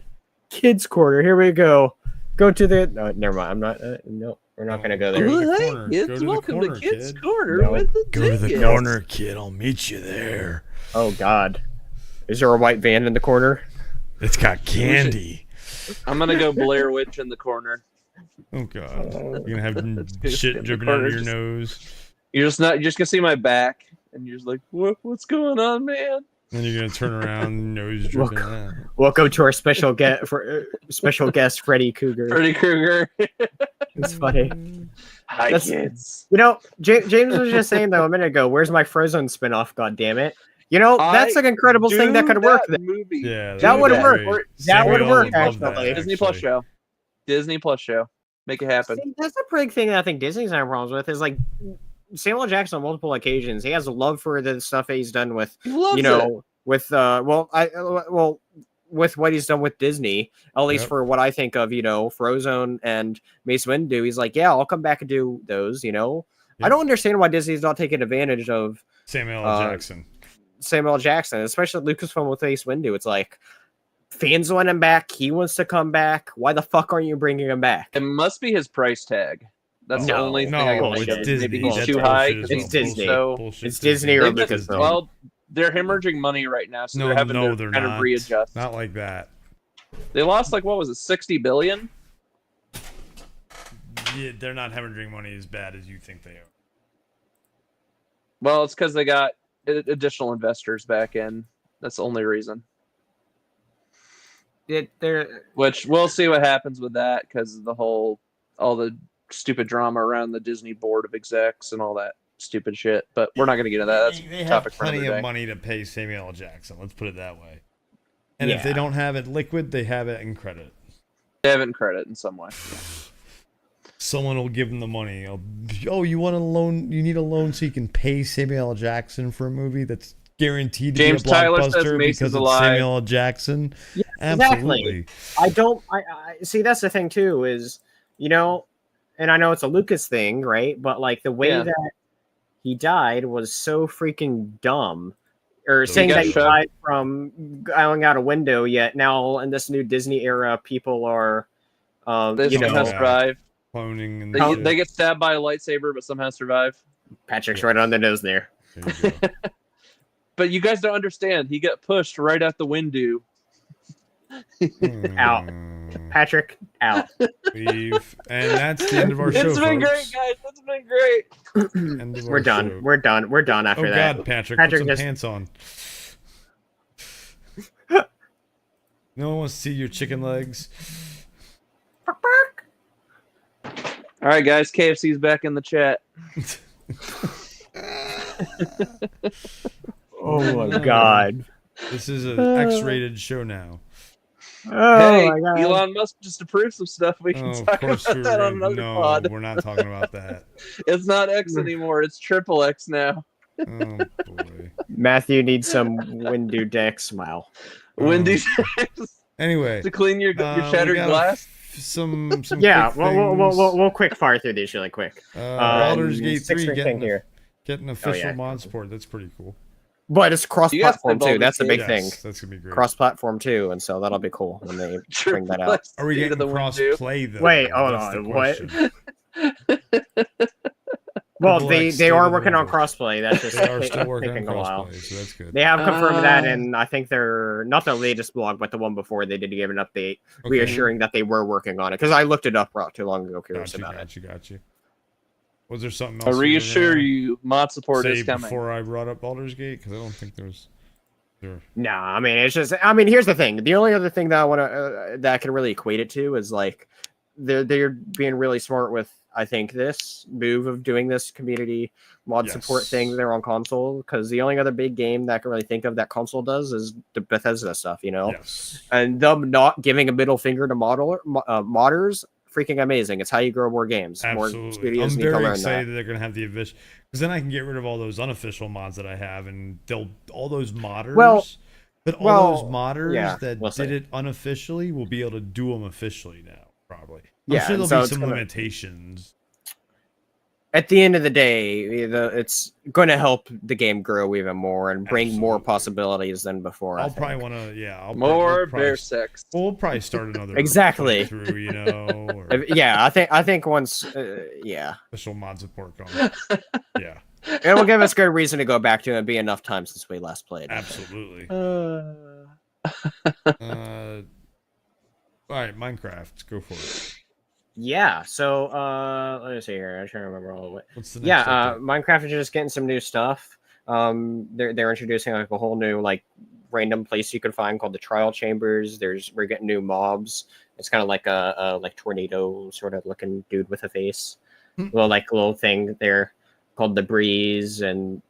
Kids Corner. Here we go. Go to the... No, never mind. I'm not... no, we're not going to go there. Welcome to Kids Corner with the Go to the corner, kid. I'll meet you there. Oh, God. Is there a white van in the corner? It's got candy. I'm going to go Blair Witch in the corner. Oh, God. You're going to have shit dripping out of your nose. You're just going to see my back, and you're just like, what's going on, man? Then you're gonna turn around, nose dripping out. Welcome to our special guest, Freddy Krueger. Freddy Krueger. It's funny. Hi, kids. You know, James was just saying though a minute ago. Where's my Frozen spinoff? God damn it! You know that's an incredible thing that could work. Movie. Yeah, that would work. That would work actually. Disney Plus show. Make it happen. See, that's a big thing that I think Disney's having problems with. Is like Samuel Jackson on multiple occasions. He has a love for the stuff that he's done with, with with what he's done with Disney, at least for what I think of, Frozen and Mace Windu. He's like, yeah, I'll come back and do those. I don't understand why Disney's not taking advantage of Samuel Jackson, especially Lucasfilm with Mace Windu. It's like fans want him back. He wants to come back. Why the fuck aren't you bringing him back? It must be his price tag. That's the only thing I can think of. Disney. Maybe he's too high. It's Disney. It's Disney or Lucasfilm. Well, they're hemorrhaging money right now, so they're having to kind of readjust. Not like that. They lost what was it, $60 billion? Yeah, they're not hemorrhaging money as bad as you think they are. Well, it's because they got additional investors back in. That's the only reason. Which we'll see what happens with that because of all the stupid drama around the Disney board of execs and all that stupid shit. But we're not going to get into that. That's they a topic for plenty another day. of money to pay Samuel L. Jackson. Let's put it that way. And if they don't have it liquid, they have it in credit. They have it in credit in some way. Someone will give them the money. You want a loan? You need a loan so you can pay Samuel L. Jackson for a movie that's guaranteed to James be a Tyler says blockbuster Mace because is it's alive. Samuel L. Jackson. Yeah, absolutely. Exactly. I see. That's the thing too. Is and I know it's a Lucas thing, right? But like the way that he died was so freaking dumb. Or saying that he died from going out a window. Yet now in this new Disney era, people are, survive. Cloning and they get stabbed by a lightsaber, but somehow survive. Patrick's right on the nose there. But you guys don't understand. He got pushed right out the window. Out. Patrick, out. And that's the end of our show. It's been great, guys. It's been great. We're done. Show. We're done after that. Oh, God, Patrick put some pants on. No one wants to see your chicken legs. All right, guys. KFC's back in the chat. Oh, my God. This is an X-rated show now. Oh, my God. Elon Musk just approved some stuff. We can talk about that on another pod. No, we're not talking about that. It's not X anymore. It's triple X now. Oh, boy. Matthew needs some Windu Deck smile. Windu Deck. Anyway. To clean your shattered glass? Some yeah, we'll quick fire through these really quick. Baldur's Gate 3 getting official mod support. That's pretty cool. But it's cross-platform too. That's the big thing. That's gonna be great. Cross-platform too, and so that'll be cool when they bring that out. Are we getting cross-play though? Wait, hold on. What? Well, Triple they X they State are of the working on Universe. crossplay. That's just They are still working on taking a while. crossplay, so that's good. They have confirmed that, Uh, and I think they're not the latest blog, but the one before they did give an update Okay. reassuring that they were working on it. Because I looked it up not too long ago, curious about it. Got you. Was there something I else? reassure you, mod support say is coming. before I brought up Baldur's Gate? Because I don't think there's. No, I mean it's just. I mean, here's the thing. The only other thing that I want to that I can really equate it to is like they're being really smart with. I think this move of doing this community mod support thing there on console, because the only other big game that I can really think of that console does is the Bethesda stuff, you know. Yes. And them not giving a middle finger to modders, freaking amazing. It's how you grow more games. Absolutely. More studios I'm need to very learn excited that. they're going to have the because then I can get rid of all those unofficial mods that I have, and all those modders. But all those modders that did it unofficially will be able to do them officially now. Probably. I'm sure there'll be some limitations. At the end of the day, it's going to help the game grow even more and bring more possibilities than before. I'll probably want to, more bear sex. We'll probably start another exactly through, you know. Or yeah, I think once, official mod support comes. Yeah, it will give us good reason to go back to it and be enough time since we last played. Absolutely. All right, Minecraft, go for it. Yeah, so let me see here. I'm trying to remember all of it. What's the next update? Minecraft is just getting some new stuff. They're introducing like a whole new like random place you can find called the trial chambers. We're getting new mobs. It's kind of like a like tornado sort of looking dude with a face. Little thing there called the breeze, and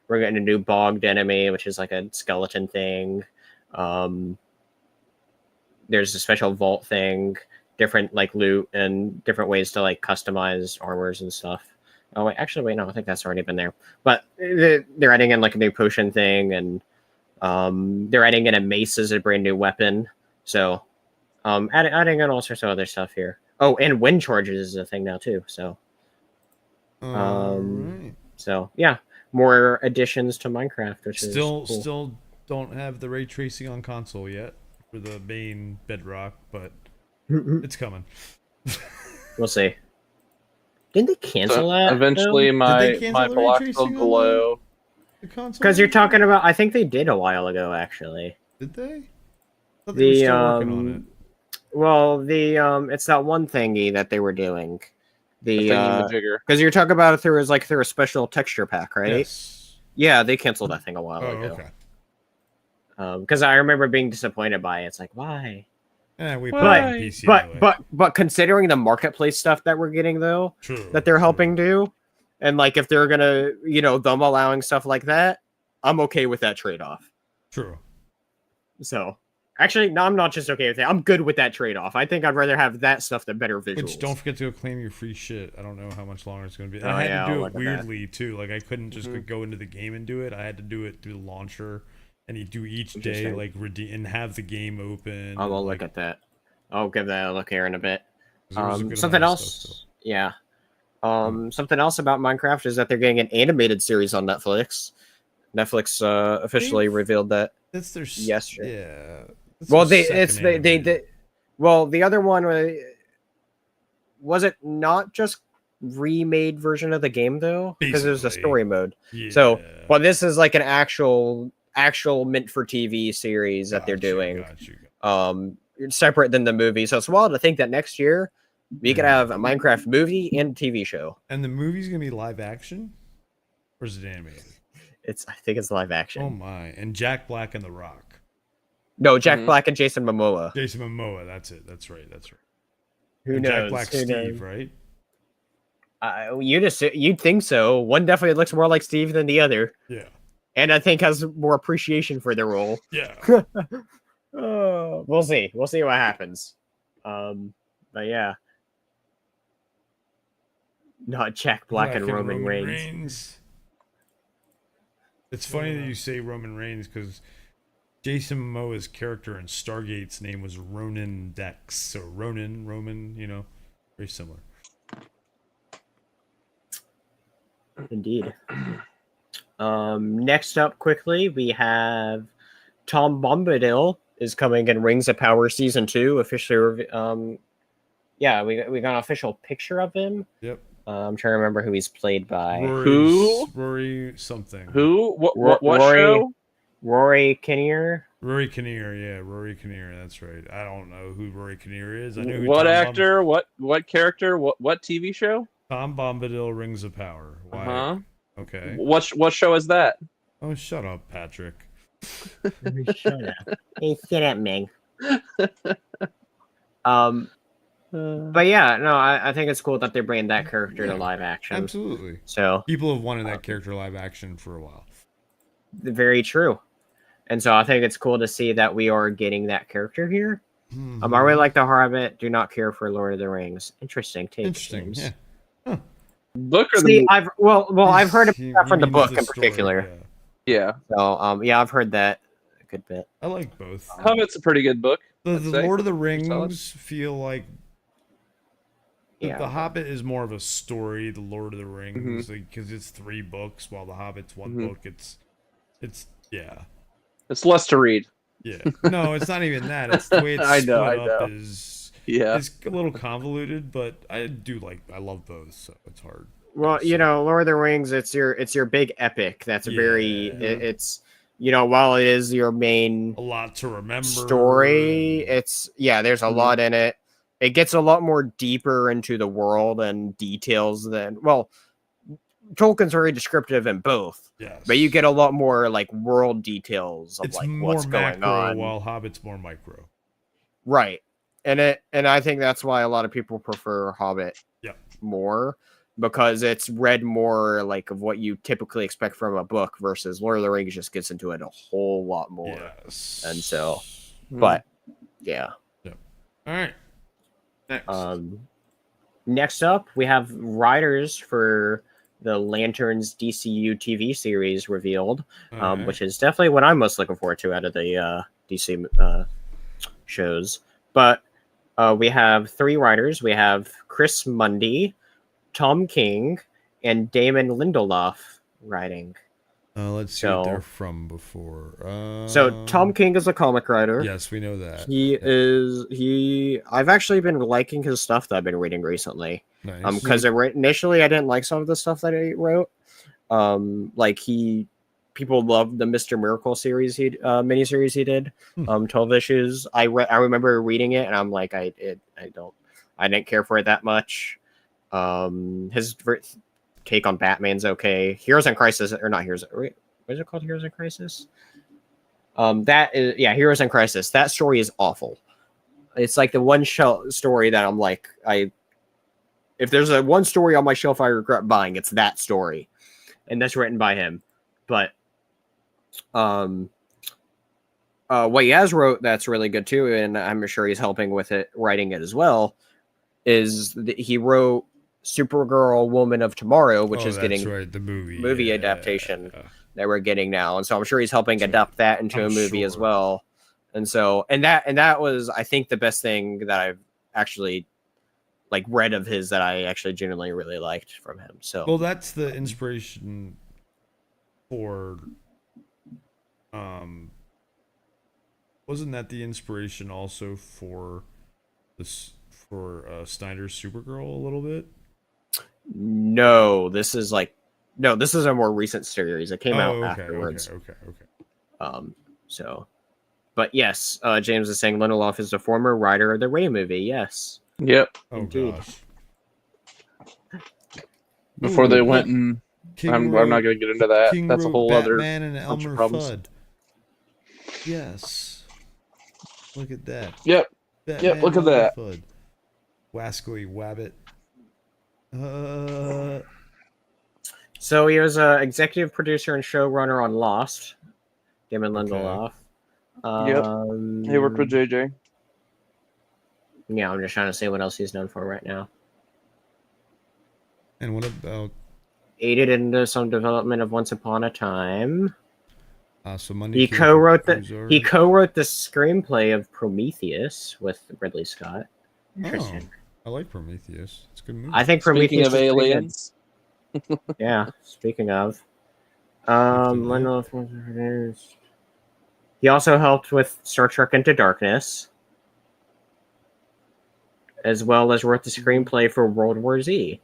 we're getting a new bogged enemy, which is like a skeleton thing. There's a special vault thing, different like loot and different ways to like customize armors and stuff. Oh wait, actually no, I think that's already been there. But they're adding in like a new potion thing, and they're adding in a mace as a brand new weapon. So adding in all sorts of other stuff here. Oh, and wind charges is a thing now too. So right. So yeah, more additions to Minecraft, which is cool. Still don't have the ray tracing on console yet for the main bedrock, but it's coming. We'll see. Didn't they cancel that? Eventually, my blocks will glow. Because you're talking about, I think they did a while ago, actually. Did they? I thought they were still working on it. Well, it's that one thingy that they were doing. Because you're talking about it through a special texture pack, right? Yes. Yeah, they canceled that thing a while ago. Okay. Because I remember being disappointed by it. It's like, why? We play on PC anyway. But considering the marketplace stuff that we're getting though, that they're helping do, and like if they're gonna, them allowing stuff like that, I'm okay with that trade-off. True. So actually, no, I'm not just okay with it. I'm good with that trade-off. I think I'd rather have that stuff than better visuals. Which don't forget to go claim your free shit. I don't know how much longer it's gonna be. Oh, I had to do I'll it weirdly too. Like I couldn't just go into the game and do it. I had to do it through the launcher. And you do each day, like, redeem and have the game open. I will look at that. I'll give that a look here in a bit. Something else. Yeah. Something else about Minecraft is that they're getting an animated series on Netflix. Netflix officially revealed that. That's their yesterday. Yeah. Well, well, the other one was it not just remade version of the game though? Because there's a story mode. Yeah. So, well, this is like an actual meant for TV series that they're doing. Separate than the movie. So it's wild to think that next year we could have a Minecraft movie and a TV show. And the movie's gonna be live action? Or is it animated? I think it's live action. Oh my. And Jack Black and The Rock. No, Jack Black and Jason Momoa. Jason Momoa, that's it. That's right. Who and knows? Jack Black Steve, right? You'd think so. One definitely looks more like Steve than the other. Yeah. And I think has more appreciation for the role. Yeah. We'll see. We'll see what happens. But yeah. Not Jack Black and Roman Reigns. It's funny that you say Roman Reigns because Jason Momoa's character in Stargate's name was Ronan Dex. So Roman, very similar. Indeed. Next up, quickly, we have Tom Bombadil is coming in Rings of Power Season 2. Officially, we got an official picture of him. Yep. I'm trying to remember who he's played by. Rory something. Who? What Rory, show? Rory Kinnear. Rory Kinnear, yeah, Rory Kinnear. That's right. I don't know who Rory Kinnear is. I know who. What actor? What character? What TV show? Tom Bombadil, Rings of Power. Why? Uh-huh. Okay. What show is that? Oh, shut up, Patrick. Shut up. Hey, shut up, Meg. But yeah, no, I think it's cool that they're bringing that character to live action. Absolutely. So people have wanted that character live action for a while. Very true. And so I think it's cool to see that we are getting that character here. I really like The Hobbit. Do not care for Lord of the Rings. Interesting take. Interesting. James. Yeah. Huh. Book or See, the I've heard of that from the book in particular. Yeah. So yeah, I've heard that a good bit. I like both. Hobbit's a pretty good book. The Lord of the Rings feel like Yeah. The Hobbit is more of a story. The Lord of the Rings, because it's 3 books, while The Hobbit's 1 book. It's yeah. It's less to read. Yeah. No, it's not even that. It's the way it's I split know. up is It's a little convoluted, but I love both, so it's hard. Well, you know, Lord of the Rings, it's your big epic. That's it's while it is your main a lot to remember story, there's a lot in it. It gets a lot more deeper into the world and details than Tolkien's very descriptive in both. Yes. But you get a lot more like world details of it's like more what's going macro, on. while Hobbit's more micro. Right. And I think that's why a lot of people prefer Hobbit more, because it's read more like of what you typically expect from a book versus Lord of the Rings just gets into it a whole lot more. Yes. And so but yeah. Yep. All right. Next. Next up we have writers for the Lanterns DCU TV series revealed, which is definitely what I'm most looking forward to out of the DC shows. But we have 3 writers. We have Chris Mundy, Tom King, and Damon Lindelof writing. Let's see what they're from before. So Tom King is a comic writer. Yes, we know that. I've actually been liking his stuff that I've been reading recently. Nice. Because initially I didn't like some of the stuff that he wrote. People loved the Mr. Miracle series miniseries he did. 12 issues. I remember reading it and I'm like, I didn't care for it that much. His take on Batman's okay. Heroes in Crisis, or not Heroes. What is it called? Heroes in Crisis. Heroes in Crisis. That story is awful. It's like the one story that I'm like, if there's one story on my shelf I regret buying, it's that story, and that's written by him. But what he has wrote that's really good too, and I'm sure he's helping with it, writing it as well, is he wrote Supergirl Woman of Tomorrow, which is getting the movie adaptation that we're getting now. And so I'm sure he's helping adapt that into a movie as well. And so, and that was, I think, the best thing that I've actually like read of his that I actually genuinely really liked from him. So, well, that's the inspiration for, wasn't that the inspiration also for this, for Snyder's Supergirl a little bit? No, this is a more recent series. It came out afterwards. Okay. So, but yes, James is saying Lindelof is the former writer of the Ray movie. Yes. Yep. Oh indeed. gosh. Before they went and I'm not going to get into that. King That's a whole Batman other and bunch of Elmer problems. Fudd. Yes. Look at that. Yep. Batman Look at and Elmer that. Fudd. Wascally Wabbit. So he was an executive producer and showrunner on Lost. Damon Lindelof. Yep. He worked with JJ. Yeah, I'm just trying to see what else he's known for right now. And what about aided in some development of Once Upon a Time. So Monday he co-wrote the screenplay of Prometheus with Ridley Scott. Interesting. I like Prometheus. It's a good movie. I think Prometheus. Speaking of aliens. Yeah. Speaking of. He also helped with Star Trek Into Darkness, as well as wrote the screenplay for World War Z.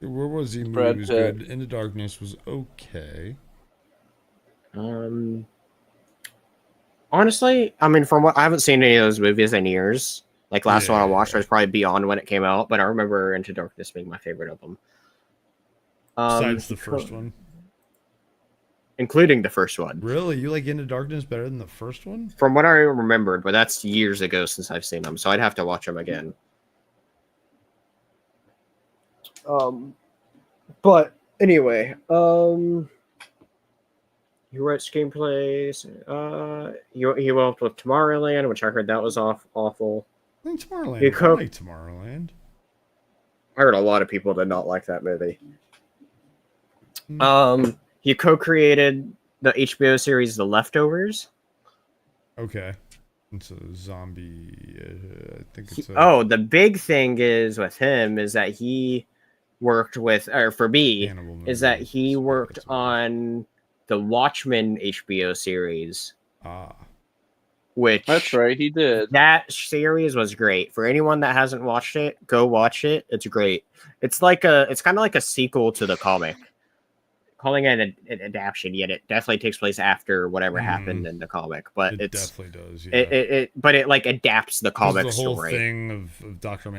Where was he? Movie Brad was Pitt. good. Into Darkness was okay. Honestly, I mean, from what I haven't seen any of those movies in years. Like last one I watched was probably Beyond when it came out, but I remember Into Darkness being my favorite of them. Besides the first one, including the first one. Really, you like Into Darkness better than the first one? From what I remembered, but that's years ago since I've seen them, so I'd have to watch them again. But anyway, you wrote screenplays. He went with Tomorrowland, which I heard that was awful. I think Tomorrowland. I like Tomorrowland. I heard a lot of people did not like that movie. He co-created the HBO series The Leftovers. Okay. It's a zombie. I think it's. The big thing is with him is that he worked with, or for me, is that he worked on the Watchmen HBO series. Which that's right, he did. That series was great. For anyone that hasn't watched it, go watch it. It's great. It's kind of like a sequel to the comic. Calling it an adaptation, yet it definitely takes place after whatever happened in the comic. But it definitely does. Yeah. But it like adapts the comic the whole story. Thing of Dr.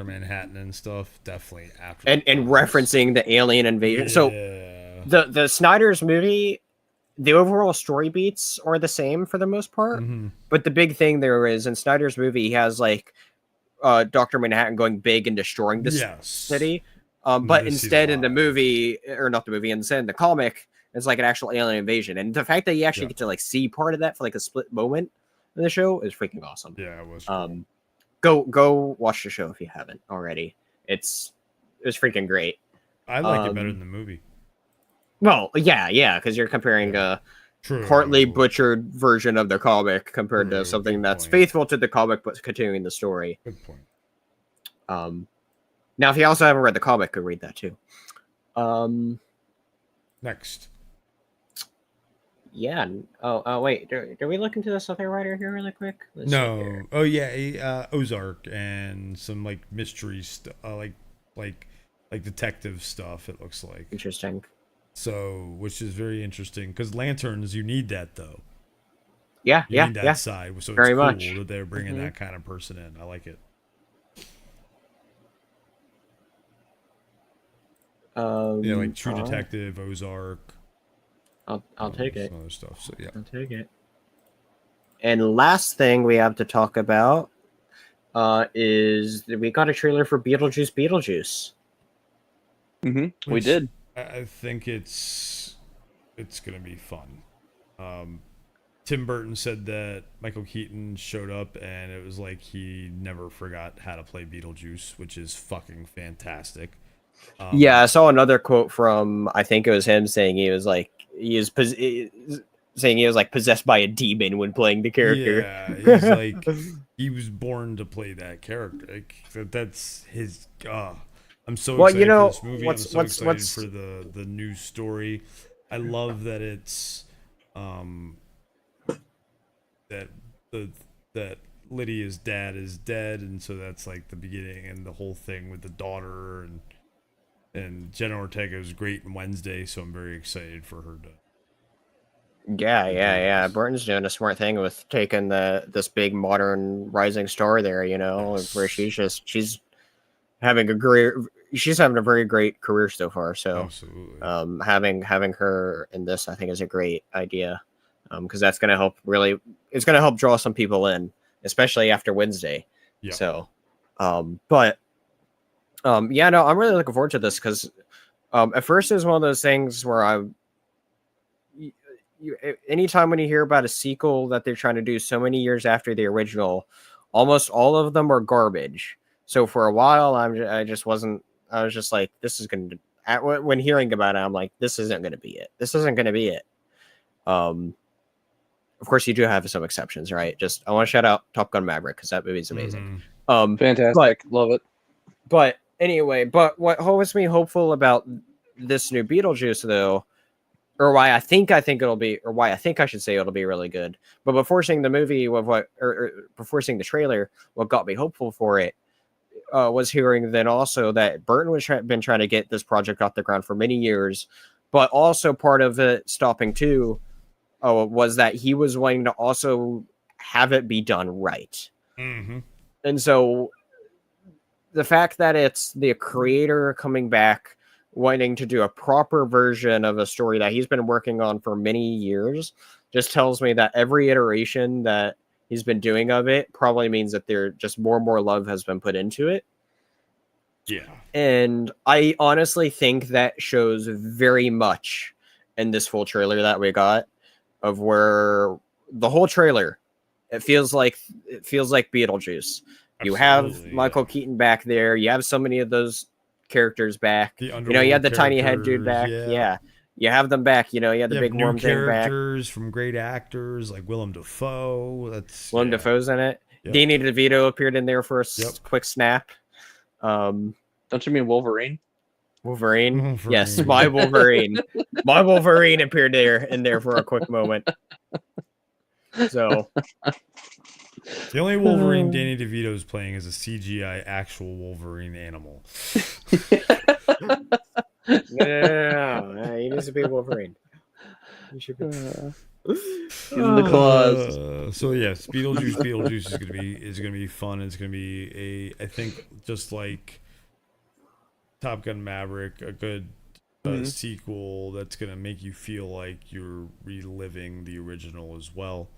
Manhattan and stuff, definitely after and referencing the alien invasion. Yeah. So the Snyder's movie, the overall story beats are the same for the most part. But the big thing there is in Snyder's movie, he has like Dr. Manhattan going big and destroying this city. But instead in the movie, or not the movie, instead in the comic, it's like an actual alien invasion. And the fact that you actually get to like see part of that for like a split moment in the show is freaking awesome. Yeah, it was cool. Go watch the show if you haven't already. It was freaking great. I like it better than the movie. Well, yeah, because you're comparing a partly butchered version of the comic compared to something that's faithful to the comic but continuing the story. Good point. Now, if you also haven't read the comic, go read that too. Next. Yeah. Oh, wait. Do we look into this other writer here really quick? No. Oh, yeah. Ozark and some like mystery stuff, like detective stuff. It looks like interesting. So, which is very interesting because Lanterns, you need that though. Yeah, you need that side. So very it's cool much that they're bringing that kind of person in. I like it. Yeah, like True Detective, Ozark. I'll take it. Some other stuff. So yeah, I'll take it. And last thing we have to talk about is we got a trailer for Beetlejuice. We did. I think it's gonna be fun. Tim Burton said that Michael Keaton showed up and it was like he never forgot how to play Beetlejuice, which is fucking fantastic. Yeah, I saw another quote from, I think it was him saying he was like possessed by a demon when playing the character. Yeah, he's like he was born to play that character. Like, that's his. I'm so excited for this movie. I'm so excited for the new story. I love that it's that Lydia's dad is dead, and so that's like the beginning and the whole thing with the daughter and Jenna Ortega is great in Wednesday, so I'm very excited for her to. Yeah. Burton's doing a smart thing with taking this big modern rising star there, where she's having a very great career so far. So absolutely. Having her in this, I think, is a great idea. Because that's gonna help it's gonna help draw some people in, especially after Wednesday. Yeah. So I'm really looking forward to this because at first it was one of those things where anytime when you hear about a sequel that they're trying to do so many years after the original, almost all of them are garbage. So for a while, I was just like, this is going to, when hearing about it, I'm like, this isn't going to be it. This isn't going to be it. Of course, you do have some exceptions, right? I want to shout out Top Gun Maverick because that movie is amazing. Fantastic. Love it. But anyway, what holds me hopeful about this new Beetlejuice, though, or why I think I should say it'll be really good. But before seeing the movie, before seeing the trailer, what got me hopeful for it was hearing then also that Burton was been trying to get this project off the ground for many years, but also part of it stopping too was that he was wanting to also have it be done right. Mm-hmm. And so the fact that it's the creator coming back wanting to do a proper version of a story that he's been working on for many years just tells me that every iteration that he's been doing of it probably means that there just more and more love has been put into it. Yeah. And I honestly think that shows very much in this full trailer that we got, of where the whole trailer, it feels like Beetlejuice. You have Michael Keaton back there. You have so many of those characters back. You had the tiny head dude back. Yeah. You have them back. You had the big worm thing back. Characters from great actors like Willem Dafoe. Willem Dafoe's in it. Yep. Danny DeVito appeared in there for a quick snap. Don't you mean Wolverine? Wolverine? Yes, my Wolverine. My Wolverine appeared in there for a quick moment. So the only Wolverine Danny DeVito is playing is a CGI actual Wolverine animal. No. He needs to be Wolverine. He should be. In the claws. So yes, Beetlejuice is gonna be fun. It's gonna be I think just like Top Gun Maverick, a good sequel that's gonna make you feel like you're reliving the original as well.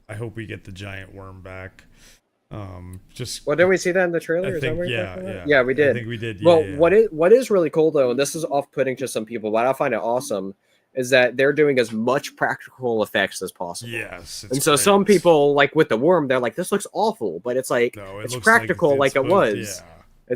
I hope we get the giant worm back. Did we see that in the trailer? Yeah, we did. I think we did. What is really cool though, and this is off-putting to some people, but I find it awesome, is that they're doing as much practical effects as possible. Yes, and so some people, like with the worm, they're like, "This looks awful," but it's like it's practical, like it was. Yeah,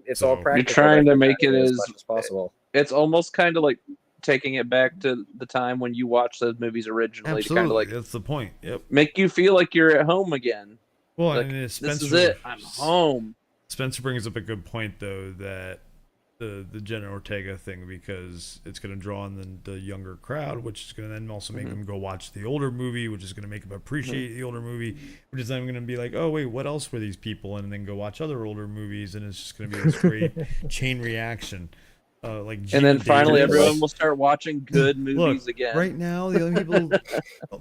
It's all practical. You're trying to make it as much as possible. It's almost kind of like taking it back to the time when you watched those movies originally. Absolutely. To kind of like that's the point. Yep. Make you feel like you're at home again. Well, like, and this is it. I'm home. Spencer brings up a good point though, that the Jenna Ortega thing, because it's going to draw on the younger crowd, which is going to then also make them go watch the older movie, which is going to make them appreciate the older movie, which is then going to be like, oh wait, what else were these people, and then go watch other older movies, and it's just going to be this great chain reaction. And then finally everyone will start watching good movies again. Right now, the only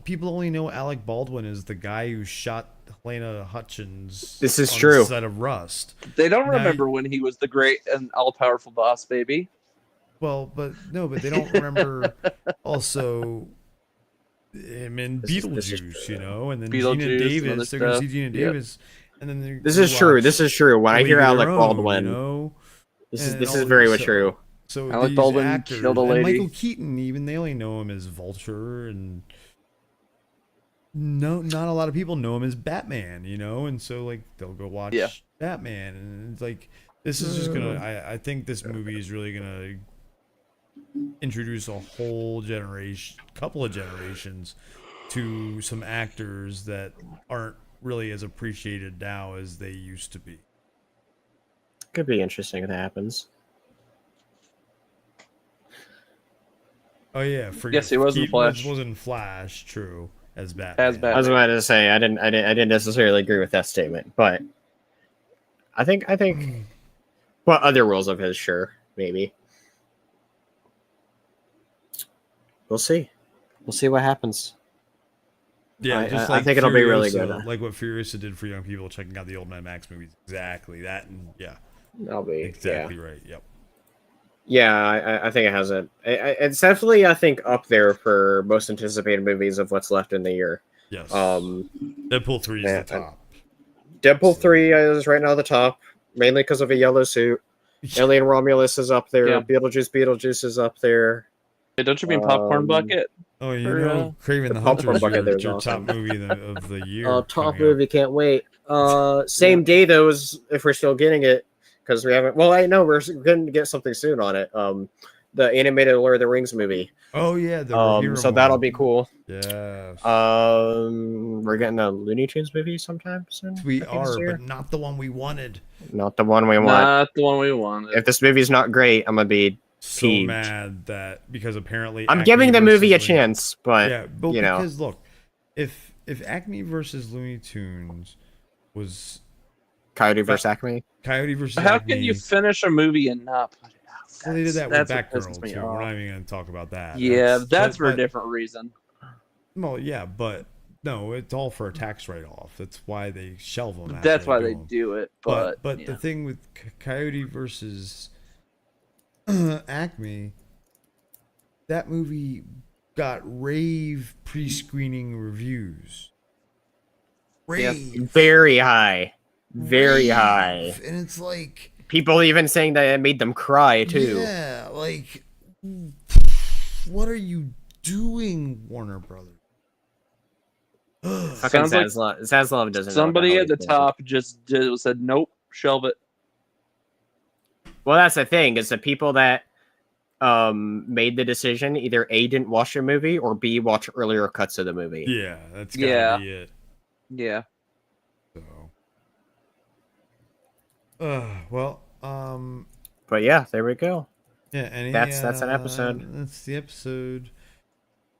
people only know Alec Baldwin is the guy who shot Helena Hutchins. This is true. The set of Rust. They don't remember when he was the great and all-powerful boss baby. Well, but they don't remember also him in Beetlejuice, and then Gina Davis. They're going to see Gina Davis, and then this is true. This is true. When I hear Alec Baldwin, this is very much true. So Alec Baldwin actors, killed a lady. And Michael Keaton, even they only know him as Vulture, and not a lot of people know him as Batman, and so like they'll go watch Batman, and it's like this is just gonna. I think this movie is really gonna introduce a whole couple of generations, to some actors that aren't really as appreciated now as they used to be. Could be interesting if that happens. Oh yeah, yes, he was in Flash. Was in Flash, true, as Batman. I was about to say I didn't necessarily agree with that statement, but I think well, other roles of his, sure, maybe. We'll see what happens. Yeah, I think it'll be really good. Like what Furiosa did for young people checking out the old Mad Max movies. Exactly that, and I'll be exactly right. Yep. Yeah, I think it has it. It's definitely, I think, up there for most anticipated movies of what's left in the year. Yes. Deadpool 3 is the top. Deadpool 3 is right now the top, mainly because of a yellow suit. Alien Romulus is up there. Yeah. Beetlejuice is up there. Hey, don't you mean Popcorn Bucket? Oh, Kraven the Hunter is your top movie of the year. Top movie, can't wait. Same day, though, if we're still getting it. Because we haven't. Well, I know we're going to get something soon on it. The animated Lord of the Rings movie. Oh yeah, so that'll be cool. Yeah. We're getting a Looney Tunes movie sometime soon. We are, but not the one we wanted. Not the one we want. Not the one we wanted. If this movie's not great, I'm gonna be so mad that because apparently I'm giving the movie a chance, but because look, if Acme versus Looney Tunes was Coyote vs. Acme. Coyote versus How Acme. can you finish a movie and not put it out? Well, they did that with what pisses Batgirl me too. off. We're not even going to talk about that. Yeah, that's for a but- different reason. Well, yeah, but no, it's all for a tax write-off. That's why they shelve them. That's why do they them. do it. But yeah. the thing with Coyote versus Acme, that movie got rave pre-screening reviews. Rave. Very high. Very Rave. high. And it's like... People even saying that it made them cry, too. Yeah, like... What are you doing, Warner Brothers? Fucking Sounds like Zaslav doesn't know somebody what at the hell he's doing. top just said, nope, shelve it. Well, that's the thing, is the people that made the decision either A, didn't watch the movie, or B, watch earlier cuts of the movie. Yeah, that's gotta be it. Yeah. So, But yeah, there we go. yeah, That's an episode. That's the episode.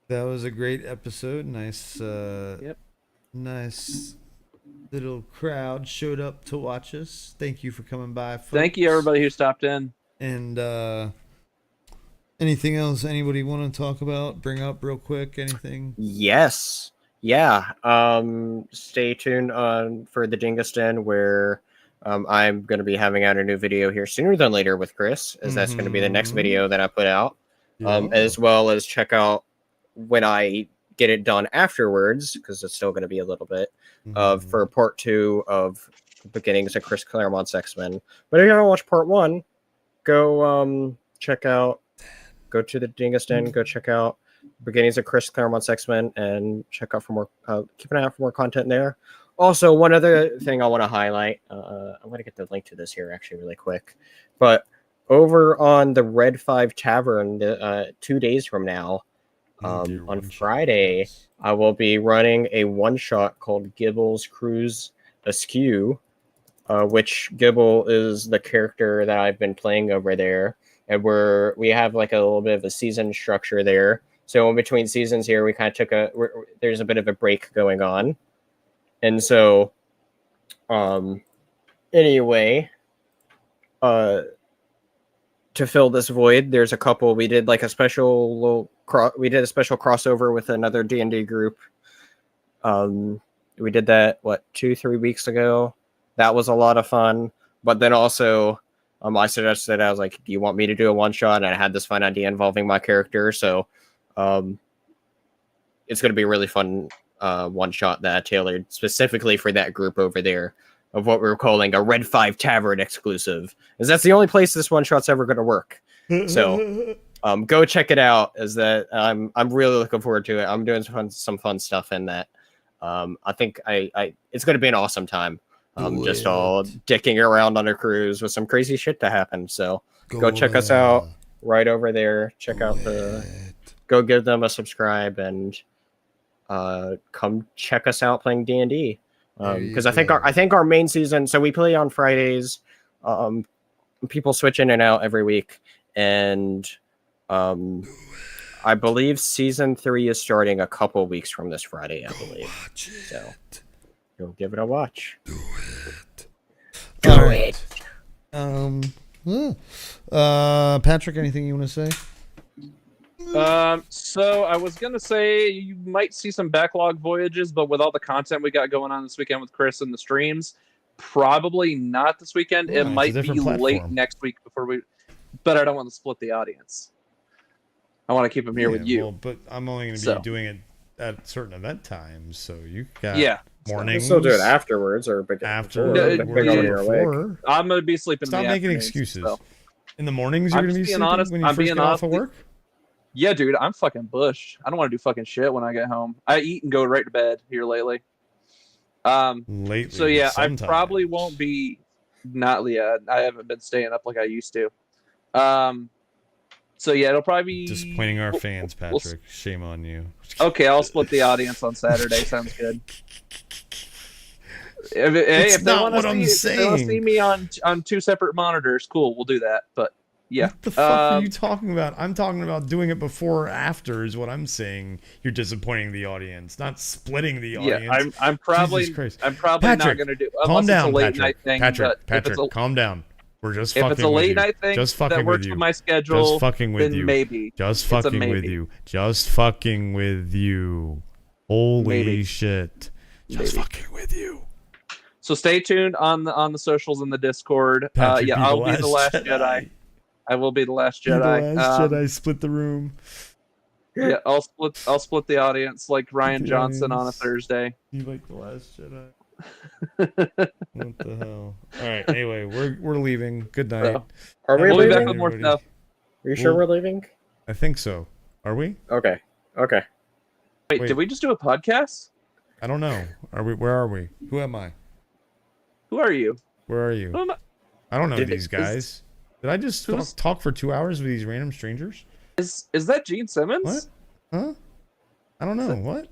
That was a great episode. Nice, nice little crowd showed up to watch us. Thank you for coming by, folks. Thank you, everybody who stopped in. And anything else anybody want to talk about? Bring up real quick? Anything? Yes. Yeah. Stay tuned for the Dingus Den, where I'm going to be having out a new video here sooner than later with Chris, as that's going to be the next video that I put out. As well as check out when I get it done afterwards, because it's still going to be a little bit for part 2 of the beginnings of Chris Claremont's X-Men. But if you haven't watched part 1, go go to the Dingus Den, go check out beginnings of Chris Claremont's X-Men, and check out for more. Keep an eye out for more content there. Also, one other thing I want to highlight. I'm going to get the link to this here actually really quick, but over on the Red 5 Tavern, 2 days from now, on Friday, I will be running a one-shot called Gibble's Cruise Askew, which Gibble is the character that I've been playing over there, and we have like a little bit of a season structure there. So in between seasons here, we kind of there's a bit of a break going on, and so, anyway, to fill this void, there's a couple. We did like a special crossover with another D&D group. We did that 2-3 weeks ago. That was a lot of fun. But then also, I suggested, I was like, "Do you want me to do a one shot?" And I had this fun idea involving my character, so it's going to be a really fun one shot that I tailored specifically for that group over there, of what we were calling a Red 5 Tavern exclusive, because that's the only place this one shot's ever going to work. So go check it out. I'm really looking forward to it. I'm doing some fun stuff in that. I think it's going to be an awesome time. Just all dicking around on a cruise with some crazy shit to happen. So go check us out right over there. Check out go give them a subscribe, and come check us out playing D&D. Because I think our main season, so we play on Fridays. People switch in and out every week, and I believe season 3 is starting a couple weeks from this Friday, I believe. So you'll give it a watch. Do it. Do it. Patrick, anything you want to say? So I was gonna say you might see some backlog voyages, but with all the content we got going on this weekend with Chris and the streams, probably not this weekend. Yeah, it might be platform. late next week but I don't want to split the audience. I want to keep them here with you. Well, but I'm only going to be doing it at certain event times, so you got mornings. You can still do it afterwards or after. before. I'm going to be sleeping. Stop in the making excuses. So. In the mornings, you're going to be sleeping honest, when you first get off of work? Yeah, dude, I'm fucking bushed. I don't want to do fucking shit when I get home. I eat and go right to bed here lately. Lately. So yeah, sometimes. I probably won't be. I haven't been staying up like I used to. So yeah, it'll probably be disappointing our fans, Patrick. Shame on you. Okay, I'll split the audience on Saturday. Sounds good. If they want to see me on 2 separate monitors, cool, we'll do that. But Yeah. What the fuck are you talking about? I'm talking about doing it before or after is what I'm saying. You're disappointing the audience, not splitting the audience. I'm probably Jesus Christ. not Patrick, going to do. calm Unless down, it's a late Patrick. night thing. Patrick, calm down. We're just if fucking it's a late with you. night thing Just that fucking works with you. with my schedule, Just fucking with then you. maybe. Just It's a fucking with maybe. you. Just fucking with you. Holy Maybe. shit. Just Maybe. fucking with you. So stay tuned on the socials and the Discord. Patrick, Yeah, I'll be the last Jedi. I will be the last Be Jedi. the last Jedi. Split the room. Yeah, I'll split the audience like Ryan The Johnson on a audience. Thursday. Be like the last Jedi. What the hell? All right. Anyway, we're leaving. Good night. So, Are we we'll be leaving? back with more stuff. Are you sure we're leaving? I think so. Are we? Okay. Wait, did we just do a podcast? I don't know. Are we? Where are we? Who am I? Who are you? Where are Who you? am I? I don't know Did- these guys. Did I just who's- talk for 2 hours with these random strangers? Is that Gene Simmons? What? Huh? I don't know. What?